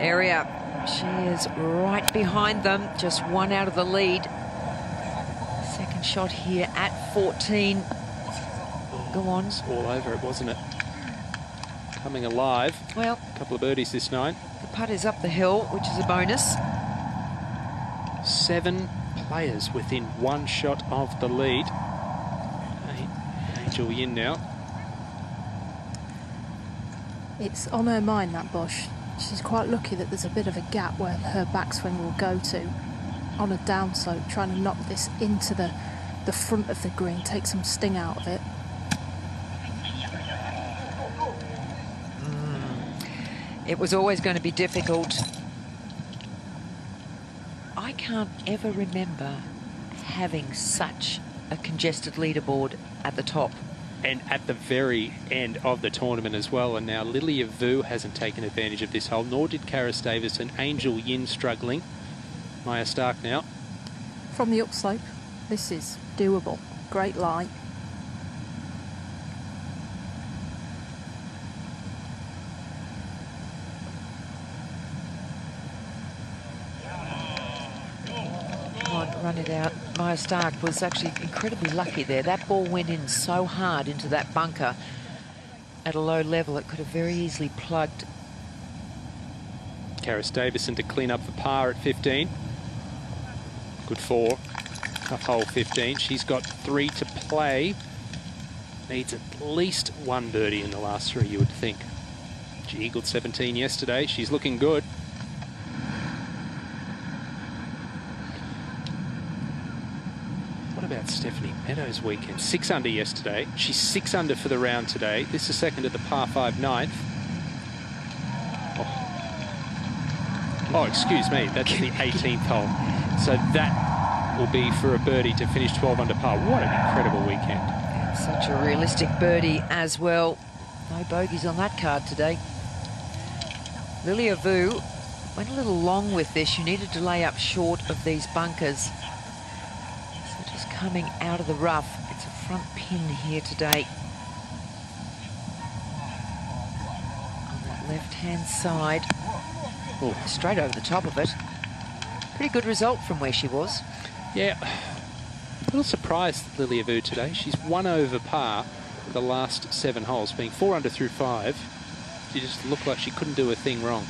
Area, she is right behind them, just 1 out of the lead. Second shot here at 14. Go on.
It's all over it, wasn't it? Coming alive.
Well,
a couple of birdies this night.
The putt is up the hill, which is a bonus.
7 players within 1 shot of the lead. Angel Yin now.
It's on her mind, that bush. She's quite lucky that there's a bit of a gap where her backswing will go to on a downslope, trying to knock this into the front of the green, take some sting out of it.
It was always going to be difficult. I can't ever remember having such a congested leaderboard at the top.
And at the very end of the tournament as well. And now Lilia Vu hasn't taken advantage of this hole, nor did Karis Davis, and Angel Yin struggling. Maya Stark now.
From the upslope, this is doable. Great lie.
Run it out. Maya Stark was actually incredibly lucky there. That ball went in so hard into that bunker at a low level, it could have very easily plugged.
Karis Davison to clean up for par at 15. Good 4. Tough hole 15. She's got 3 to play. Needs at least 1 birdie in the last 3, you would think. She eagled 17 yesterday. She's looking good. What about Stephanie Meadows' weekend? 6 under yesterday. She's 6 under for the round today. This is second at the par 5 9th. Oh, excuse me. That's the 18th hole. So that will be for a birdie to finish 12 under par. What an incredible weekend.
And such a realistic birdie as well. No bogeys on that card today. Lilia Vu went a little long with this. You needed to lay up short of these bunkers. Coming out of the rough. It's a front pin here today. On that left-hand side.
Ooh.
Straight over the top of it. Pretty good result from where she was.
Yeah. A little surprised Lilia Vu today. She's 1 over par the last 7 holes, being 4 under through 5. She just looked like she couldn't do a thing wrong.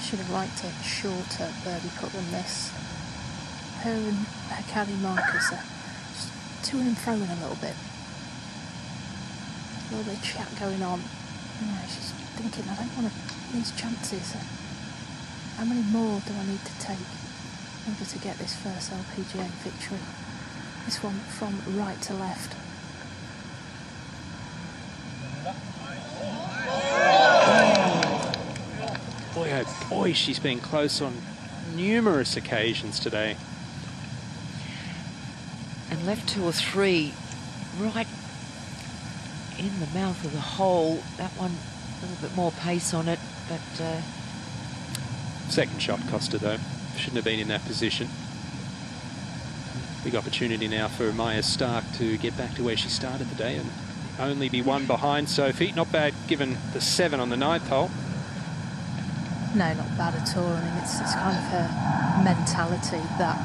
Should have liked a shorter birdie putt than this. Her and her caddy Marcus are just to and fro a little bit. A little bit of chat going on. You know, she's thinking, I don't want these chances. How many more do I need to take in order to get this first LPGA victory? This one from right to left.
Boy, oh boy, she's been close on numerous occasions today.
And left 2 or 3 right in the mouth of the hole. That one, a little bit more pace on it, but...
Second shot cost her, though. Shouldn't have been in that position. Big opportunity now for Maya Stark to get back to where she started the day and only be 1 behind Sophie. Not bad given the 7 on the 9th hole.
No, not bad at all. I mean, it's kind of her mentality that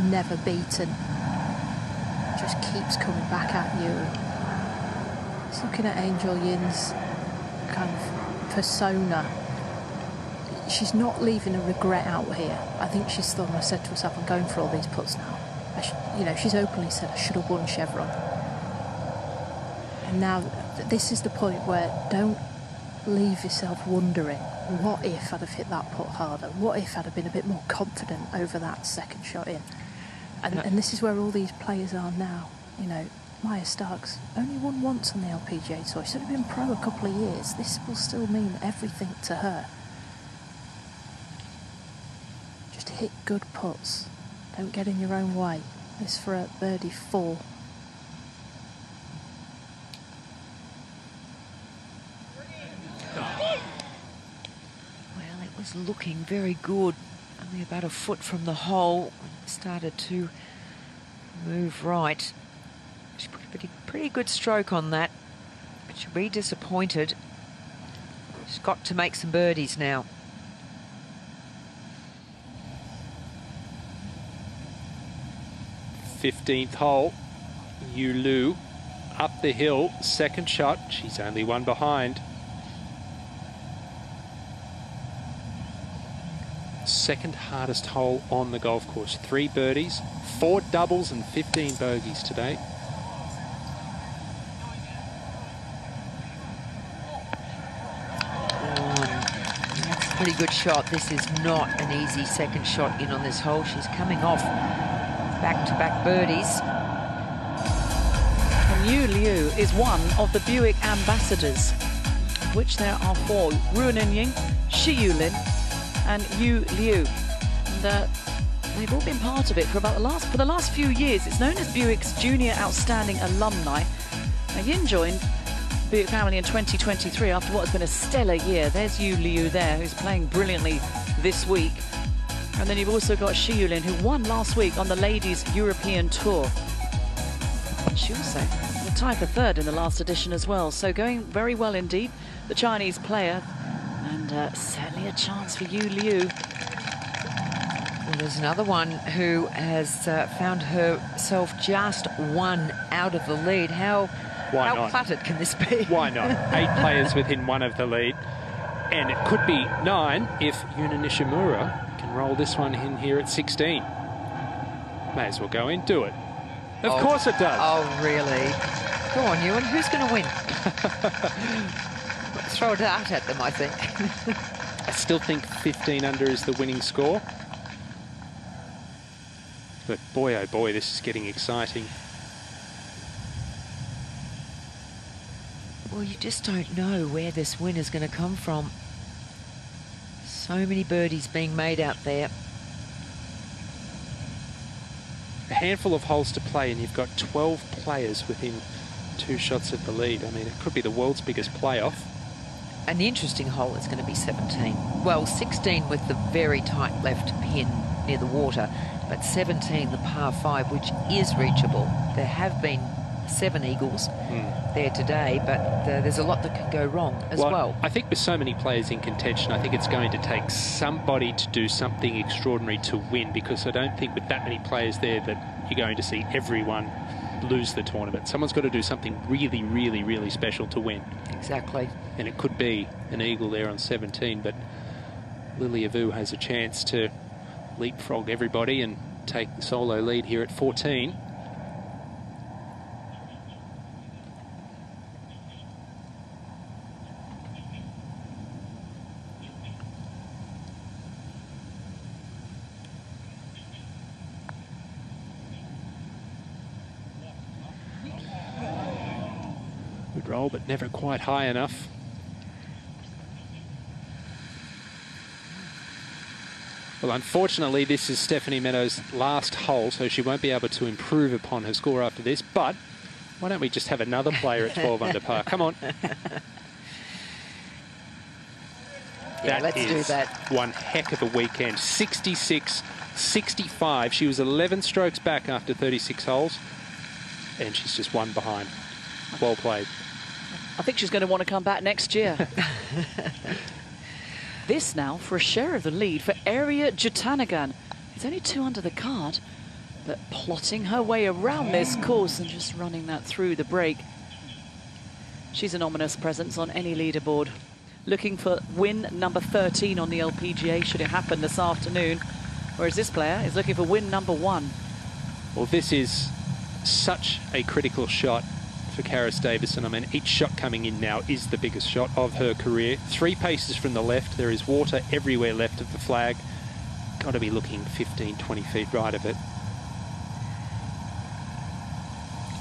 never beaten just keeps coming back at you. Just looking at Angel Yin's kind of persona, she's not leaving a regret out here. I think she's thought and said to herself, I'm going for all these putts now. You know, she's openly said, I should have won Chevron. And now this is the point where don't leave yourself wondering, what if I'd have hit that putt harder? What if I'd have been a bit more confident over that second shot in? And this is where all these players are now. You know, Maya Stark's only won once on the LPGA Tour. She's only been pro a couple of years. This will still mean everything to her. Just hit good putts. Don't get in your own way. This for a birdie 4.
Well, it was looking very good. Only about a foot from the hole. Started to move right. She put a pretty good stroke on that, but she'll be disappointed. She's got to make some birdies now.
th hole, Yu Lu up the hill, second shot. She's only one behind. Second hardest hole on the golf course. 3 birdies, 4 doubles and 15 bogeys today.
That's a pretty good shot. This is not an easy second shot in on this hole. She's coming off back-to-back birdies.
And Yu Liu is one of the Buick ambassadors, of which there are 4. Ruan Ying, Shi Yulin and Yu Liu. And they've all been part of it for the last few years. It's known as Buick's Junior Outstanding Alumni. Now, Yin joined Buick family in 2023 after what has been a stellar year. There's Yu Liu there, who's playing brilliantly this week. And then you've also got Shi Yulin, who won last week on the Ladies European Tour. She also tied for 3rd in the last edition as well. So going very well indeed, the Chinese player. And certainly a chance for Yu Liu.
Well, there's another one who has found herself just 1 out of the lead. How cluttered can this be?
Why not? 8 players within 1 of the lead. And it could be 9 if Yuna Nishimura can roll this one in here at 16. May as well go in, do it. Of course it does.
Oh, really? Go on, Ewan. Who's going to win? Throw a dart at them, I think.
I still think 15 under is the winning score. But boy, oh boy, this is getting exciting.
Well, you just don't know where this win is going to come from. So many birdies being made out there.
A handful of holes to play and you've got 12 players within 2 shots of the lead. I mean, it could be the world's biggest playoff.
An interesting hole is going to be 17. Well, 16 with the very tight left pin near the water, but 17, the par 5, which is reachable. There have been 7 eagles there today, but there's a lot that can go wrong as well.
I think with so many players in contention, I think it's going to take somebody to do something extraordinary to win, because I don't think with that many players there that you're going to see everyone lose the tournament. Someone's got to do something really, really, really special to win.
Exactly.
And it could be an eagle there on 17, but Lilia Vu has a chance to leapfrog everybody and take the solo lead here at 14. Good roll, but never quite high enough. Well, unfortunately, this is Stephanie Meadows' last hole, so she won't be able to improve upon her score after this. But why don't we just have another player at 12 under par? Come on.
Yeah, let's do that.
One heck of a weekend. 66, 65. She was 11 strokes back after 36 holes, and she's just 1 behind. Well played.
I think she's going to want to come back next year. This now for a share of the lead for Arya Jutanagan. It's only 2 under the card, but plotting her way around this course and just running that through the break. She's an ominous presence on any leaderboard. Looking for win number 13 on the LPGA should it happen this afternoon. Whereas this player is looking for win number 1.
Well, this is such a critical shot for Karis Davison. I mean, each shot coming in now is the biggest shot of her career. 3 paces from the left. There is water everywhere left of the flag. Got to be looking 15, 20 feet right of it.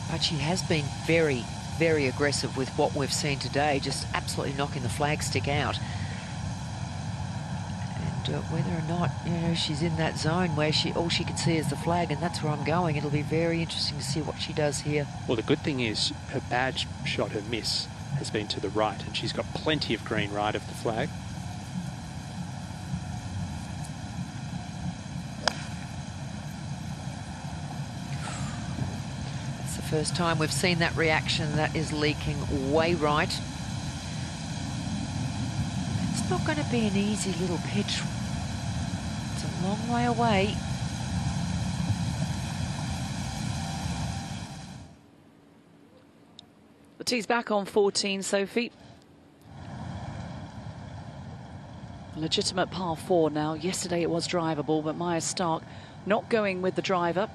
But she has been very, very aggressive with what we've seen today, just absolutely knocking the flagstick out. And whether or not, you know, she's in that zone where all she can see is the flag, and that's where I'm going. It'll be very interesting to see what she does here.
Well, the good thing is her bad shot, her miss, has been to the right, and she's got plenty of green right of the flag.
It's the first time we've seen that reaction. That is leaking way right. It's not going to be an easy little pitch. It's a long way away.
The tee's back on 14, Sophie. Legitimate par 4 now. Yesterday it was drivable, but Maya Stark not going with the driver.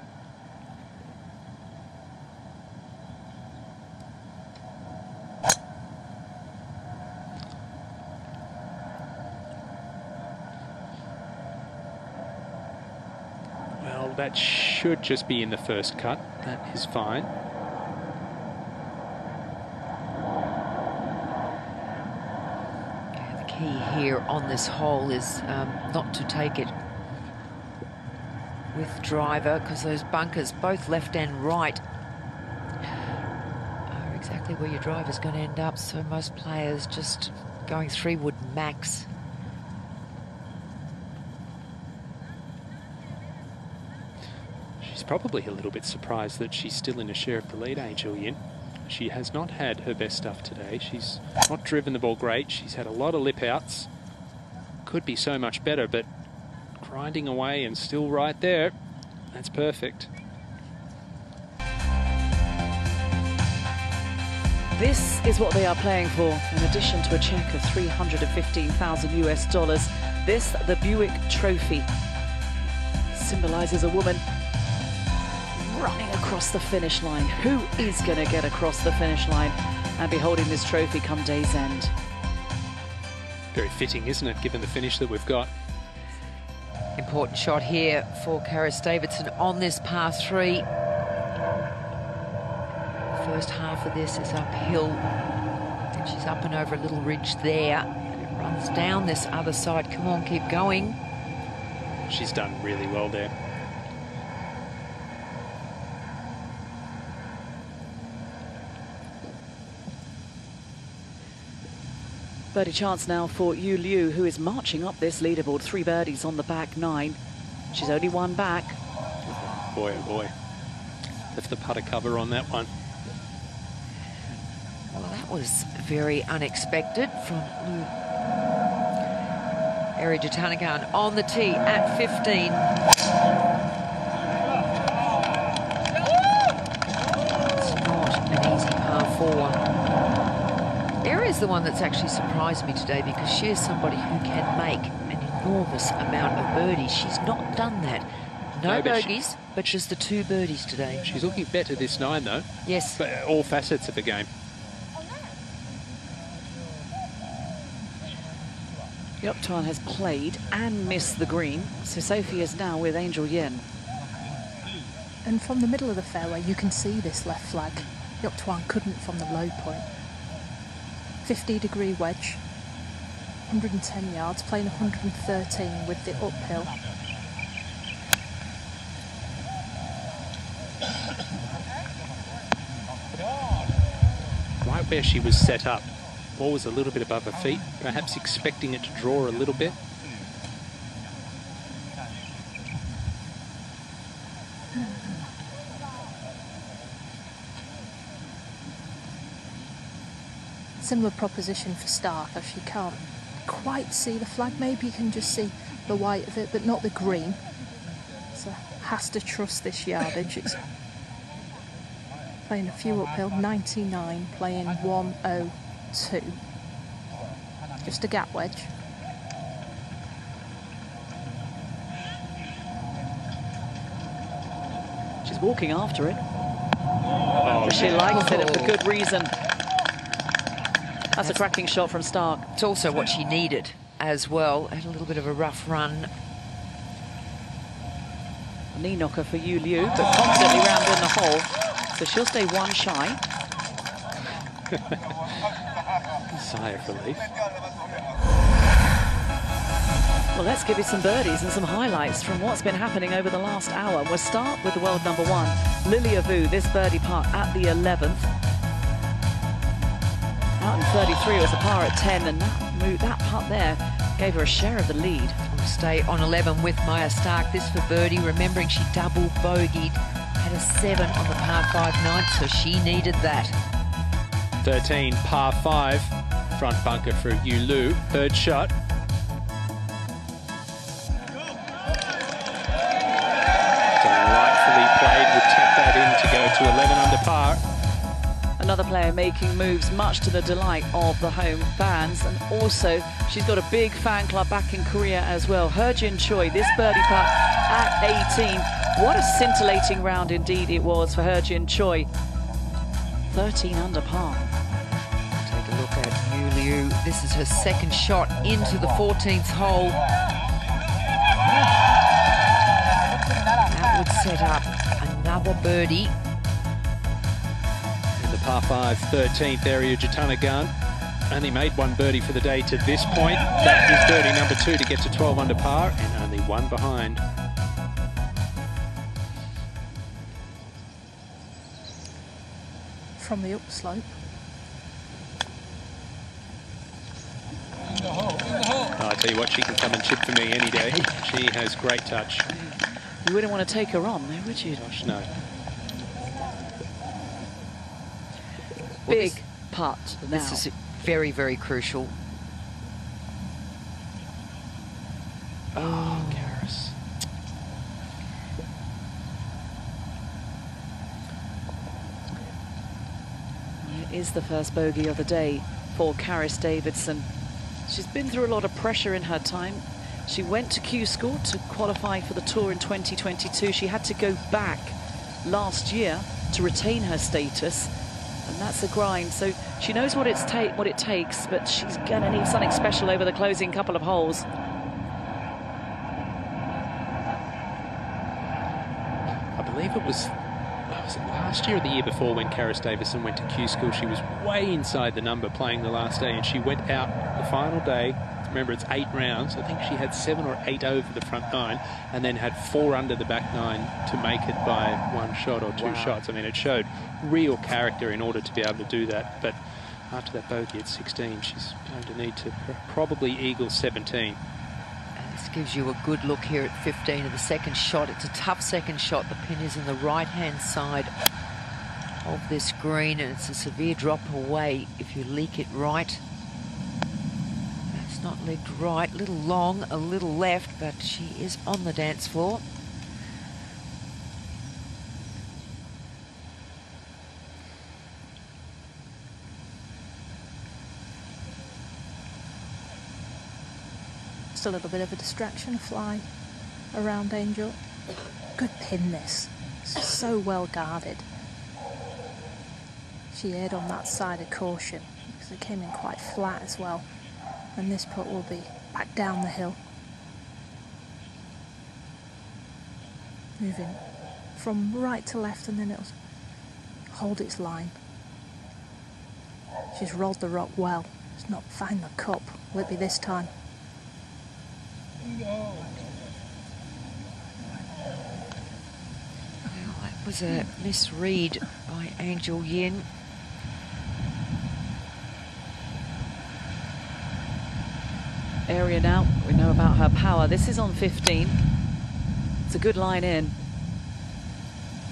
Well, that should just be in the first cut. That is fine.
Here on this hole is not to take it with driver, because those bunkers, both left and right, are exactly where your driver's going to end up. So most players just going 3-wood max.
She's probably a little bit surprised that she's still in a share of the lead, Angel Yin. She has not had her best stuff today. She's not driven the ball great. She's had a lot of lip outs. Could be so much better, but grinding away and still right there. That's perfect.
This is what they are playing for. In addition to a check of $315,000 US, this, the Buick Trophy, symbolizes a woman running across the finish line. Who is going to get across the finish line and be holding this trophy come day's end?
Very fitting, isn't it, given the finish that we've got?
Important shot here for Karis Davidson on this par 3. First half of this is uphill, and she's up and over a little ridge there. And it runs down this other side. Come on, keep going.
She's done really well there.
Birdie chance now for Yu Liu, who is marching up this leaderboard. 3 birdies on the back 9. She's only 1 back.
Boy, oh boy. Left the putter cover on that one.
Well, that was very unexpected from Jatanagarn on the tee at 15. It's not an easy par 4. Is the one that's actually surprised me today, because she is somebody who can make an enormous amount of birdies. She's not done that. No bogeys, but just the 2 birdies today.
She's looking better this 9, though.
Yes.
But all facets of the game.
Yoptuan has played and missed the green, so Sophie is now with Angel Yin.
And from the middle of the fairway, you can see this left flag. Yoptuan couldn't from the low point. 50-degree wedge, 110 yards, playing 113 with the uphill.
Right where she was set up. Ball was a little bit above her feet, perhaps expecting it to draw a little bit.
Similar proposition for Stark, as she can't quite see the flag. Maybe you can just see the white of it, but not the green. So has to trust this yardage. It's Playing a few uphill, 99, playing 102. Just a gap wedge.
She's walking after it. But she likes it for good reason. That's a cracking shot from Stark.
It's also what she needed as well. Had a little bit of a rough run.
A knee knocker for Yu Liu, but confidently round in the hole. So she'll stay one shy.
Sigh of relief.
Well, let's give you some birdies and some highlights from what's been happening over the last hour. We'll start with the world number 1, Lilia Vu, this birdie putt at the 11th. Out in 33, it was a par at 10, and that putt there gave her a share of the lead.
We'll stay on 11 with Maya Stark. This for birdie, remembering she double bogeyed, had a 7 on the par 5 ninth, so she needed that.
13, par 5, front bunker for Yu Liu, third shot. Delightfully played, would tap that in to go to 11 under par.
Another player making moves, much to the delight of the home fans, and also she's got a big fan club back in Korea as well. Jin Choi, this birdie putt at 18. What a scintillating round indeed it was for Jin Choi. 13 under par.
Take a look at Yu Liu. This is her second shot into the 14th hole. That would set up another birdie.
Par 5, 13th area, Jatanagarn. Only made one birdie for the day to this point. That is birdie number 2 to get to 12 under par, and only one behind.
From the upslope.
I tell you what, she can come and chip for me any day. She has great touch.
You wouldn't want to take her on there, would you?
Gosh, no.
Big putt now.
This is very, very crucial.
Oh, Karis.
It is the first bogey of the day for Karis Davidson. She's been through a lot of pressure in her time. She went to Q School to qualify for the Tour in 2022. She had to go back last year to retain her status. And that's a grind, so she knows what it takes, but she's going to need something special over the closing couple of holes.
I believe it was last year or the year before when Karis Davidson went to Q School. She was way inside the number playing the last day, and she went out the final day. Remember, it's 8 rounds. I think she had 7 or 8 over the front 9 and then had 4 under the back 9 to make it by 1 shot or 2 shots. I mean, it showed real character in order to be able to do that. But after that bogey at 16, she's going to need to probably eagle 17.
This gives you a good look here at 15 of the second shot. It's a tough second shot. The pin is in the right-hand side of this green, and it's a severe drop away if you leak it right. Not legged right, a little long, a little left, but she is on the dance floor.
Just a little bit of a distraction, fly around Angel. Good pin this. So well guarded. She erred on that side of caution because it came in quite flat as well. And this putt will be back down the hill. Moving from right to left, and then it'll hold its line. She's rolled the rock well. It's not find the cup. Will it be this time?
Well, that was a misread by Angel Yin.
Area now, we know about her power. This is on 15. It's a good line in.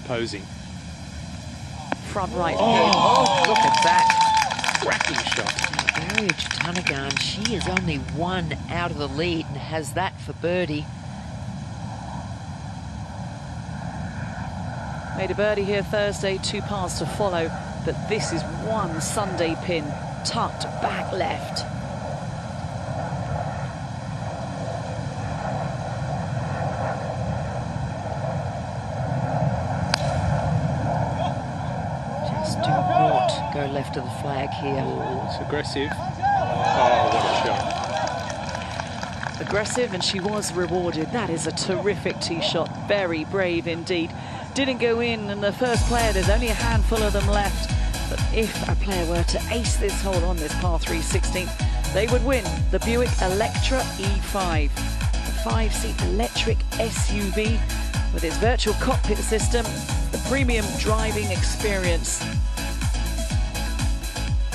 Posing.
Front right.
Oh, look at that.
Cracking shot.
Area Jatanagarn, she is only 1 out of the lead and has that for birdie.
Made a birdie here Thursday, 2 pars to follow, but this is one Sunday pin, tucked back left.
Just do not go left of the flag here.
Oh, it's aggressive. Oh, what a shot.
Aggressive, and she was rewarded. That is a terrific tee shot. Very brave indeed. Didn't go in the first player. There's only a handful of them left. But if a player were to ace this hole on this par 3 16th, they would win the Buick Electra E5. The 5-seat electric SUV with its virtual cockpit system, the premium driving experience.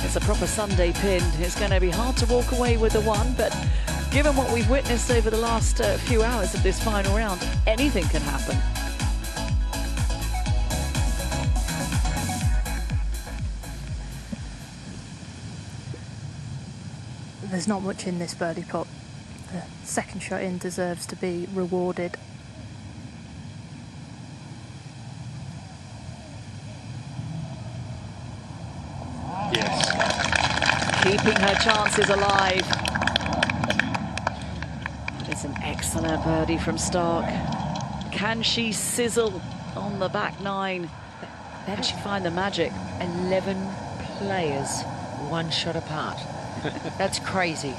It's a proper Sunday pin. It's going to be hard to walk away with the one, but given what we've witnessed over the last few hours of this final round, anything can happen.
There's not much in this birdie putt. The second shot in deserves to be rewarded.
Yes.
Keeping her chances alive. It's an excellent birdie from Stark. Can she sizzle on the back 9? Can she find the magic?
11 players, 1 shot apart. That's crazy.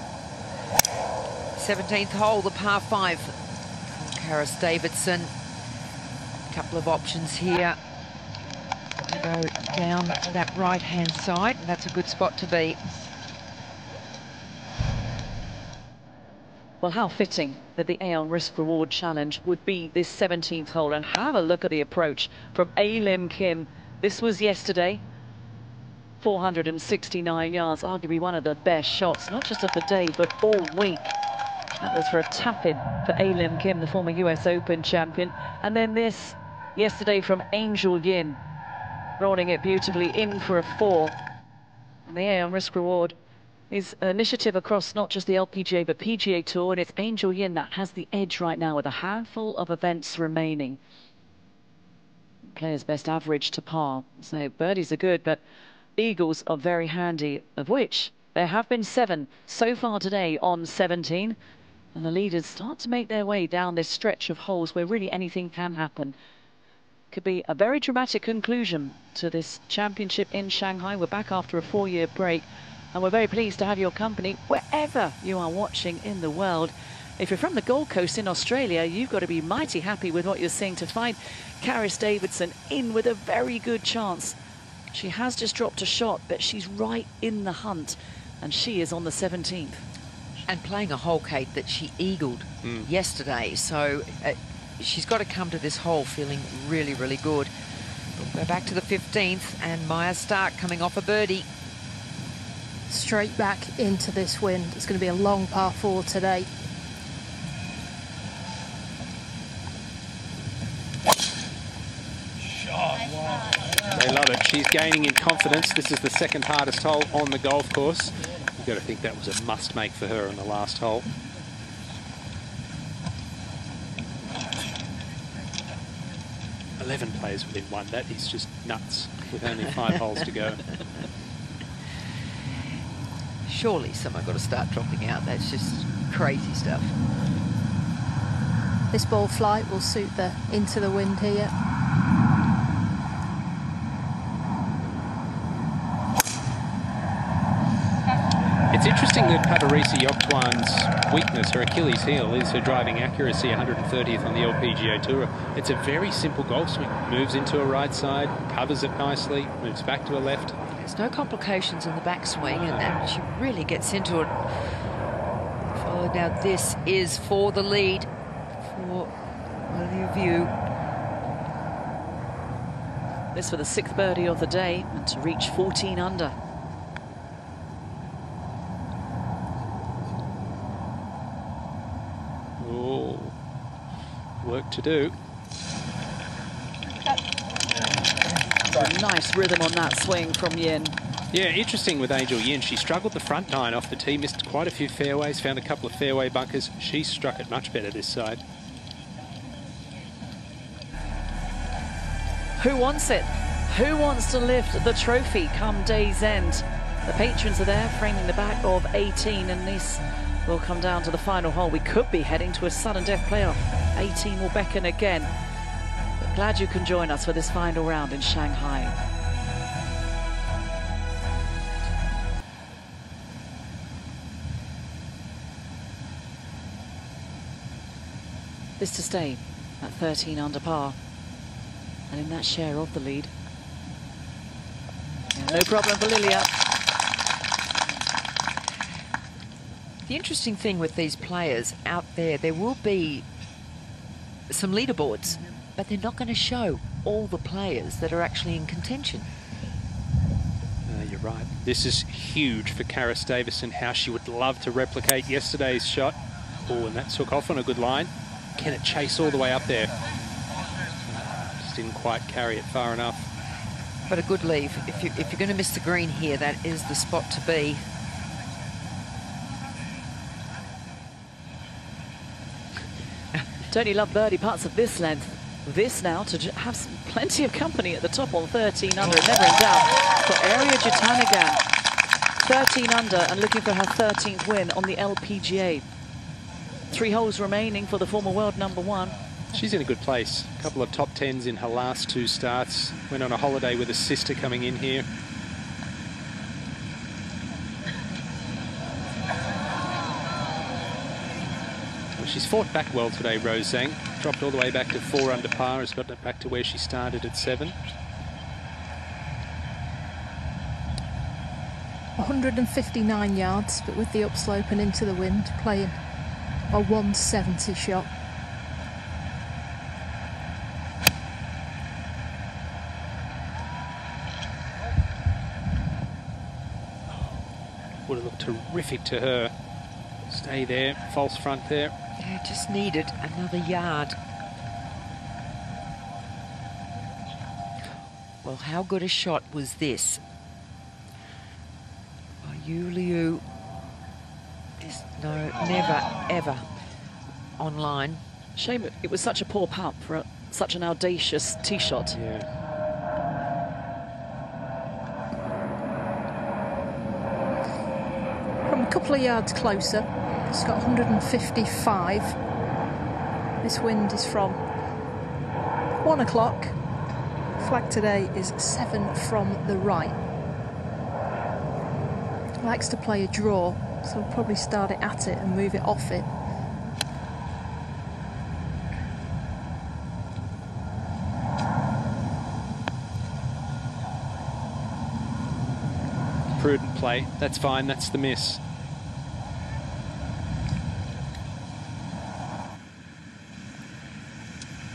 17th hole, the par 5 for Karis Davidson. A couple of options here. Go down that right-hand side. That's a good spot to be.
Well, how fitting that the Aon Risk Reward Challenge would be this 17th hole. And have a look at the approach from Lim Kim. This was yesterday. 469 yards, arguably one of the best shots, not just of the day, but all week. That was for a tap-in for Lim Kim, the former US Open champion. And then this, yesterday from Angel Yin, rolling it beautifully in for a 4. And the Aon Risk Reward is an initiative across not just the LPGA, but PGA Tour, and it's Angel Yin that has the edge right now with a handful of events remaining. Players' best average to par. So birdies are good, but eagles are very handy, of which there have been 7 so far today on 17. And the leaders start to make their way down this stretch of holes where really anything can happen. Could be a very dramatic conclusion to this championship in Shanghai. We're back after a 4-year break, and we're very pleased to have your company wherever you are watching in the world. If you're from the Gold Coast in Australia, you've got to be mighty happy with what you're seeing to find Karis Davidson in with a very good chance. She has just dropped a shot, but she's right in the hunt, and she is on the 17th.
And playing a hole, Kate, that she eagled yesterday. So she's got to come to this hole feeling really, really good. We'll go back to the 15th, and Maya Stark coming off a birdie.
Straight back into this wind. It's going to be a long par 4 today.
They love it. She's gaining in confidence. This is the second hardest hole on the golf course. You've got to think that was a must-make for her on the last hole. "11 players within 1. That is just nuts with only 5 holes to go.
Surely someone got to start dropping out. That's just crazy stuff.
This ball flight will suit the into the wind here.
It's interesting that Paparisa Yoktuan's weakness, her Achilles heel, is her driving accuracy, 130th on the LPGA Tour. It's a very simple golf swing. Moves into a right side, covers it nicely, moves back to a left.
There's no complications in the backswing, and she really gets into it. Followed now, this is for the lead for Lilia Vu.
This for the 6th birdie of the day, and to reach 14 under.
Oh, work to do.
A nice rhythm on that swing from Yin.
Yeah, interesting with Angel Yin. She struggled the front 9 off the tee, missed quite a few fairways, found a couple of fairway bunkers. She struck it much better this side.
Who wants it? Who wants to lift the trophy come day's end? The patrons are there framing the back of 18, and this will come down to the final hole. We could be heading to a sudden death playoff. 18 will beckon again. But glad you can join us for this final round in Shanghai. This to stay at 13 under par. And in that share of the lead. Yeah, no problem for Lilia.
The interesting thing with these players out there, there will be some leaderboards, but they're not going to show all the players that are actually in contention.
You're right. This is huge for Karis Davison, how she would love to replicate yesterday's shot. Oh, and that took off on a good line. Can it chase all the way up there? Just didn't quite carry it far enough.
But a good leave. If you're going to miss the green here, that is the spot to be.
Don't you love birdie putts of this length? This now to have plenty of company at the top on 13 under, and never in doubt for Ariya Jutanugarn. 13 under and looking for her 13th win on the LPGA. 3 holes remaining for the former world #1.
She's in a good place. A couple of top 10s in her last 2 starts. Went on a holiday with her sister coming in here. Well, she's fought back well today, Rose Zhang. Dropped all the way back to 4 under par. Has gotten it back to where she started at 7.
159 yards, but with the upslope and into the wind, playing a 170 shot.
Would have looked terrific to her. Stay there, false front there.
Yeah, just needed another yard. Well, how good a shot was this? Well, Yu Liu is never, ever online.
Shame it was such a poor putt for such an audacious tee shot.
Yeah.
From a couple of yards closer, it's got 155. This wind is from 1 o'clock. Flag today is 7 from the right. Likes to play a draw, so we'll probably start it at it and move it off it.
Prudent play. That's fine. That's the miss.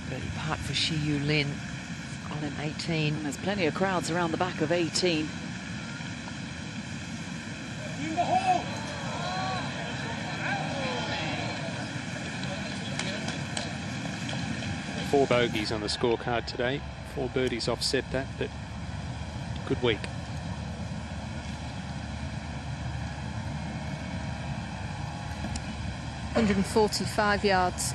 Birdie putt for Shi Yu Lin on an 18.
And there's plenty of crowds around the back of 18.
Four bogeys on the scorecard today. 4 birdies offset that, but good week.
.145 yards.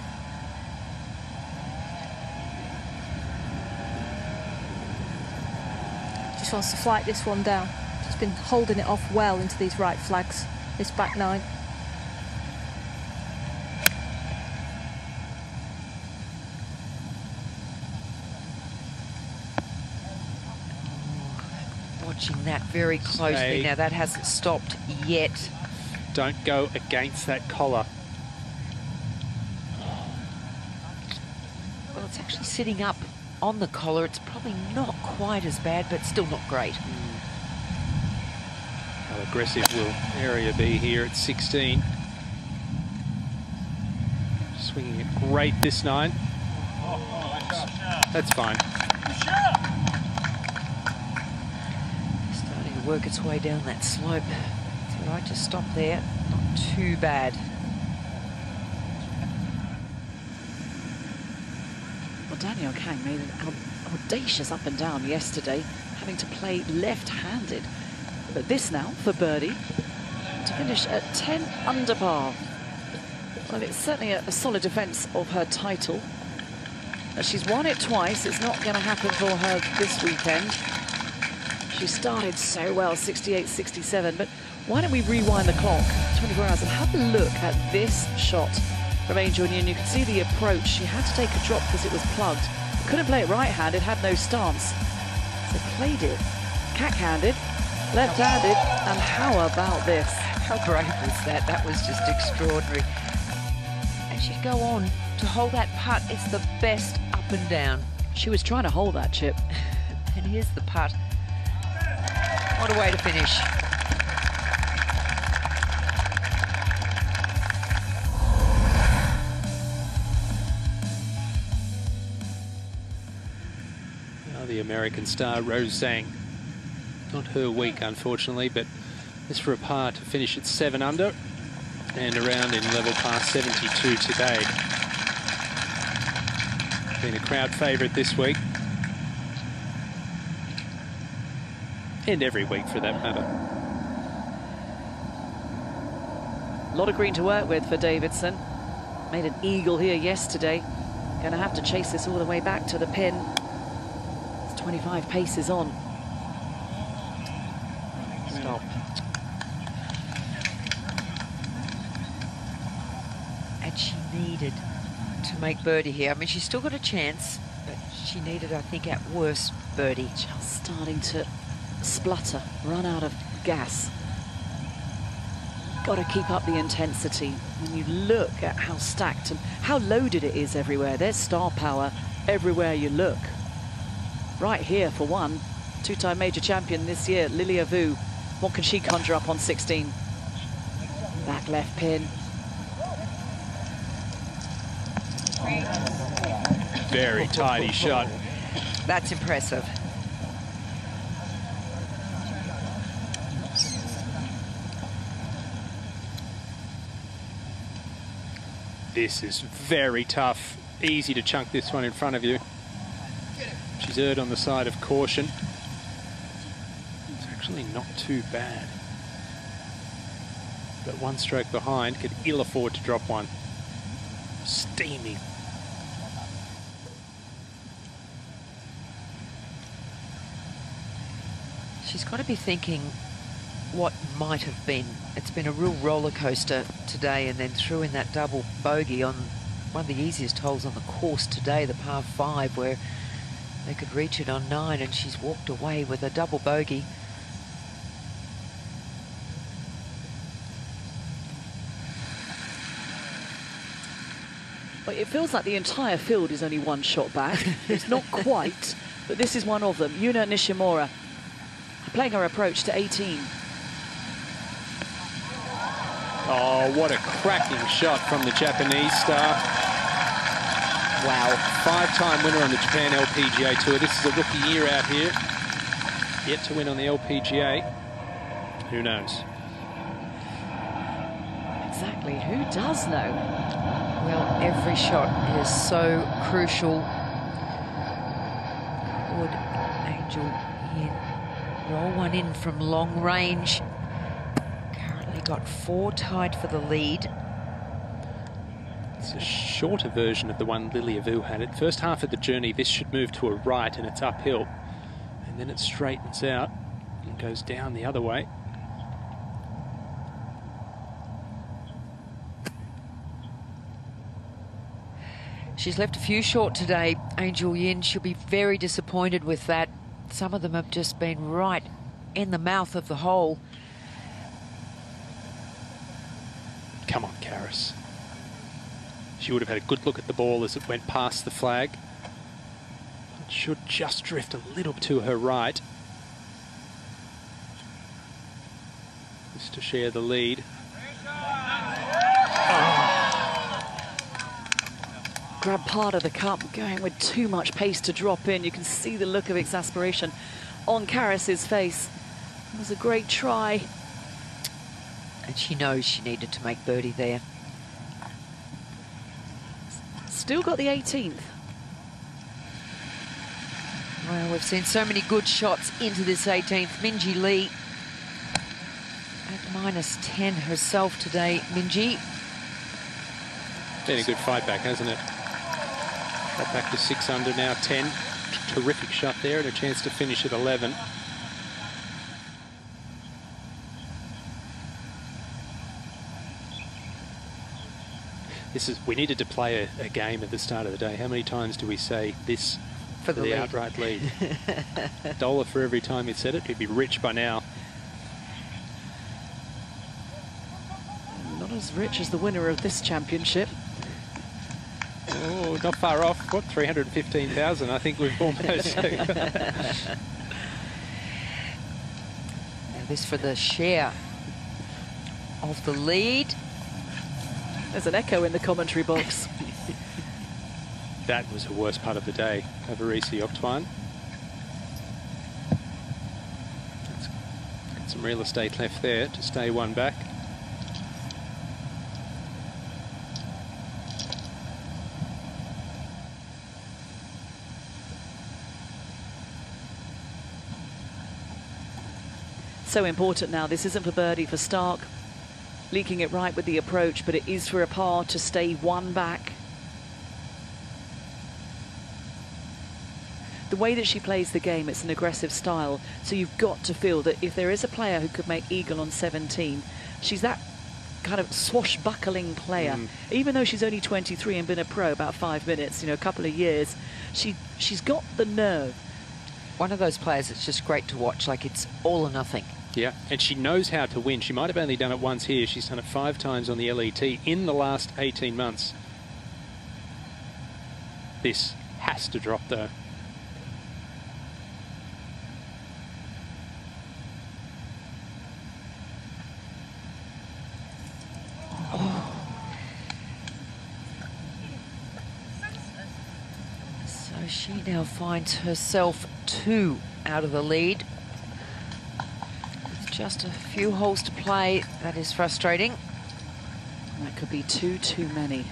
Just wants to flight this one down. Just been holding it off well into these right flags, this back 9.
Watching that very closely.
Stay.
Now, that hasn't stopped yet.
Don't go against that collar.
Well, it's actually sitting up on the collar. It's probably not quite as bad, but still not great.
How aggressive will Ariya be here at 16? Swinging it great this 9. That's fine.
Starting to work its way down that slope. It's all right to stop there. Not too bad.
Well, Danielle Kang made an audacious up and down yesterday, having to play left-handed. But this now for birdie to finish at 10 under par. Well, it's certainly a solid defence of her title. She's won it twice. It's not going to happen for her this weekend. She started so well, 68-67, but why don't we rewind the clock 24 hours and have a look at this shot from Angel Yin. You can see the approach. She had to take a drop because it was plugged. Couldn't play it right-handed, had no stance. So played it cack-handed, left-handed, and how about this?
How great was that? That was just extraordinary. And she'd go on to hold that putt. It's the best up and down.
She was trying to hold that chip.
And here's the putt. What a way to finish.
Now the American star Rose Zhang. Not her week, unfortunately, but this for a par to finish at 7 under and around in level par 72 today. Been a crowd favourite this week. And every week for that matter.
A lot of green to work with for Davidson. Made an eagle here yesterday. Going to have to chase this all the way back to the pin. It's 25 paces on. Stop.
And she needed to make birdie here. I mean, she's still got a chance, but she needed, I think, at worst, birdie.
Just starting to splutter, run out of gas. Got to keep up the intensity. When you look at how stacked and how loaded it is everywhere, there's star power everywhere you look. Right here for one, two-time major champion this year, Lilia Vu. What can she conjure up on 16? Back left pin.
Very tidy shot.
That's impressive.
This is very tough. Easy to chunk this one in front of you. She's erred on the side of caution. It's actually not too bad. But one stroke behind, could ill afford to drop one. Steaming.
She's got to be thinking what might have been. It's been a real roller coaster today, and then threw in that double bogey on one of the easiest holes on the course today, the par 5, where they could reach it on 9, and she's walked away with a double bogey.
Well, it feels like the entire field is only one shot back. It's not quite, but this is one of them. Yuna Nishimura playing her approach to 18.
Oh, what a cracking shot from the Japanese star. Wow, 5-time winner on the Japan LPGA Tour. This is a rookie year out here. Yet to win on the LPGA. Who knows?
Exactly, who does know?
Well, every shot is so crucial. Would Angel Yin roll one in from long range? Currently got 4 tied for the lead.
It's a shorter version of the one Lilia Vu had. At first half of the journey, this should move to a right and it's uphill. And then it straightens out and goes down the other way.
She's left a few short today, Angel Yin. She'll be very disappointed with that. Some of them have just been right in the mouth of the hole.
Come on, Karis. She would have had a good look at the ball as it went past the flag. It should just drift a little to her right. Just to share the lead.
Grab part of the cup, going with too much pace to drop in. You can see the look of exasperation on Karis's face. It was a great try.
And she knows she needed to make birdie there.
Still got the 18th.
Well, we've seen so many good shots into this 18th. Minjee Lee at -10 herself today. Minjee.
Been a good fight back, hasn't it? Got back to 6 under now, 10. Terrific shot there and a chance to finish at 11. We needed to play a game at the start of the day. How many times do we say this
for the
outright lead? $1 for every time you said it. You'd be rich by now.
Not as rich as the winner of this championship.
Oh, not far off. What, 315,000? I think we've almost.
Now this for the share of the lead.
There's an echo in the commentary box.
That was the worst part of the day over Easy Octwane. Got some real estate left there to stay one back.
So important now. This isn't for birdie for Stark. Leaking it right with the approach, but it is for a par to stay one back. The way that she plays the game, it's an aggressive style. So you've got to feel that if there is a player who could make eagle on 17, she's that kind of swashbuckling player. Even though she's only 23 and been a pro about 5 minutes, you know, a couple of years, she's got the nerve.
One of those players that's just great to watch, like it's all or nothing.
Yeah, and she knows how to win. She might have only done it once here. She's done it 5 times on the LET in the last 18 months. This has to drop, though.
So she now finds herself 2 out of the lead. Just a few holes to play. That is frustrating.
That could be too many.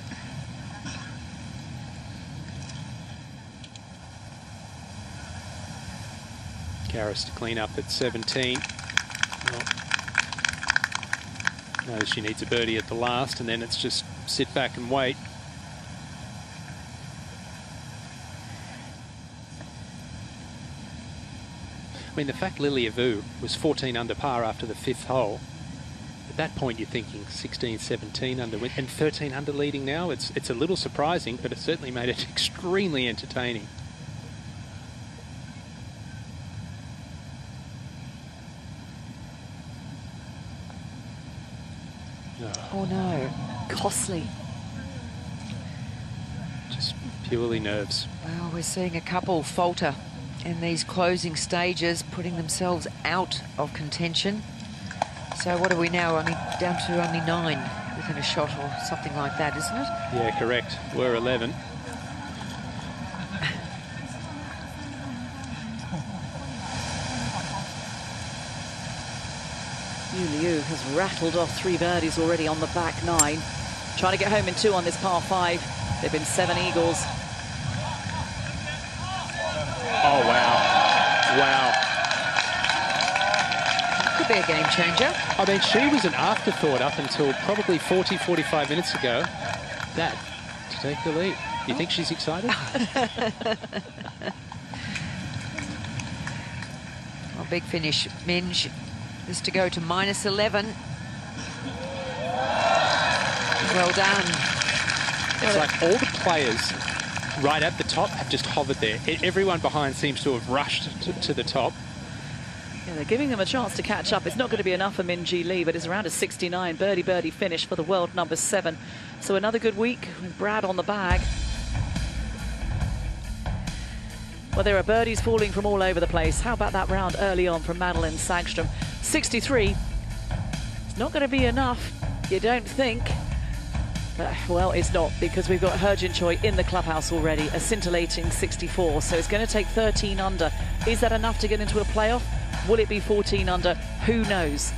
Garris to clean up at 17. Knows she needs a birdie at the last, and then it's just sit back and wait. I mean, the fact Lilia Vu was 14 under par after the 5th hole, at that point you're thinking 16, 17 under, and 13 under leading now. It's a little surprising, but it certainly made it extremely entertaining.
Oh no.
Costly.
Just purely nerves.
Well, we're seeing a couple falter in these closing stages, putting themselves out of contention. So what are we now? Only down to only 9 within a shot or something like that, isn't it?
Yeah, correct. We're 11.
Yu Liu has rattled off 3 birdies already on the back 9. Trying to get home in 2 on this par 5. They've been 7 eagles.
Oh, wow. Wow.
Could be a game changer.
I mean, she was an afterthought up until probably 40, 45 minutes ago. That, to take the lead. You think she's excited?
Well, big finish, Minge. This to go to -11. Well done.
It's like all the players right at the top have just hovered there. Everyone behind seems to have rushed to the top.
Yeah, they're giving them a chance to catch up. It's not going to be enough for Minji Lee, but it's around a 69 birdie finish for the world #7. So another good week with Brad on the bag. Well, there are birdies falling from all over the place. How about that round early on from Madeline Sagstrom? 63. It's not going to be enough, you don't think. But, well, it's not, because we've got Herjin Choi in the clubhouse already, a scintillating 64. So it's going to take 13 under. Is that enough to get into a playoff? Will it be 14 under? Who knows?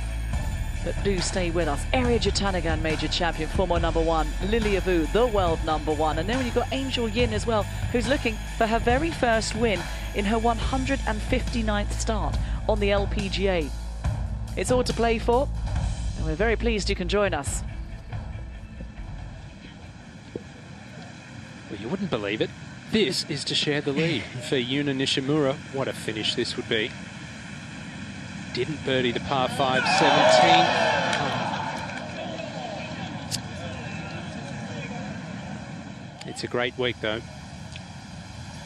But do stay with us. Area Jatanagan major champion, former #1, Lilia Vu, the world #1. And then you've got Angel Yin as well, who's looking for her very first win in her 159th start on the LPGA. It's all to play for, and we're very pleased you can join us.
Well, you wouldn't believe it. This is to share the lead for Yuna Nishimura. What a finish this would be. Didn't birdie the par 5, 17. It's a great week, though.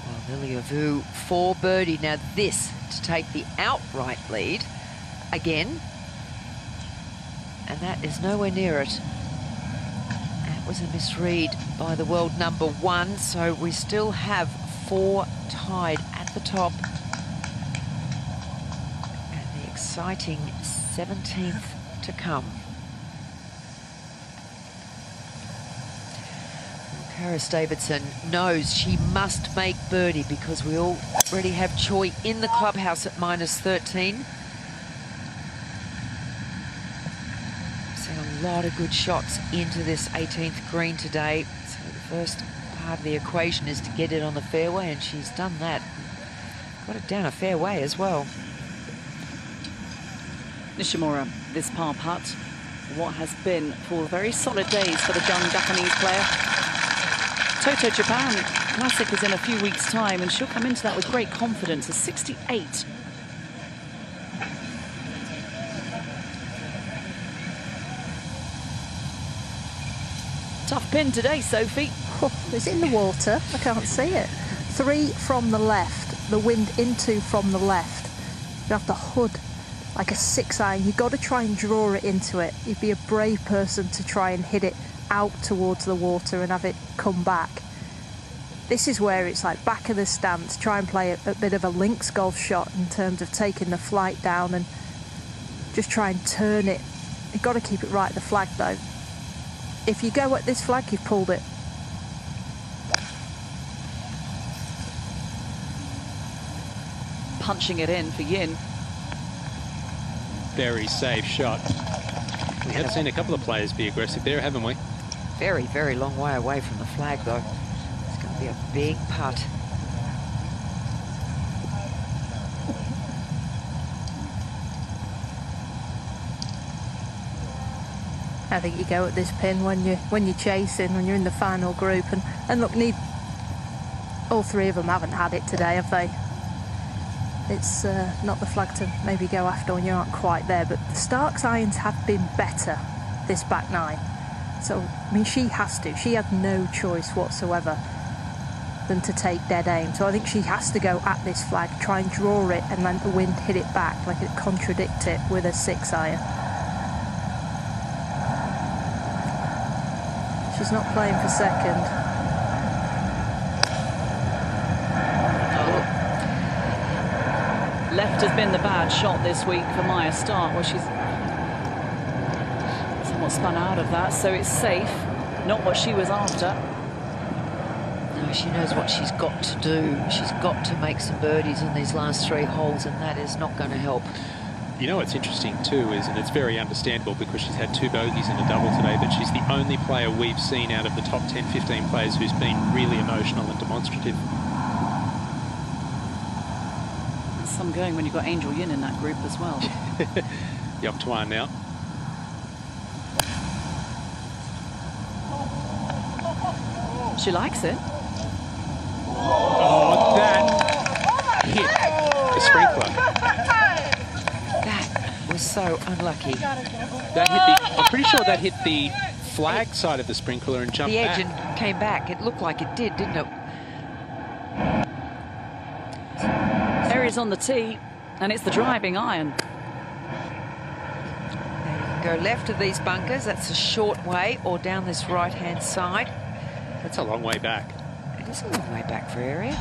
Well, Lilia Vu, 4 birdie. Now this to take the outright lead again. And that is nowhere near it. That was a misread by the world number 1. So we still have 4 tied at the top. And the exciting 17th to come. Karis Davidson knows she must make birdie because we already have Choi in the clubhouse at -13. Seen a lot of good shots into this 18th green today. So the first part of the equation is to get it on the fairway, and she's done that. Got it down a fairway as well.
Nishimura, this par putt, what has been 4 very solid days for the young Japanese player. Toto Japan Classic is in a few weeks' time, and she'll come into that with great confidence. A 68. Tough pin today, Sophie.
Oh, it's in the water. I can't see it. 3 from the left. The wind into from the left. You have the hood like a 6-iron. You've got to try and draw it into it. You'd be a brave person to try and hit it out towards the water and have it come back. This is where it's like back of the stance, try and play a bit of a links golf shot in terms of taking the flight down and just try and turn it. You've got to keep it right at the flag though. If you go at this flag, you've pulled it.
Punching it in for Yin.
Very safe shot. We have seen a couple of players be aggressive there, haven't we?
Very, very long way away from the flag, though. It's going to be a big putt.
I think you go at this pin when you're chasing, when you're in the final group, and look, all 3 of them haven't had it today, have they? It's not the flag to maybe go after when you aren't quite there, but the Stark's irons have been better this back 9. So, I mean, she has to. She had no choice whatsoever than to take dead aim. So I think she has to go at this flag, try and draw it, and let the wind hit it back, like it contradict it with a 6-iron. She's not playing for second.
Left has been the bad shot this week for Maya Stark. Well, she's somewhat spun out of that, so it's safe. Not what she was after.
No, she knows what she's got to do. She's got to make some birdies on these last 3 holes, and that is not going to help.
You know what's interesting too is, and it's very understandable because she's had 2 bogeys and a double today, but she's the only player we've seen out of the top 10, 15 players who's been really emotional and demonstrative.
There's some going when you've got Angel Yin in that group as well.
You're up to 1 now.
She likes it.
Oh, that hit the sprinkler.
That was so unlucky.
That hit I'm pretty sure that hit the flag side of the sprinkler and jumped
the edge
back.
and came back. It looked like it did, didn't it?
Aries on the tee, and it's the driving iron.
Now you can go left of these bunkers. That's a short way, or down this right-hand side.
That's a long way back.
It is a long way back for Area.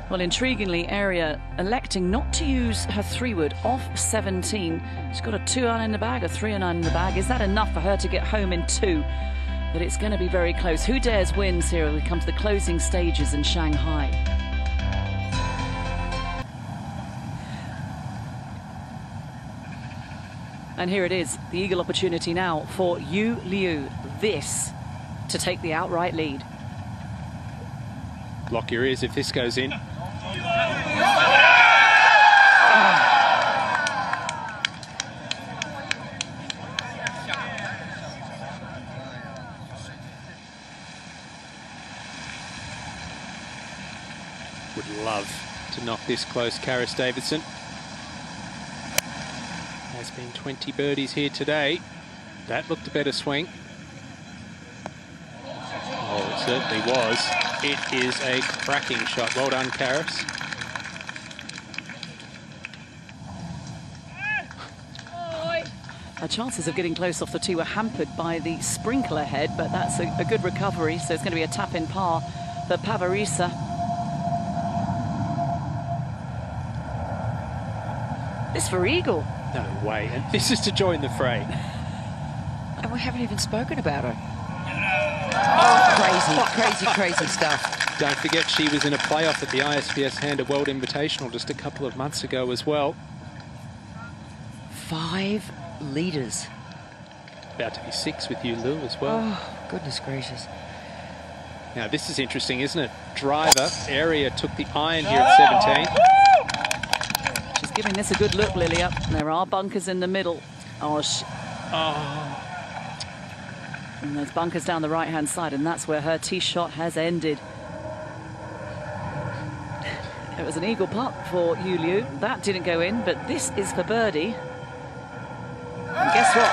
Well, intriguingly, Area electing not to use her 3-wood off 17. She's got a 2-iron in the bag, a 3-iron in the bag. Is that enough for her to get home in 2? But it's going to be very close. Who dares wins here when we come to the closing stages in Shanghai? And here it is, the eagle opportunity now for Yu Liu. This to take the outright lead.
Lock your ears if this goes in. this close, Karis Davidson. Has been 20 birdies here today. That looked a better swing. Oh, it certainly was. It is a cracking shot. Well done, Karis.
Her chances of getting close off the tee were hampered by the sprinkler head, but that's a good recovery, so it's going to be a tap-in par for Pavarisa. This for eagle.
No way. And this is to join the fray.
And we haven't even spoken about her. Oh, crazy stuff.
Don't forget she was in a playoff at the ISPS Handed World Invitational just a couple of months ago as well.
5 leaders.
About to be 6 with you, Lou, as well.
Oh, goodness gracious.
Now, this is interesting, isn't it? Driver, Area took the iron here at 17.
She's giving this a good look, Lilia. There are bunkers in the middle. And there's bunkers down the right-hand side, and that's where her tee shot has ended. It was an eagle putt for Liu. That didn't go in, but this is for birdie. And guess what?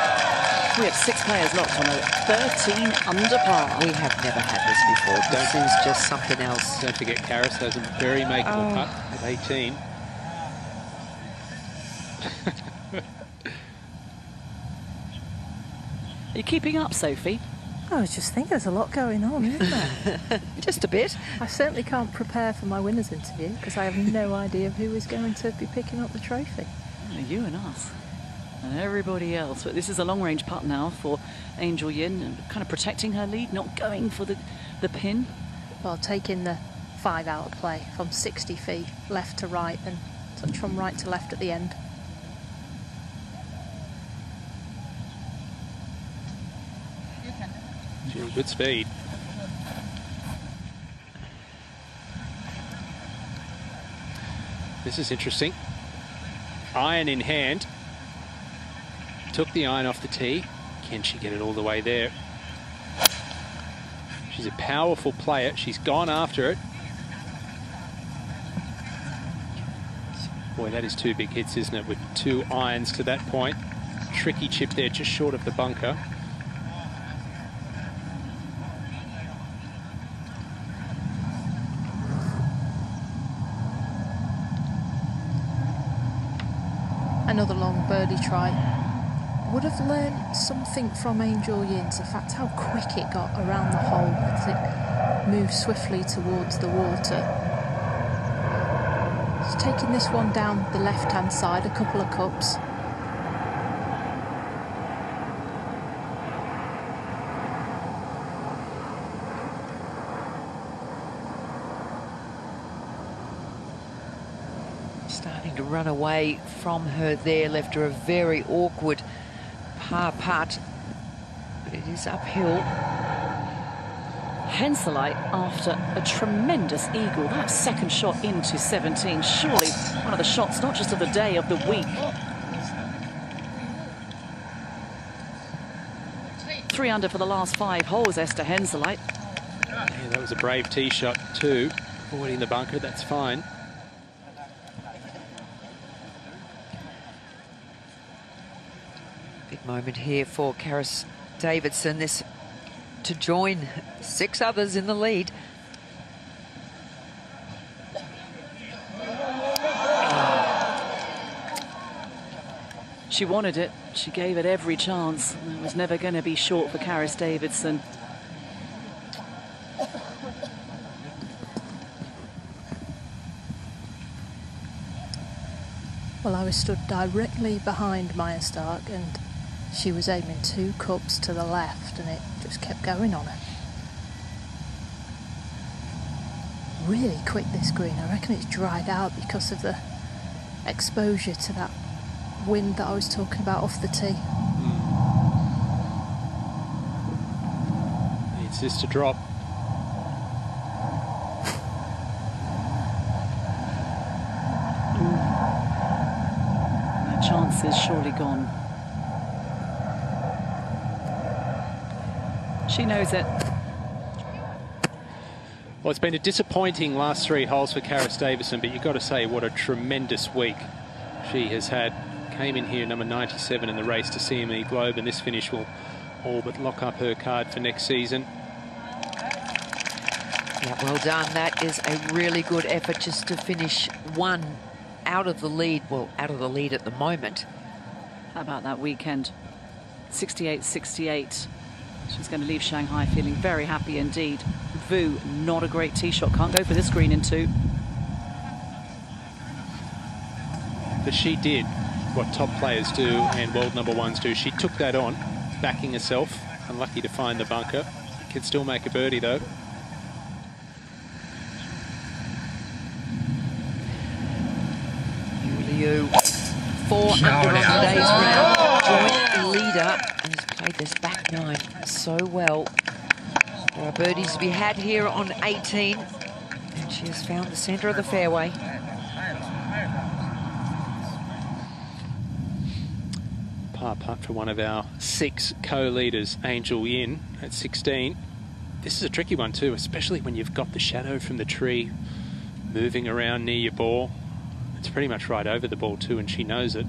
We have 6 players locked on a 13 under par.
We have never had this before. This is just something else.
Don't forget, Karis has a very makeable putt at 18.
Are you keeping up, Sophie?
I was just thinking there's a lot going on, isn't there?
Just a bit.
I certainly can't prepare for my winners interview because I have no idea who is going to be picking up the trophy.
You and us. And everybody else. But this is a long-range putt now for Angel Yin, and kind of protecting her lead, not going for the pin.
Well, taking the 5 out of play from 60 feet, left to right, and touch from right to left at the end.
Good speed. This is interesting. Iron in hand. Took the iron off the tee. Can she get it all the way there? She's a powerful player. She's gone after it. Boy, that is 2 big hits, isn't it? With 2 irons to that point. Tricky chip there, just short of the bunker.
Another long birdie try. Would have learned something from Angel Yin's, the fact how quick it got around the hole as it moved swiftly towards the water. It's taking this one down the left-hand side, a couple of cups.
Starting to run away from her there, left her a very awkward par putt, but it is uphill.
Henselite after a tremendous eagle. That second shot into 17, surely one of the shots, not just of the day, of the week. 3 under for the last 5 holes, Esther Henselite.
Yeah, that was a brave tee shot too. Avoiding the bunker, that's fine.
Big moment here for Karis Davidson, this to join 6 others in the lead.
She wanted it. She gave it every chance. It was never going to be short for Karis Davidson.
Well, I was stood directly behind Maya Stark, and she was aiming 2 cups to the left, and it just kept going on her. Really quick, this green. I reckon it's dried out because of the exposure to that wind that I was talking about off the tee.
Needs this to drop.
That chance is surely gone. She knows it.
Well, it's been a disappointing last 3 holes for Karis Davison, but you've got to say what a tremendous week she has had. Came in here number 97 in the race to CME Globe, and this finish will all but lock up her card for next season.
Yeah, well done. That is a really good effort just to finish 1 out of the lead. Well, out of the lead at the moment.
How about that weekend? 68-68. She's going to leave Shanghai feeling very happy indeed. Vu, not a great tee shot. Can't go for this green in 2.
But she did what top players do and world number 1s do. She took that on, backing herself. Unlucky to find the bunker. Can still make a birdie though.
Liu, 4 under on today's round. Joint leader and has played this back 9 so well. There are birdies to be had here on 18, and she has found the centre of the fairway.
Par putt for one of our 6 co-leaders, Angel Yin, at 16. This is a tricky one too, especially when you've got the shadow from the tree moving around near your ball. It's pretty much right over the ball too, and she knows it.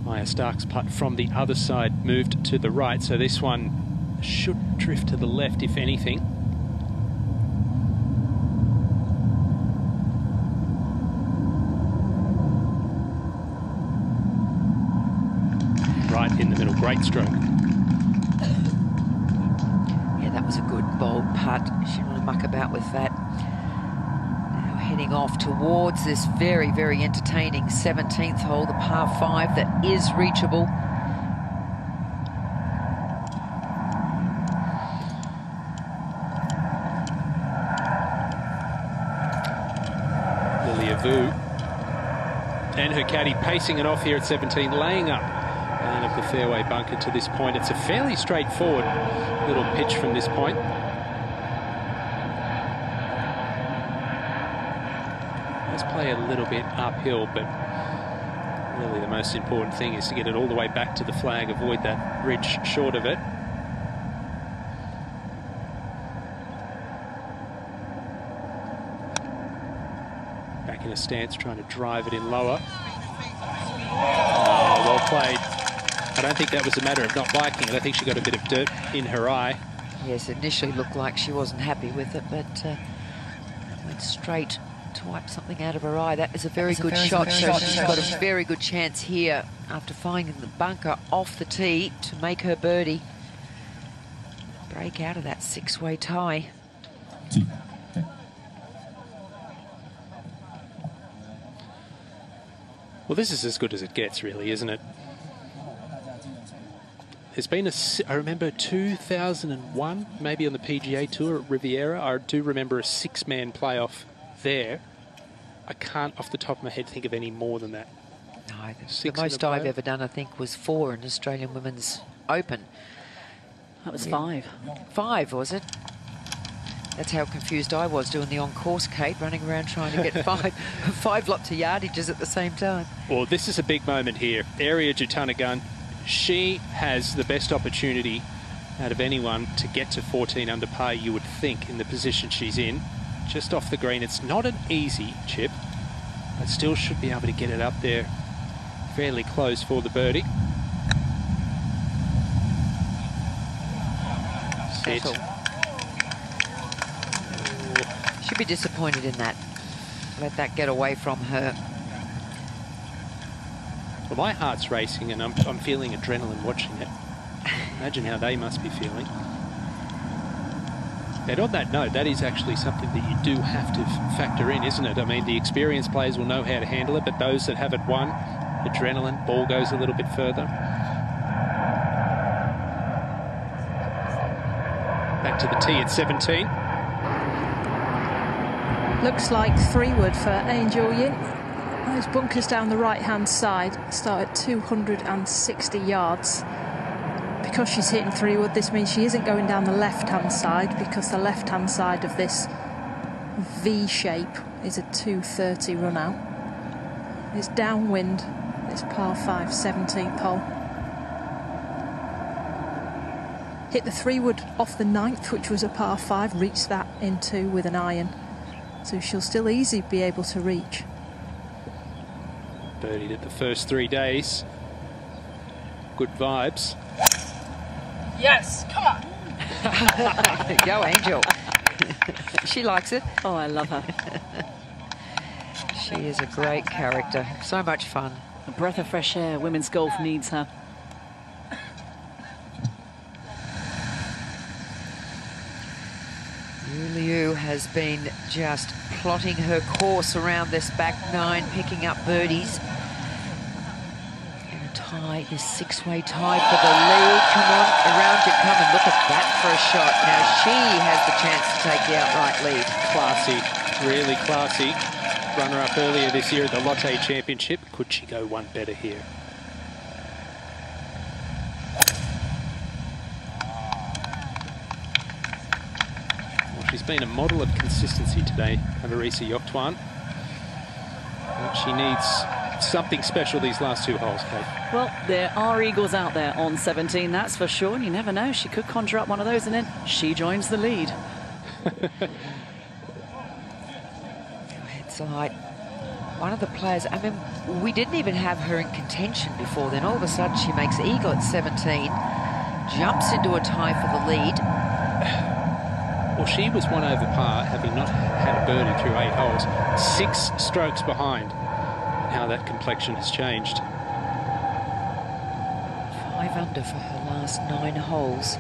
Maya Stark's putt from the other side moved to the right, so this one should drift to the left, if anything. Right in the middle, great stroke.
Yeah, that was a good, bold putt. She didn't want to muck about with that. Now heading off towards this very, very entertaining 17th hole, the par 5 that is reachable.
Vu and her caddy pacing it off here at 17, laying up and of the fairway bunker to this point. It's a fairly straightforward little pitch from this point. Let's play a little bit uphill, but really the most important thing is to get it all the way back to the flag, avoid that ridge short of it. In a stance, trying to drive it in lower. Oh, well played. I don't think that was a matter of not liking it. I think she got a bit of dirt in her eye.
Yes, it initially looked like she wasn't happy with it, but went straight to wipe something out of her eye. That is a very good shot, so she's got a very good chance here after finding the bunker off the tee to make her birdie. Break out of that 6-way tie.
Well, this is as good as it gets, really, isn't it? There's been I remember 2001, maybe on the PGA Tour at Riviera. I do remember a 6-man playoff there. I can't, off the top of my head, think of any more than that.
No, the most I've ever done, I think, was 4 in Australian Women's Open.
That was 5.
5, was it? That's how confused I was doing the on-course, Kate, running around trying to get 5 lots of yardages at the same time.
Well, this is a big moment here. Ariya Jutanugarn, she has the best opportunity out of anyone to get to 14 under par, you would think, in the position she's in. Just off the green. It's not an easy chip, but still should be able to get it up there fairly close for the birdie. Set.
She'd be disappointed in that. Let that get away from her.
Well, my heart's racing and I'm feeling adrenaline watching it. Imagine how they must be feeling. And on that note, that is actually something that you do have to factor in, isn't it? I mean, the experienced players will know how to handle it, but those that haven't won, adrenaline, ball goes a little bit further. Back to the tee at 17.
Looks like 3-wood for Angel Yin. Those bunkers down the right-hand side start at 260 yards. Because she's hitting 3-wood, this means she isn't going down the left-hand side, because the left-hand side of this V shape is a 230 run out. It's downwind, this par 5 17th hole. hit the 3-wood off the 9th, which was a par 5, reached that in 2 with an iron. So she'll still easily be able to reach.
Birdied it the first 3 days. Good vibes.
Yes, come on.
Go, Angel. She likes it.
Oh, I love her.
She is a great character. So much fun.
A breath of fresh air. Women's golf needs her.
Liu has been just plotting her course around this back 9, picking up birdies. And a tie, this 6-way tie for the lead. Come on, around you come, and look at that for a shot. Now she has the chance to take the outright lead.
Classy, really classy. Runner-up earlier this year at the Lotte Championship. Could she go one better here? Well, she's been a model of consistency today, Amarisa Yoktuan. But she needs something special these last 2 holes, Kate.
Well, there are eagles out there on 17, that's for sure. And you never know, she could conjure up one of those and then she joins the lead.
Like one of the players, I mean, we didn't even have her in contention before then. All of a sudden she makes eagle at 17, jumps into a tie for the lead.
Well, she was 1 over par, having not had a birdie through 8 holes. 6 strokes behind. How that complexion has changed.
5 under for her last 9 holes.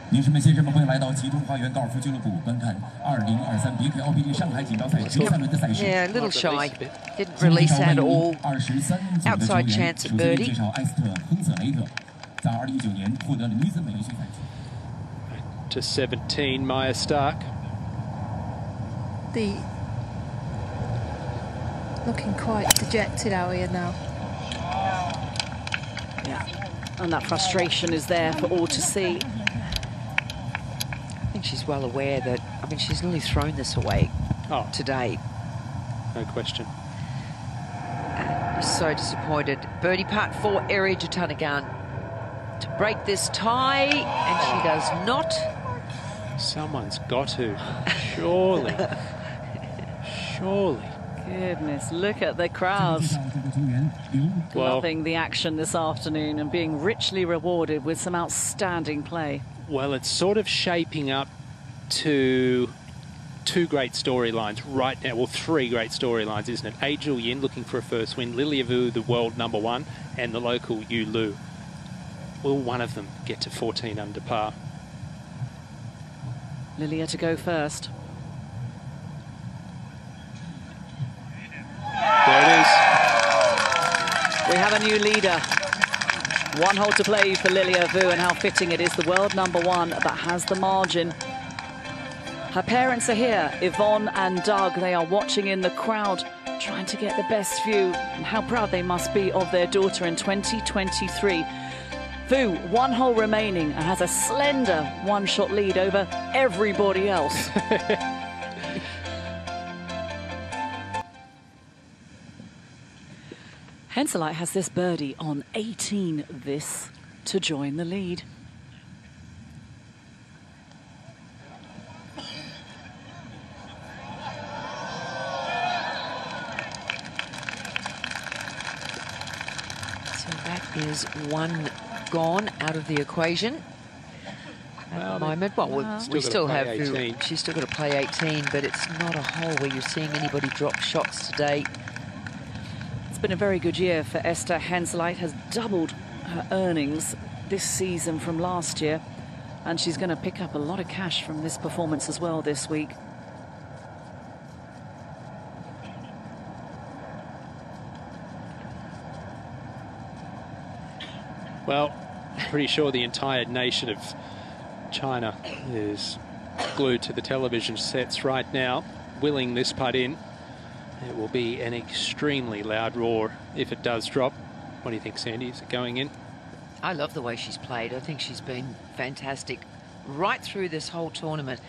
女士们、先生们，欢迎来到其中花园高尔夫俱乐部，观看2023 Buick LPGA 上海锦标赛第3轮的赛事。
Yeah, a little shy. Didn't release at all. Outside chance at birdie.
介绍埃斯特·亨瑟雷特，在2019年获得了女子美联学赛。
To 17, Maya Stark.
Looking quite dejected out here now.
Yeah, and that frustration is there for all to see.
I think she's well aware that, I mean, she's nearly thrown this away today.
No question.
And so disappointed. Birdie putt for Eri Jatanagarn to break this tie, and she does not.
Someone's got to. Surely. Surely.
Goodness, look at the crowds. Loving the action this afternoon and being richly rewarded with some outstanding play.
Well, it's sort of shaping up to 2 great storylines right now. Well, 3 great storylines, isn't it? Angel Yin looking for a first win, Lilia Vu, the world #1, and the local Yu Lu. Will one of them get to 14 under par?
Lilia to go first.
There it is.
We have a new leader. 1 hole to play for Lilia Vu, and how fitting it is, the world #1 that has the margin. Her parents are here, Yvonne and Doug. They are watching in the crowd, trying to get the best view, and how proud they must be of their daughter in 2023. Vu, 1 hole remaining, and has a slender 1-shot lead over everybody else. Henseleit has this birdie on 18 this to join the lead.
So that is 1 gone out of the equation at the moment. Well, we still have
18.
She's still got to play 18, but it's not a hole where you're seeing anybody drop shots today.
It's been a very good year for Esther Henseleit, has doubled her earnings this season from last year, and she's going to pick up a lot of cash from this performance as well this week.
Well, pretty sure the entire nation of China is glued to the television sets right now, willing this putt in. It will be an extremely loud roar if it does drop. What do you think, Sandy? Is it going in?
I love the way she's played. I think she's been fantastic right through this whole tournament.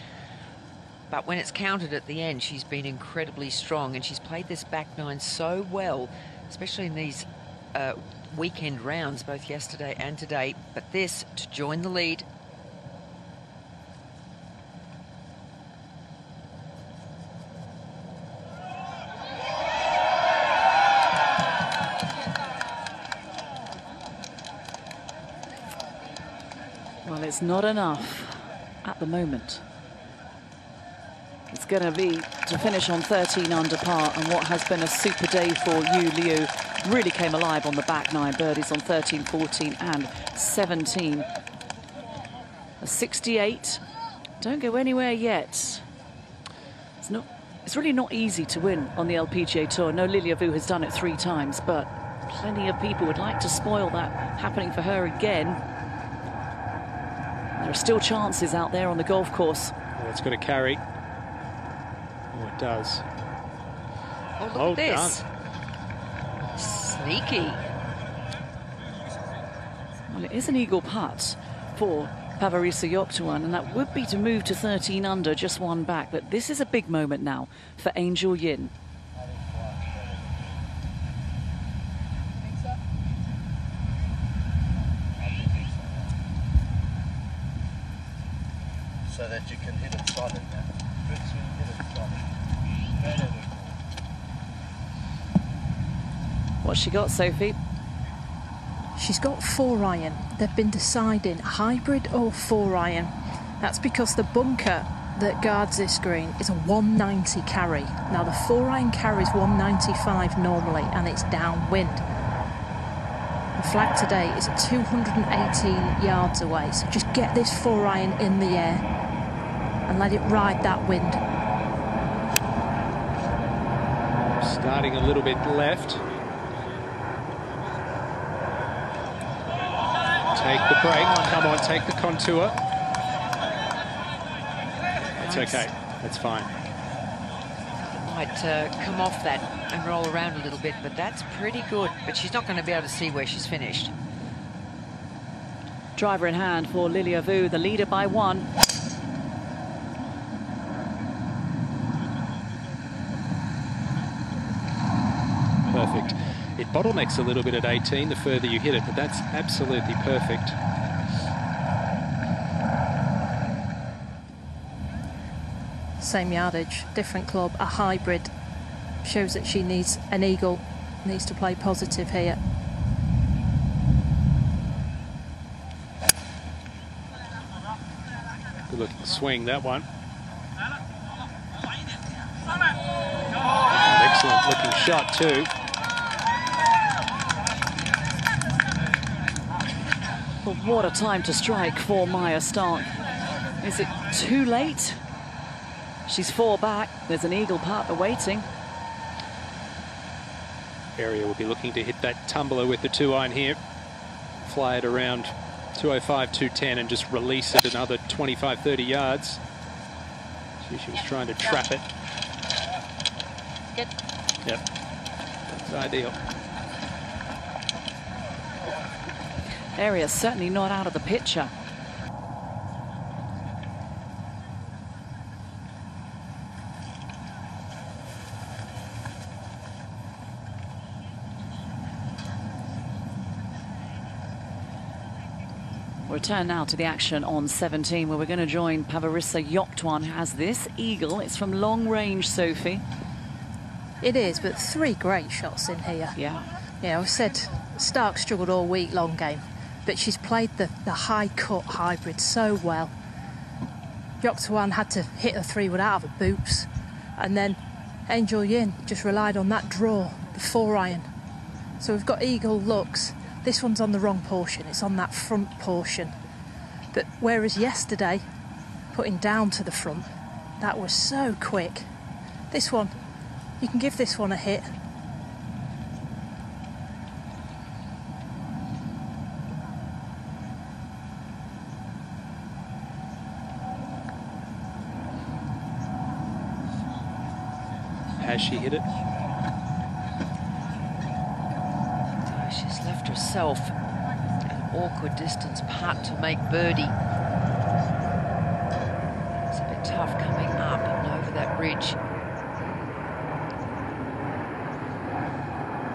But when it's counted at the end, she's been incredibly strong, and she's played this back 9 so well, especially in these weekend rounds, both yesterday and today, but this to join the lead.
Well, it's not enough at the moment. It's going to be to finish on 13 under par, and what has been a super day for Yu Liu really came alive on the back nine. Birdies on 13, 14 and 17. A 68. Don't go anywhere yet. It's really not easy to win on the LPGA Tour. No, Lilia Vu has done it 3 times, but plenty of people would like to spoil that happening for her again. There are still chances out there on the golf course.
Well, it's got to carry. Oh, it does.
Oh, look at this.
Done.
Sneaky.
Well, it is an eagle putt for Pavarisa Yoktuan, and that would be to move to 13 under, just 1 back. But this is a big moment now for Angel Yin.
So that you can hit it solid now. Good swing, hit it solid. Very good.
What's she got, Sophie?
She's got 4-iron. They've been deciding hybrid or 4-iron. That's because the bunker that guards this green is a 190 carry. Now the 4-iron carries 195 normally, and it's downwind. The flag today is at 218 yards away, so just get this 4-iron in the air and let it ride that wind.
Starting a little bit left. Take the break. Come on, take the contour. It's okay. That's fine.
Might come off that and roll around a little bit, but that's pretty good. But she's not going to be able to see where she's finished.
Driver in hand for Lilia Vu, the leader by 1.
Perfect. It bottlenecks a little bit at 18 the further you hit it, but that's absolutely perfect.
Same yardage, different club, a hybrid. Shows that she needs an eagle, needs to play positive here.
Good looking swing, that one. Excellent looking shot too.
Well, what a time to strike for Maya Stark. Is it too late? She's 4 back. There's an eagle putt awaiting.
Area will be looking to hit that tumbler with the 2-iron here. Fly it around 205, 210 and just release it another 25, 30 yards. She was trying to trap it.
Good.
Yep. That's ideal.
Area's certainly not out of the picture. Return now to the action on 17, where we're going to join Pavarisa Yoktuan, who has this eagle. It's from long range, Sophie.
It is, but 3 great shots in here.
Yeah.
Yeah, I've said Stark struggled all week long game, but she's played the high cut hybrid so well. Yoktuan had to hit a 3-wood out of her boots, and then Angel Yin just relied on that draw, the 4-iron. So we've got eagle looks. This one's on the wrong portion, it's on that front portion. But whereas yesterday, putting down to the front, that was so quick. This one, you can give this one a hit.
Has she hit it?
She's left herself an awkward distance putt to make birdie. It's a bit tough coming up and over that ridge.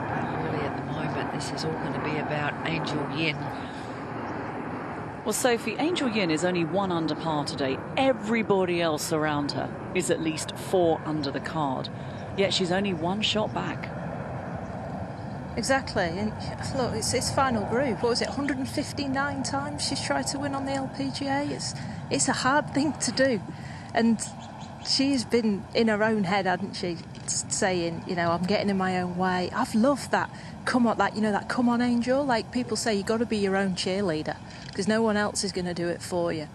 But really at the moment this is all going to be about Angel Yin.
Well, Sophie, Angel Yin is only 1 under par today. Everybody else around her is at least 4 under the card. Yet she's only 1 shot back.
Exactly. And look, it's his final group. What was it, 159 times she's tried to win on the LPGA? It's a hard thing to do. And she's been in her own head, hadn't she, saying, you know, I'm getting in my own way. I've loved that. Come on, that, you know, that come on, Angel. Like people say, you've got to be your own cheerleader because no one else is going to do it for you.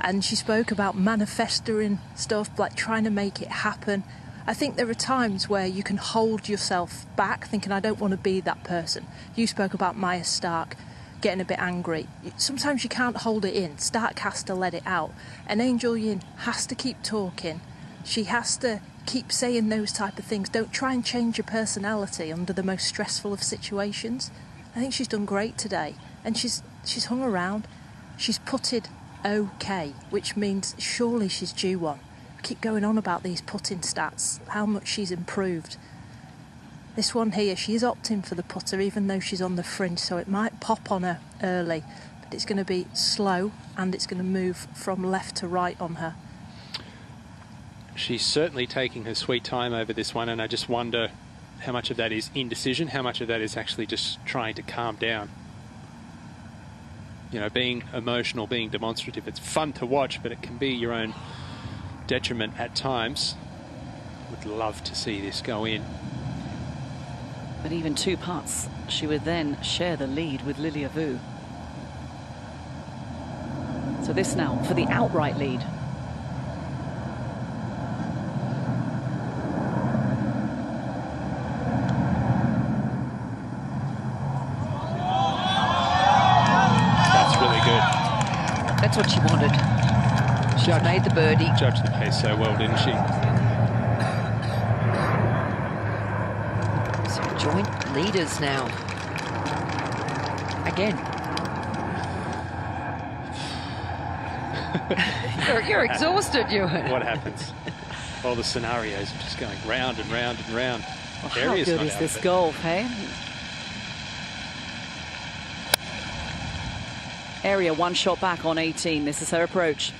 And she spoke about manifesting stuff, like trying to make it happen. I think there are times where you can hold yourself back, thinking, I don't want to be that person. You spoke about Maya Stark getting a bit angry. Sometimes you can't hold it in. Stark has to let it out. And Angel Yin has to keep talking. She has to keep saying those type of things. Don't try and change your personality under the most stressful of situations. I think she's done great today. And she's hung around. She's putted okay, which means surely she's due one. Keep going on about these putting stats, how much she's improved. This one here, she is opting for the putter even though she's on the fringe, so it might pop on her early, but it's going to be slow and it's going to move from left to right on her.
She's certainly taking her sweet time over this one, and I just wonder how much of that is indecision, how much of that is actually just trying to calm down. You know, being emotional, being demonstrative, it's fun to watch, but it can be your own detriment at times. Would love to see this go in.
But even 2 putts, she would then share the lead with Lilia Vu. So this now for the outright lead.
That's really good.
That's what she wanted. She made the birdie.
Judged the pace so well, didn't she?
So joint leaders now. Again. you're exhausted, Ewan.
What happens? All the scenarios are just going round and round and round.
Well, how good is this golf, hey? Area 1 shot back on 18. This is her approach.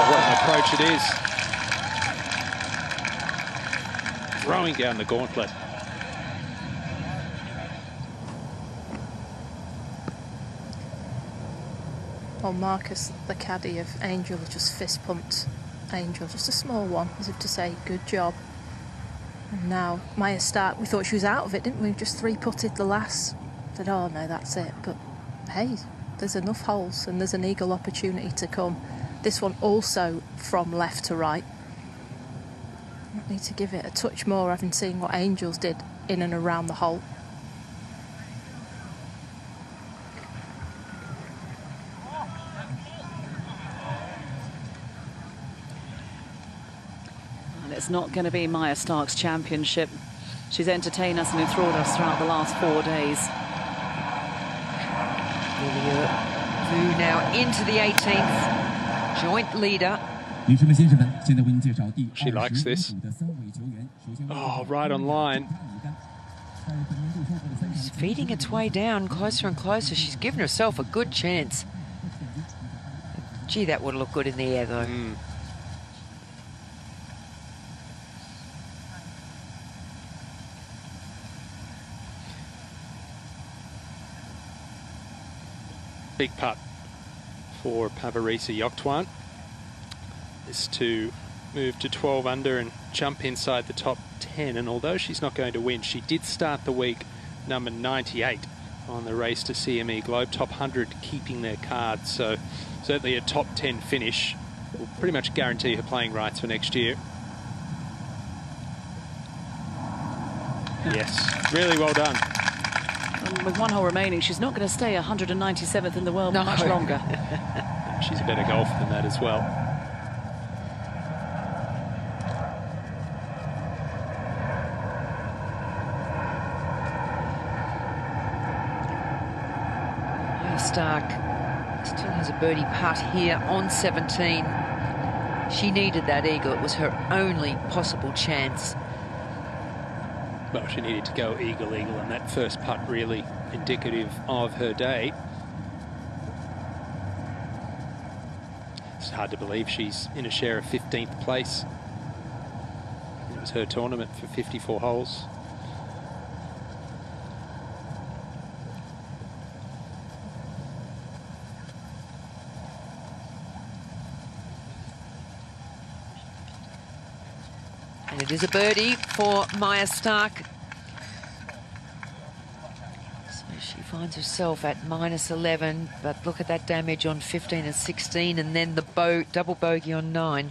What an approach it is. Throwing down the gauntlet.
Well, Marcus, the caddy of Angel, just fist pumped Angel, just a small one, as if to say, good job. And now Maya Stark, we thought she was out of it, didn't we? Just 3-putted the last. Said, oh no, that's it. But hey, there's enough holes and there's an eagle opportunity to come. This one also from left to right. I need to give it a touch more, having seen what Angels did in and around the hole.
And it's not going to be Maya Stark's championship. She's entertained us and enthralled us throughout the last 4 days.
Vu now into the 18th. Joint leader.
She likes this. Oh, right on line.
It's feeding its way down closer and closer. She's given herself a good chance. Gee, that would look good in the air, though.
Big putt for Pavarisa Yoktuan is to move to 12 under and jump inside the top 10. And although she's not going to win, she did start the week number 98 on the race to CME Globe, top 100 keeping their card. So certainly a top 10 finish will pretty much guarantee her playing rights for next year. Yes, really well done.
With 1 hole remaining, she's not going to stay 197th in the world much longer.
She's a better golfer than that as well.
Stark still has a birdie putt here on 17. She needed that eagle. It was her only possible chance.
Well, she needed to go eagle, and that first putt really indicative of her day. It's hard to believe she's in a share of 15th place. It was her tournament for 54 holes.
And it is a birdie for Maya Stark. So she finds herself at -11, but look at that damage on 15 and 16, and then the double bogey on 9.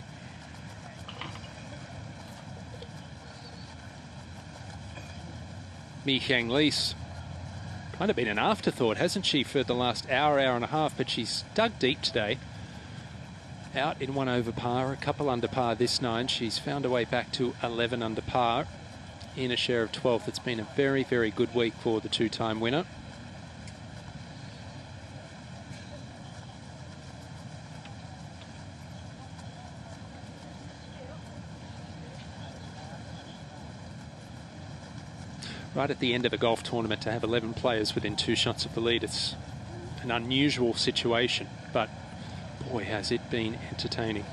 Mi Hyang Lee's kind of been an afterthought, hasn't she, for the last hour and a half, but she's dug deep today. Out in 1 over par, a couple under par this 9. She's found her way back to 11 under par in a share of 12th. It's been a very, very good week for the two-time winner. Right at the end of a golf tournament to have 11 players within 2 shots of the lead, it's an unusual situation, but boy, has it been entertaining.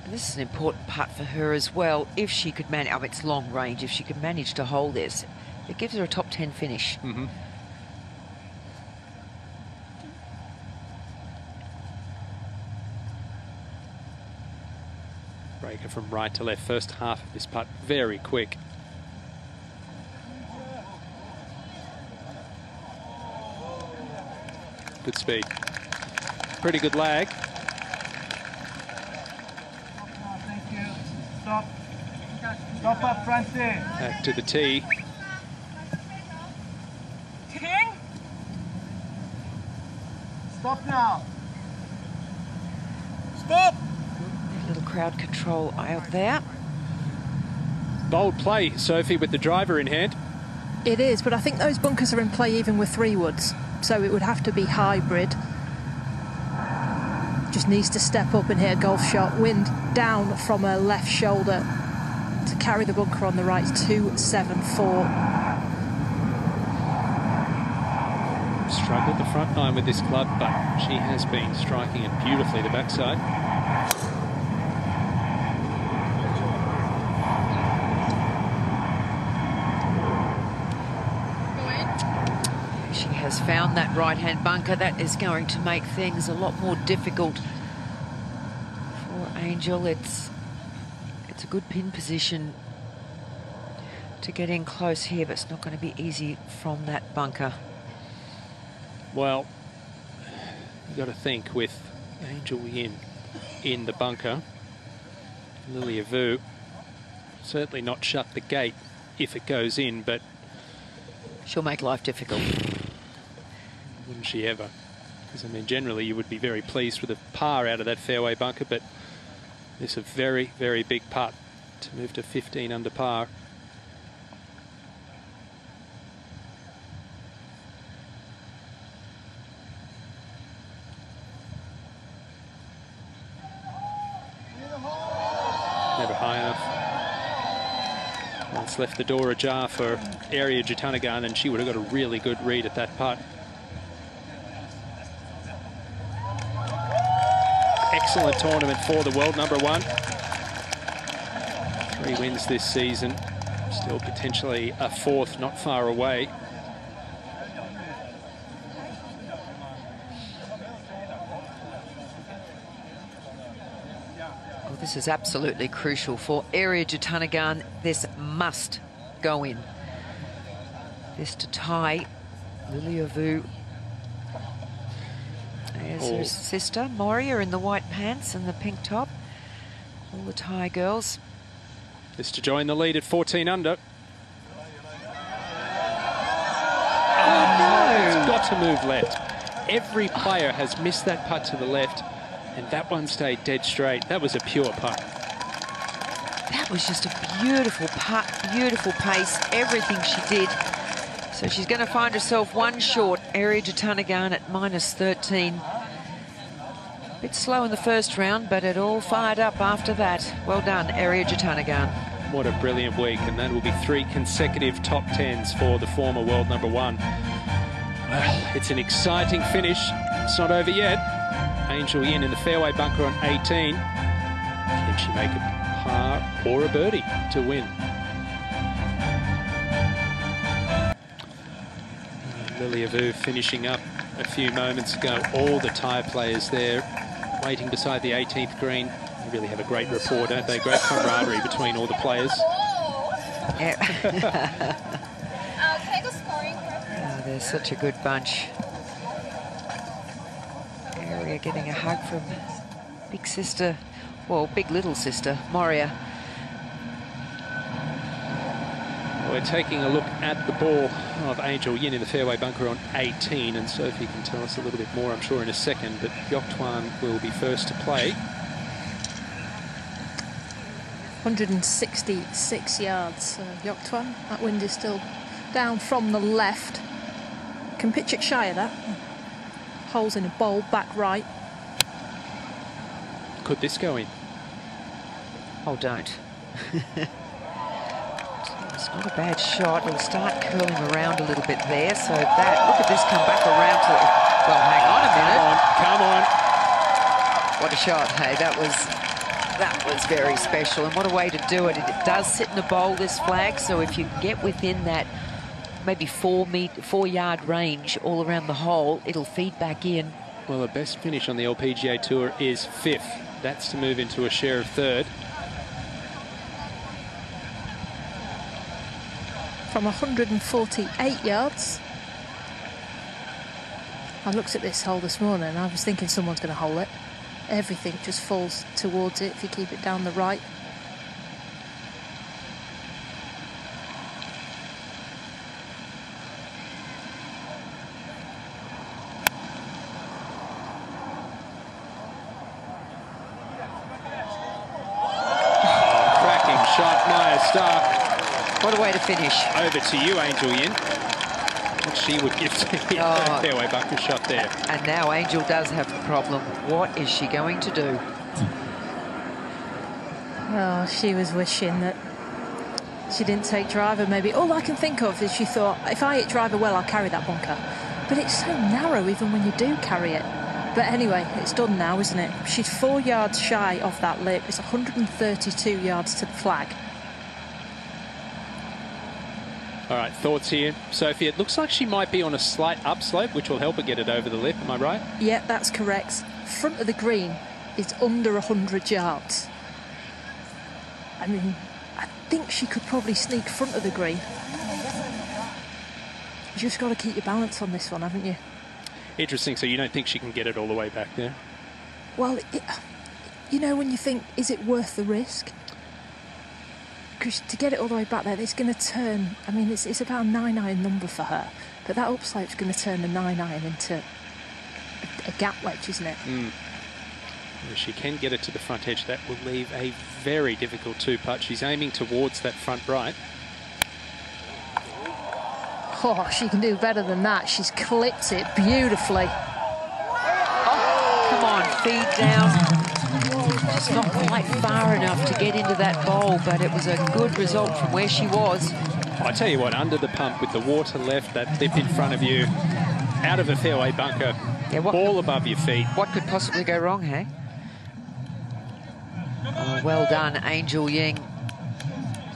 And this is an important putt for her as well. If she could manage, it's long range, if she could manage to hold this, it gives her a top 10 finish.
Mm-hmm. Breaker from right to left, first half of this putt, very quick. Good speed. Pretty good lag.
Thank you. Stop. Stop up, Francie.
Back to the tee.
King. Stop now. Stop.
Little crowd control out there.
Bold play, Sophie, with the driver in hand.
It is, but I think those bunkers are in play even with 3 woods, so it would have to be hybrid. Just needs to step up and hit a golf shot. Wind down from her left shoulder to carry the bunker on the right. 274.
Struggled the front 9 with this club, but she has been striking it beautifully, the backside.
She has found that right-hand bunker. That is going to make things a lot more difficult for Angel. It's a good pin position to get in close here, but it's not going to be easy from that bunker.
Well, you've got to think with Angel Yin in the bunker, Lilia Vu certainly not shut the gate if it goes in, but
she'll make life difficult.
Wouldn't she ever? Because, I mean, generally you would be very pleased with a par out of that fairway bunker, but it's a very, very big putt to move to 15 under par. Never high enough. Well, it's left the door ajar for Ariya Jutanugarn, and she would have got a really good read at that putt. Excellent tournament for the world number 1. 3 wins this season. Still potentially a 4th not far away.
Well, this is absolutely crucial for Ariya Jutanugarn. This must go in. This to tie Lilia Vu. There's her sister, Moria, in the white pants and the pink top. All the Thai girls.
This to join the lead at 14 under.
Oh, no!
It's got to move left. Every player has missed that putt to the left, and that one stayed dead straight. That was a pure putt.
That was just a beautiful putt, beautiful pace, everything she did. So she's going to find herself 1 short. Ariya Jutanugarn at -13. Bit slow in the first round, but it all fired up after that. Well done, Ariya Jutanugarn.
What a brilliant week, and that will be 3 consecutive top 10s for the former world number 1. Well, it's an exciting finish. It's not over yet. Angel Yin in the fairway bunker on 18. Can she make a par or a birdie to win? Lilia Vu finishing up a few moments ago. All the tyre players there waiting beside the 18th green. They really have a great rapport, don't they? Great camaraderie between all the players.
Yeah.
Can I go scoring first?
Oh, they're such a good bunch. Aria getting a hug from big sister, well, big little sister, Moria.
We're taking a look at the ball of Angel Yin in the fairway bunker on 18, and Sophie can tell us a little bit more, I'm sure, in a second, but Yok Tuan will be first to play.
166 yards, Yok Tuan. That wind is still down from the left. Can pitch it shy of that. Holes in a bowl, back right.
Could this go in?
Oh, don't. It's not a bad shot. It'll start curling around a little bit there. So that, look at this come back around to, well, hang on a minute.
Come on.
What a shot, hey, that was very special, and what a way to do it. It does sit in a bowl, this flag, so if you get within that maybe 4-yard range all around the hole, it'll feed back in.
Well, the best finish on the LPGA Tour is 5th. That's to move into a share of 3rd.
From 148 yards. I looked at this hole this morning and I was thinking someone's going to hole it. Everything just falls towards it if you keep it down the right.
Cracking shot, Maya Stark.
What a way to finish.
Over to you, Angel Yin. What she would give to the fairway bunker shot there.
And now Angel does have the problem. What is she going to do?
Oh, she was wishing that she didn't take driver, maybe. All I can think of is she thought, if I hit driver well, I'll carry that bunker. But it's so narrow even when you do carry it. But anyway, it's done now, isn't it? She's 4 yards shy of that lip. It's 132 yards to the flag.
All right, thoughts here. Sophie, it looks like she might be on a slight upslope, which will help her get it over the lip. Am I right?
Yeah, that's correct. Front of the green is under 100 yards. I mean, I think she could probably sneak front of the green. You just got to keep your balance on this one, haven't you?
Interesting. So you don't think she can get it all the way back there?
Well, you know, when you think, is it worth the risk? Because to get it all the way back there, it's going to turn. I mean, it's about a 9-iron number for her, but that upslope's going to turn the 9-iron into a gap wedge, isn't it?
If she can get it to the front edge, that will leave a very difficult 2-putt. She's aiming towards that front right.
Oh, she can do better than that. She's clipped it beautifully.
Oh, come on, feed down. It's not quite far enough to get into that bowl, but it was a good result from where she was.
I tell you what, under the pump with the water left, that lip in front of you, out of a fairway bunker, ball above your feet.
What could possibly go wrong, hey? Oh, well done, Angel Yin.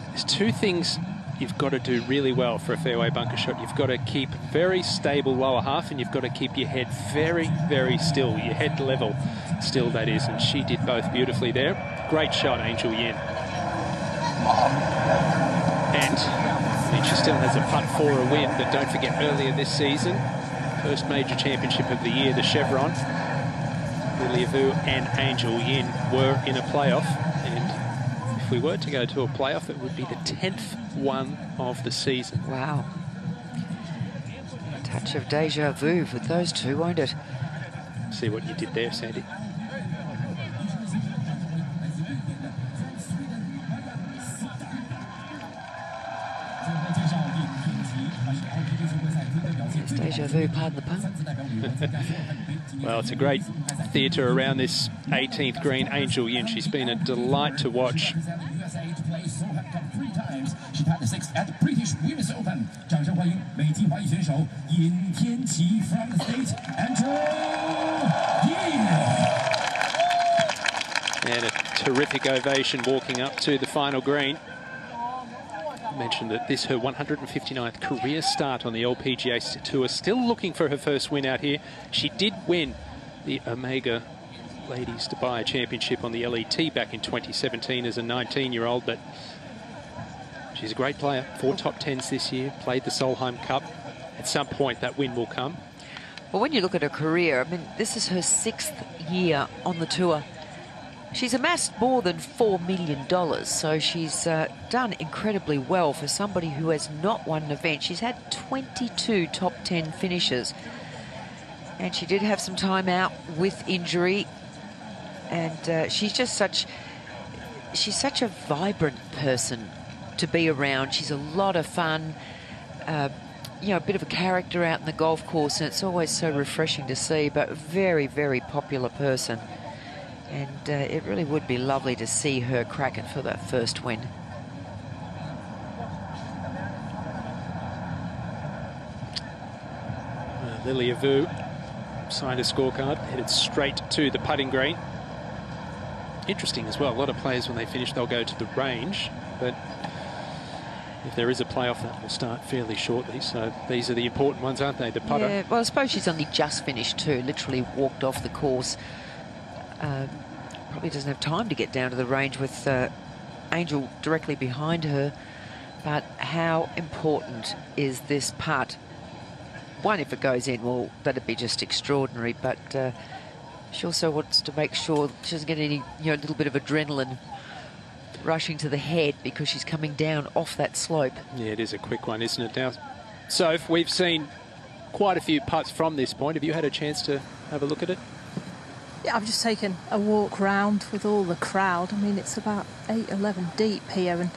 There's 2 things you've got to do really well for a fairway bunker shot. You've got to keep very stable lower half, and you've got to keep your head very, very still, your head level still, that is, and she did both beautifully there. Great shot, Angel Yin. And I mean, she still has a putt for a win, but don't forget earlier this season, first major championship of the year, the Chevron, Lilia Vu and Angel Yin were in a playoff, and if we were to go to a playoff, it would be the 10th one of the season.
Wow. A touch of deja vu for those two, won't it?
See what you did there, Sandy.
It's deja vu, pardon the pun.
Well, it's a great theatre around this 18th green. Angel Yin, she's been a delight to watch.
She had the 6th at the British Women's Open. 掌声欢迎美籍华裔选手尹天琪 from the state, Angel Yin.
And a terrific ovation walking up to the final green. I mentioned that this her 159th career start on the LPGA Tour. Still looking for her first win out here. She did win the Omega Ladies Dubai Championship on the LET back in 2017 as a 19-year-old, but she's a great player. 4 top 10s this year, played the Solheim Cup. At some point, that win will come.
Well, when you look at her career, I mean, this is her 6th year on the tour. She's amassed more than $4 million, so she's done incredibly well for somebody who has not won an event. She's had 22 top 10 finishes, and she did have some time out with injury, and she's such a vibrant person to be around. She's a lot of fun, you know, a bit of a character out in the golf course, and it's always so refreshing to see, but a very, very popular person. And it really would be lovely to see her crack it for that first win.
Lilia Vu signed a scorecard, headed straight to the putting green. Interesting as well, a lot of players when they finish they'll go to the range, but if there is a playoff that will start fairly shortly, so these are the important ones, aren't they? The putter.
Yeah, well, I suppose she's only just finished too, literally walked off the course. Probably doesn't have time to get down to the range with Angel directly behind her. But how important is this putt? One, if it goes in, well, that'd be just extraordinary. But she also wants to make sure she doesn't get any, you know, little bit of adrenaline rushing to the head because she's coming down off that slope. Yeah,
it is a quick one, isn't it now? So we've seen quite a few putts from this point. Have you had a chance to have a look at it?
Yeah, I've just taken a walk round with all the crowd. I mean, it's about 8, 11 deep here, and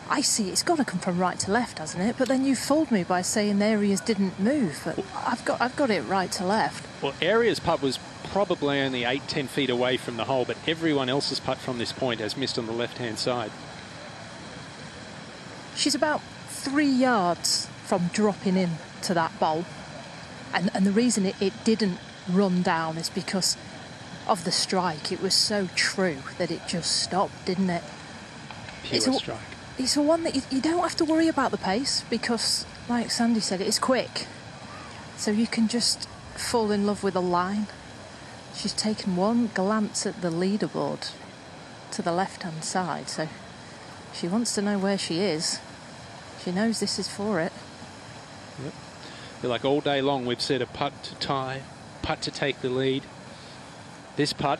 I see it's got to come from right to left, hasn't it? But then you fooled me by saying the areas didn't move. But I've got it right to left.
Well, Aria's putt was probably only 8-10 feet away from the hole, but everyone else's putt from this point has missed on the left-hand side.
She's about 3 yards from dropping in to that bowl, and the reason it didn't run down is because of the strike. It was so true that it just stopped, didn't it?
Pure strike.
It's a one that you don't have to worry about the pace because, like Sandy said, it's quick. So you can just fall in love with a line. She's taken one glance at the leaderboard to the left-hand side, so she wants to know where she is. She knows this is for it.
Yep. Feel like all day long we've said a putt to tie, putt to take the lead. This putt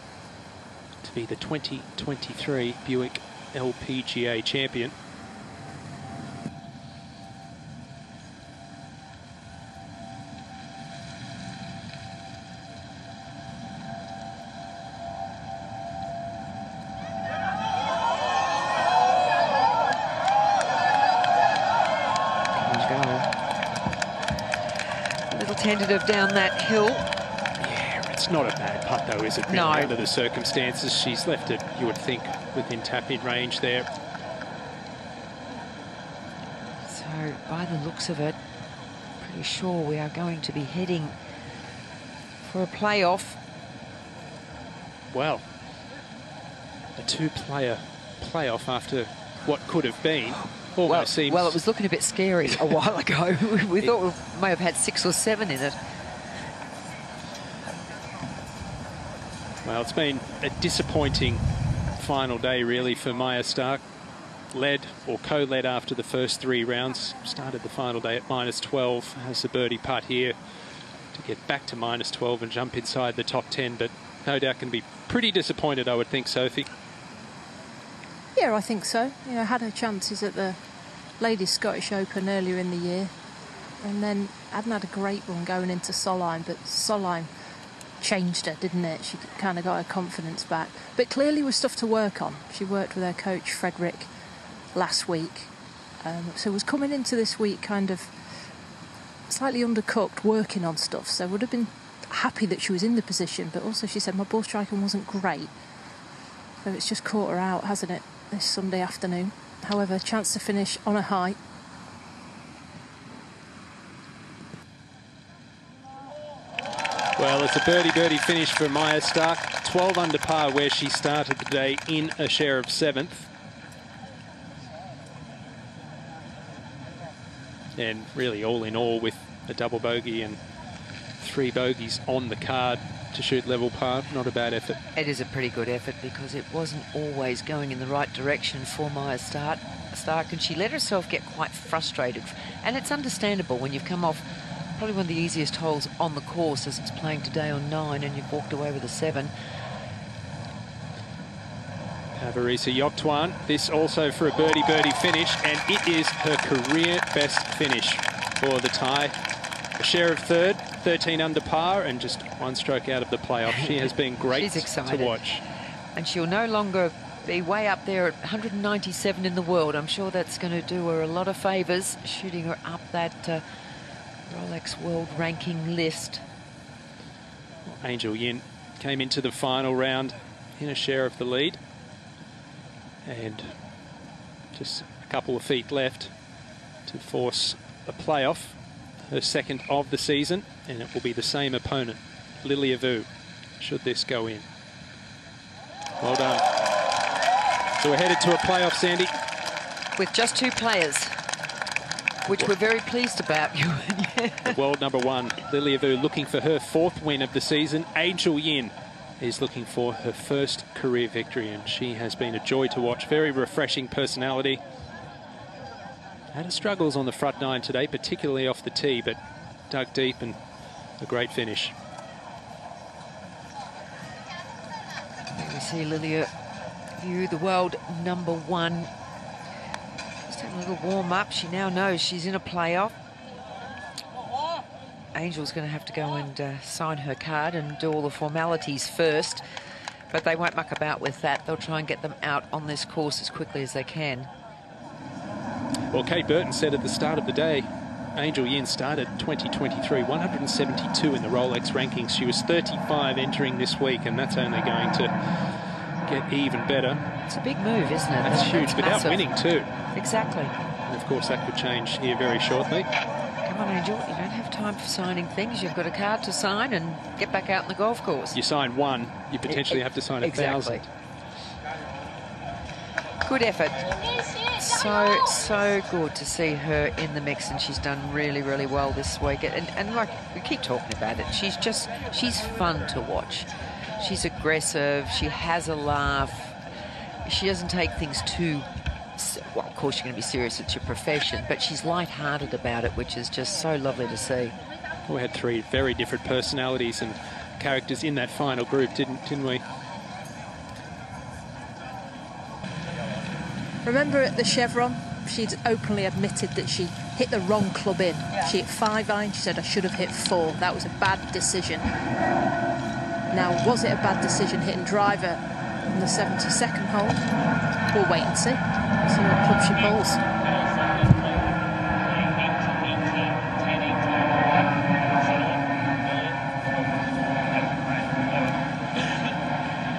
to be the 2023 Buick LPGA champion.
A little tentative down that hill.
Yeah, it's not a bad putt though, is it? Really,
no.
Under the circumstances, she's left it, you would think, within tap-in range there.
So, by the looks of it, pretty sure we are going to be heading for a playoff.
Well, a 2-player playoff after what could have been almost seems...
Well, it was looking a bit scary a while ago. We thought we may have had 6 or 7 in it.
Well, it's been a disappointing final day, really, for Maya Stark. Led or co-led after the first 3 rounds. Started the final day at -12. Has a birdie putt here to get back to -12 and jump inside the top 10. But no doubt can be pretty disappointed, I would think, Sophie.
Yeah, I think so. You know, had her chances at the Ladies Scottish Open earlier in the year, and then hadn't had a great one going into Solheim, but Solheim changed her, didn't it? She kind of got her confidence back, but clearly was stuff to work on. She worked with her coach Frederick last week, so was coming into this week kind of slightly undercooked, working on stuff. So would have been happy that she was in the position, but also she said my ball striking wasn't great. So it's just caught her out, hasn't it, this Sunday afternoon. However, chance to finish on a high.
Well, it's a birdie finish for Maya Stark. 12 under par where she started the day in a share of 7th. And really all in all, with a double bogey and 3 bogeys on the card to shoot level par, not a bad effort.
It is a pretty good effort because it wasn't always going in the right direction for Maya Stark, and she let herself get quite frustrated. And it's understandable when you've come off probably one of the easiest holes on the course, as it's playing today on 9, and you've walked away with a 7.
Pavarisa Yoktuan, this also for a birdie finish, and it is her career best finish for the Thai. A share of 3rd, 13 under par, and just 1 stroke out of the playoff. She has been great to watch.
And she'll no longer be way up there at 197 in the world. I'm sure that's going to do her a lot of favours, shooting her up that Rolex World Ranking list.
Angel Yin came into the final round in a share of the lead. And just a couple of feet left to force a playoff, her 2nd of the season, and it will be the same opponent, Lilia Vu, should this go in. Well done. So we're headed to a playoff, Sandy.
With just 2 players, which we're very pleased about.
The world number 1, Lilia Vu, looking for her 4th win of the season. Angel Yin is looking for her 1st career victory, and she has been a joy to watch. Very refreshing personality. Had her struggles on the front 9 today, particularly off the tee, but dug deep and a great finish.
There we see Lilia Vu, the world number 1. Just having a little warm up. She now knows she's in a playoff. Angel's going to have to go and sign her card and do all the formalities first, but they won't muck about with that. They'll try and get them out on this course as quickly as they can.
Well, Kate Burton said at the start of the day, Angel Yin started 2023 172 in the Rolex rankings. She was 35 entering this week, and that's only going to get even better.
It's a big move, isn't it?
That's huge, without
massive.
winning too.
Exactly.
And of course, that could change here very shortly.
Come on, Angel, you don't have time for signing things. You've got a card to sign and get back out on the golf course.
You sign 1, you potentially have to sign 1,000.
Good effort. So good to see her in the mix, and she's done really, really well this week. And like we keep talking about it, she's fun to watch. She's aggressive. She has a laugh. She doesn't take things too... Well, of course, you're going to be serious. It's your profession, but she's light-hearted about it, which is just so lovely to see.
We had 3 very different personalities and characters in that final group, didn't we?
Remember at the Chevron, she'd openly admitted that she hit the wrong club in. She hit 5 iron. She said, I should have hit 4. That was a bad decision. Now, was it a bad decision hitting driver on the 72nd hole? We'll wait and see. See what club she pulls.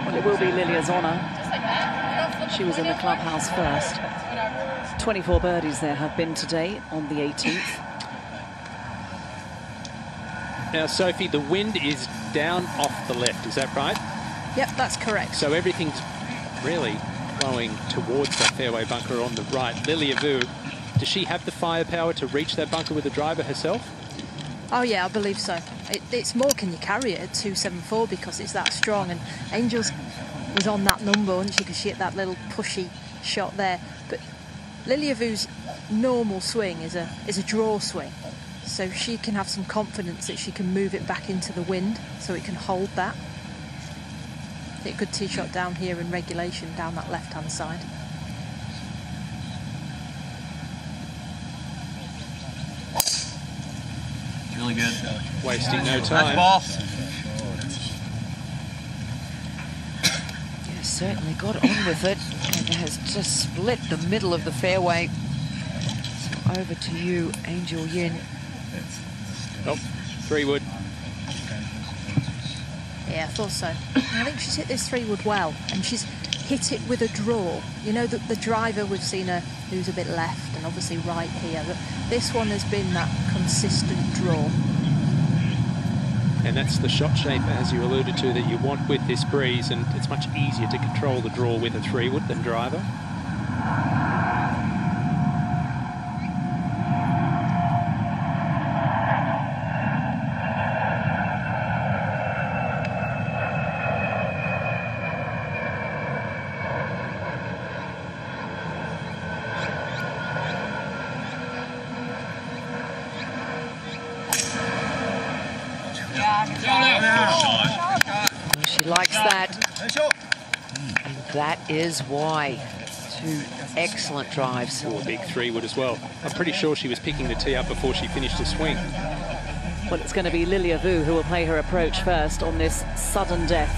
Well, it will be Lilia's honour. She was in the clubhouse first. 24 birdies there have been today on the 18th.
Now, Sophie, the wind is down off the left, is that right?
Yep, that's correct.
So everything's really blowing towards that fairway bunker on the right. Lilia Vu, does she have the firepower to reach that bunker with the driver herself?
Oh yeah, I believe so. It's more, can you carry it at 274 because it's that strong, and Angels was on that number, wasn't she, because she hit that little pushy shot there. But Lilia Vu's normal swing is a draw swing, so she can have some confidence that she can move it back into the wind so it can hold that. Hit a good tee shot down here in regulation down that left-hand side.
Really good.
Wasting no time.
Nice ball.
Yeah, certainly got on with it and has just split the middle of the fairway. So over to you, Angel Yin.
Oh, 3 wood.
Yeah, I thought so. I think she's hit this 3-wood well, and she's hit it with a draw. You know, the driver, we've seen her who's a bit left and obviously right here, but this one has been that consistent draw.
And that's the shot shape, as you alluded to, that you want with this breeze, and it's much easier to control the draw with a 3-wood than driver.
She likes that. And that is why. 2 excellent drives.
Oh, a big 3-wood as well. I'm pretty sure she was picking the tee up before she finished the swing.
Well, it's going to be Lilia Vu who will play her approach first on this sudden death.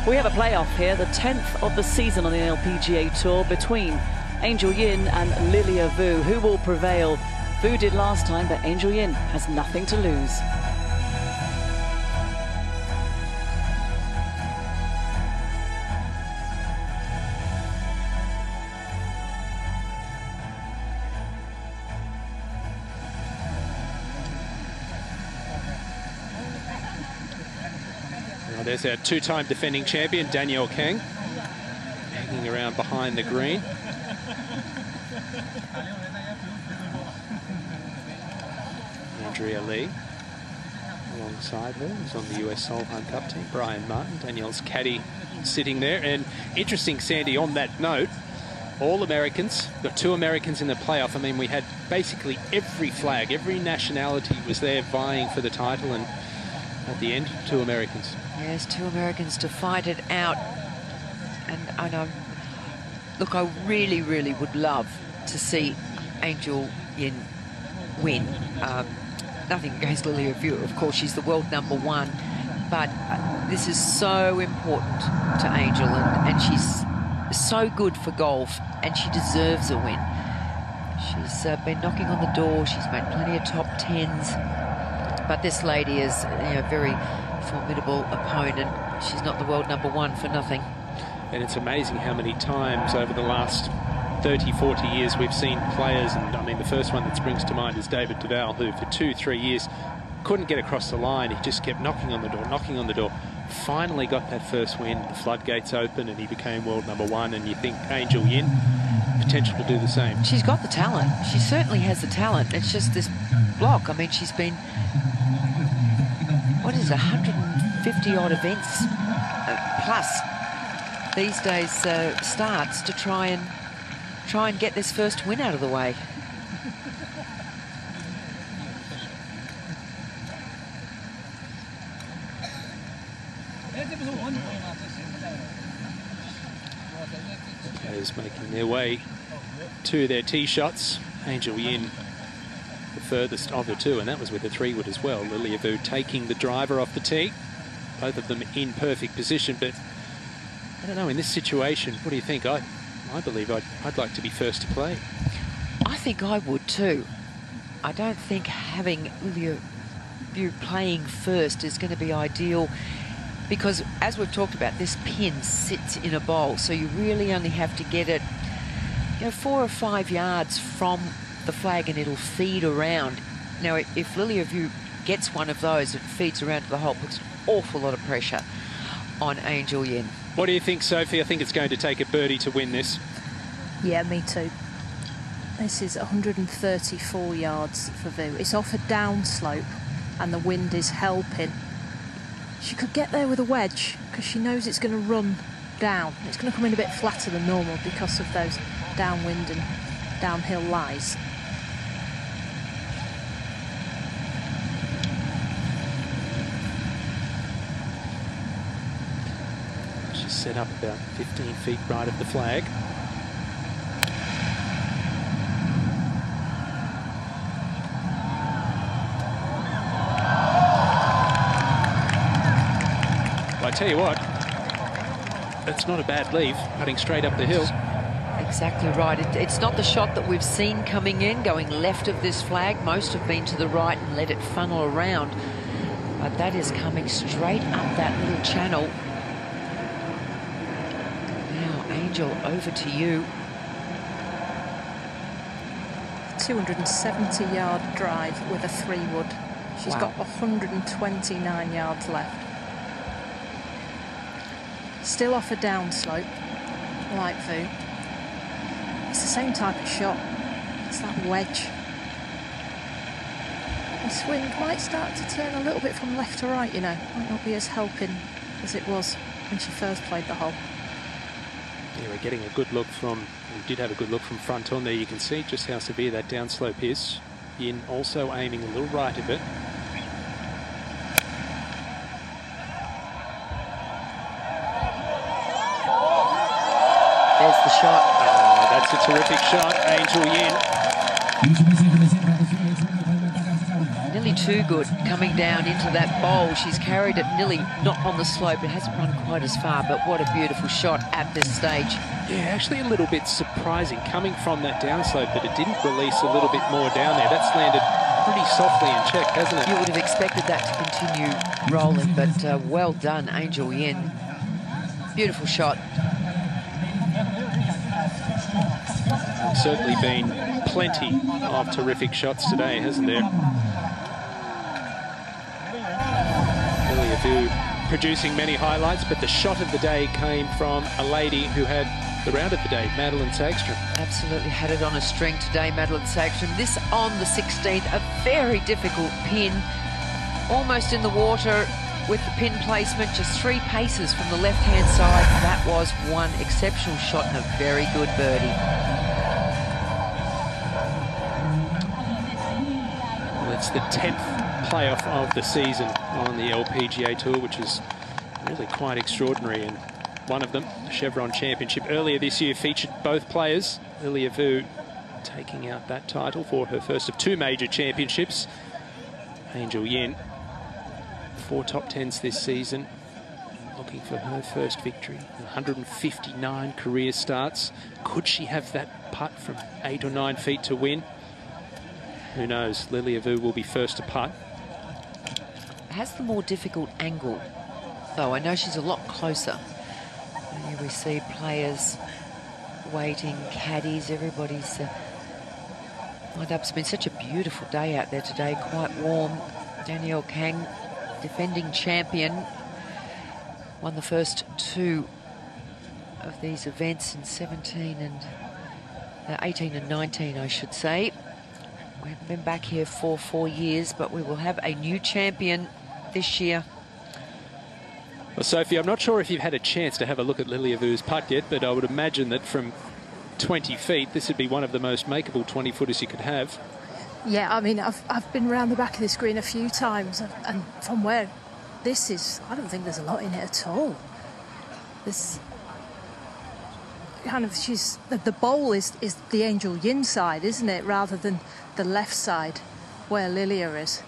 We have a playoff here, the 10th of the season on the LPGA Tour between Angel Yin and Lilia Vu. Who will prevail? Vu did last time, but Angel Yin has nothing to lose.
There's our 2-time defending champion, Danielle Kang, hanging around behind the green. Andrea Lee alongside her, who's on the US Solheim Cup team. Brian Martin, Danielle's caddy, sitting there. And interesting, Sandy, on that note, all Americans, the 2 Americans in the playoff. I mean, we had basically every flag, every nationality was there vying for the title, and at the end, 2 Americans.
Yes, 2 Americans to fight it out. And look, I really, really would love to see Angel Yin win. Nothing against Lilia Vu, of course, she's the world #1. But this is so important to Angel, and she's so good for golf, and she deserves a win. She's been knocking on the door. She's made plenty of top 10s. But this lady is, you know, very formidable opponent. She's not the world #1 for nothing.
And it's amazing how many times over the last 30, 40 years we've seen players, and I mean, the first one that springs to mind is David Duval, who for 2-3 years couldn't get across the line. He just kept knocking on the door, knocking on the door. Finally got that first win, the floodgates open, and he became world #1. And you think Angel Yin, potential to do the same.
She's got the talent. She certainly has the talent. It's just this block. I mean, she's been, what is it, 150 odd events plus these days starts to try and get this first win out of the way.
Players making their way to their tee shots. Angel Yin, the furthest of the 2, and that was with a 3-wood as well. Lilia Vu taking the driver off the tee. Both of them in perfect position, but I don't know, in this situation, what do you think? I believe I'd like to be first to play.
I think I would too. I don't think having Lilia Vu playing first is going to be ideal, because as we've talked about, this pin sits in a bowl, so you really only have to get it, you know, 4 or 5 yards from the flag, and it'll feed around. Now, if Lilia Vu gets one of those, it feeds around to the hole, puts an awful lot of pressure on Angel Yin.
What do you think, Sophie? I think it's going to take a birdie to win this.
Yeah, me too. This is 134 yards for Vu. It's off a downslope, and the wind is helping. She could get there with a wedge, because she knows it's going to run down. It's going to come in a bit flatter than normal because of those downwind and downhill lies.
She's set up about 15 feet right of the flag. Well, I tell you what, that's not a bad leave, putting straight up the hill.
Exactly right. It's not the shot that we've seen coming in, going left of this flag. Most have been to the right and let it funnel around. But that is coming straight up that little channel. Now, Angel, over to you.
270-yard drive with a 3-wood. She's
Wow.
got 129 yards left. Still off a downslope, like Vu. It's the same type of shot. It's that wedge. This wind might start to turn a little bit from left to right, you know. Might not be as helping as it was when she first played the hole.
Yeah, we're getting a good look from, we did have a good look from front on there. You can see just how severe that downslope is. Yin also aiming a little right of it.
There's the shot.
Oh, that's a terrific shot, Angel Yin.
Nearly too good coming down into that bowl. She's carried it nearly not on the slope. It hasn't run quite as far, but what a beautiful shot at this stage.
Yeah, actually a little bit surprising coming from that downslope that it didn't release a little bit more down there. That's landed pretty softly in check, hasn't it?
You would have expected that to continue rolling, but well done, Angel Yin. Beautiful shot.
Certainly been plenty of terrific shots today, hasn't there? Lilia Vu producing many highlights, but the shot of the day came from a lady who had the round of the day, Madeline Sagström.
Absolutely had it on a string today, Madeline Sagström. This on the 16th, a very difficult pin. Almost in the water with the pin placement, just 3 paces from the left-hand side. That was one exceptional shot and a very good birdie.
Well, it's the 10th playoff of the season on the LPGA Tour, which is really quite extraordinary. And one of them, the Chevron Championship, earlier this year featured both players. Lilia Vu taking out that title for her first of 2 major championships. Angel Yin, 4 top 10s this season, looking for her first victory. 159 career starts. Could she have that putt from 8 or 9 feet to win? Who knows? Lilia Vu will be first to putt.
Has the more difficult angle, though. I know she's a lot closer. And here we see players waiting, caddies, everybody's lined up. It's been such a beautiful day out there today, quite warm. Danielle Kang, defending champion, won the first 2 of these events in 18 and 19, I should say. We haven't been back here for 4 years, but we will have a new champion this year.
Well, Sophie, I'm not sure if you've had a chance to have a look at Lilia Vu's putt yet, but I would imagine that from 20 feet, this would be one of the most makeable 20-footers you could have.
Yeah, I mean, I've been around the back of this green a few times, and from where this is, I don't think there's a lot in it at all. This kind of, the bowl is the Angel Yin side, isn't it, rather than the left side where Lilia is.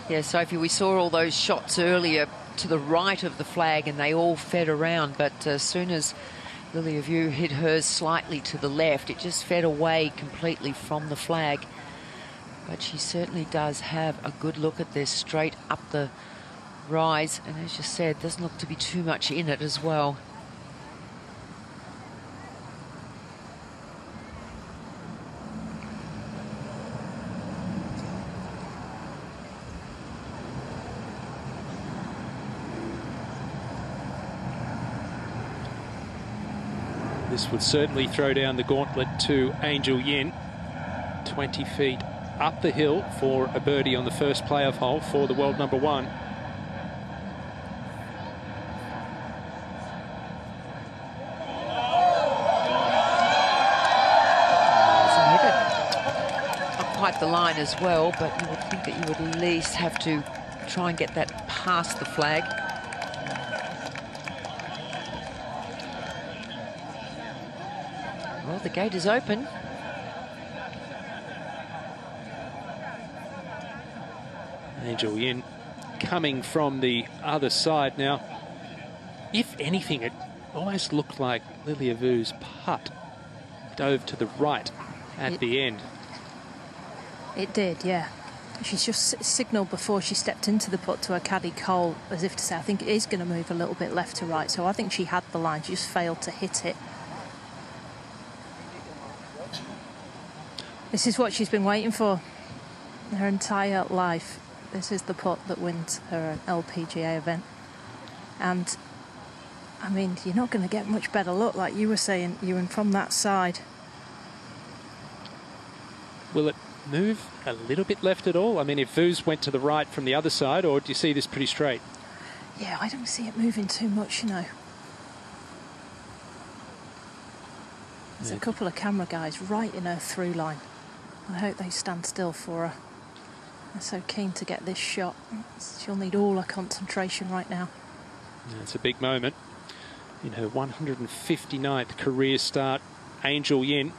Yeah, Sophie, we saw all those shots earlier to the right of the flag and they all fed around, but as soon as Lilia Vu hit hers slightly to the left, it just fed away completely from the flag. But she certainly does have a good look at this straight up the rise, and as you said, doesn't look to be too much in it as well.
This would certainly throw down the gauntlet to Angel Yin. 20 feet up the hill for a birdie on the first playoff hole for the world number 1.
Not quite the line as well, but you would think that you would at least have to try and get that past the flag. Well, the gate is open.
Angel Yin coming from the other side now. If anything, it almost looked like Lilia Vu's putt dove to the right at the end.
It did, yeah. She's just signalled before she stepped into the putt to her caddy Cole, as if to say, I think it is going to move a little bit left to right. So I think she had the line, she just failed to hit it. This is what she's been waiting for her entire life. This is the putt that wins her LPGA event. And, I mean, you're not going to get much better luck, like you were saying, Ewan, from that side.
Will it move a little bit left at all? I mean, if Vu's went to the right from the other side, or do you see this pretty straight?
Yeah, I don't see it moving too much, you know. There's a couple of camera guys right in her through line. I hope they stand still for her. They're so keen to get this shot. She'll need all her concentration right now.
Yeah, it's a big moment. In her 159th career start, Angel Yin.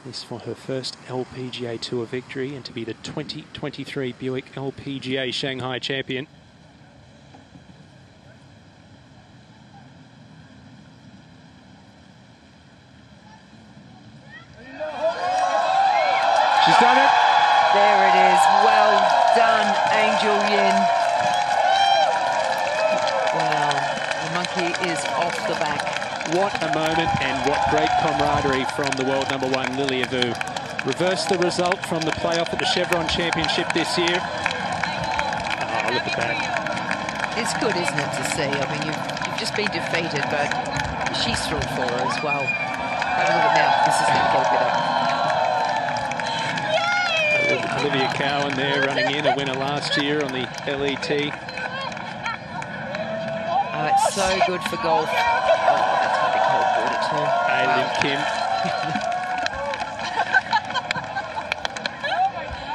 This for her first LPGA Tour victory and to be the 2023 Buick LPGA Shanghai champion. She's done it.
There it is. Well done, Angel Yin. Wow, the monkey is off the back.
What a moment and what great camaraderie from the world number one, Lilia Vu. Reversed the result from the playoff at the Chevron Championship this year. Oh, look at that.
It's good, isn't it, to see? I mean, you've just been defeated, but she's thrilled for her as well. Have a look at now. This is going to get a bit up.
Olivia Cowan there running in, a winner last year on the LET.
Oh, it's so good for golf. Oh, that's going to be cold water too.
Aileen Kim.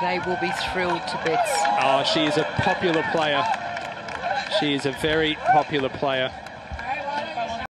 They will be thrilled to bits.
Oh, she is a popular player. She is a very popular player.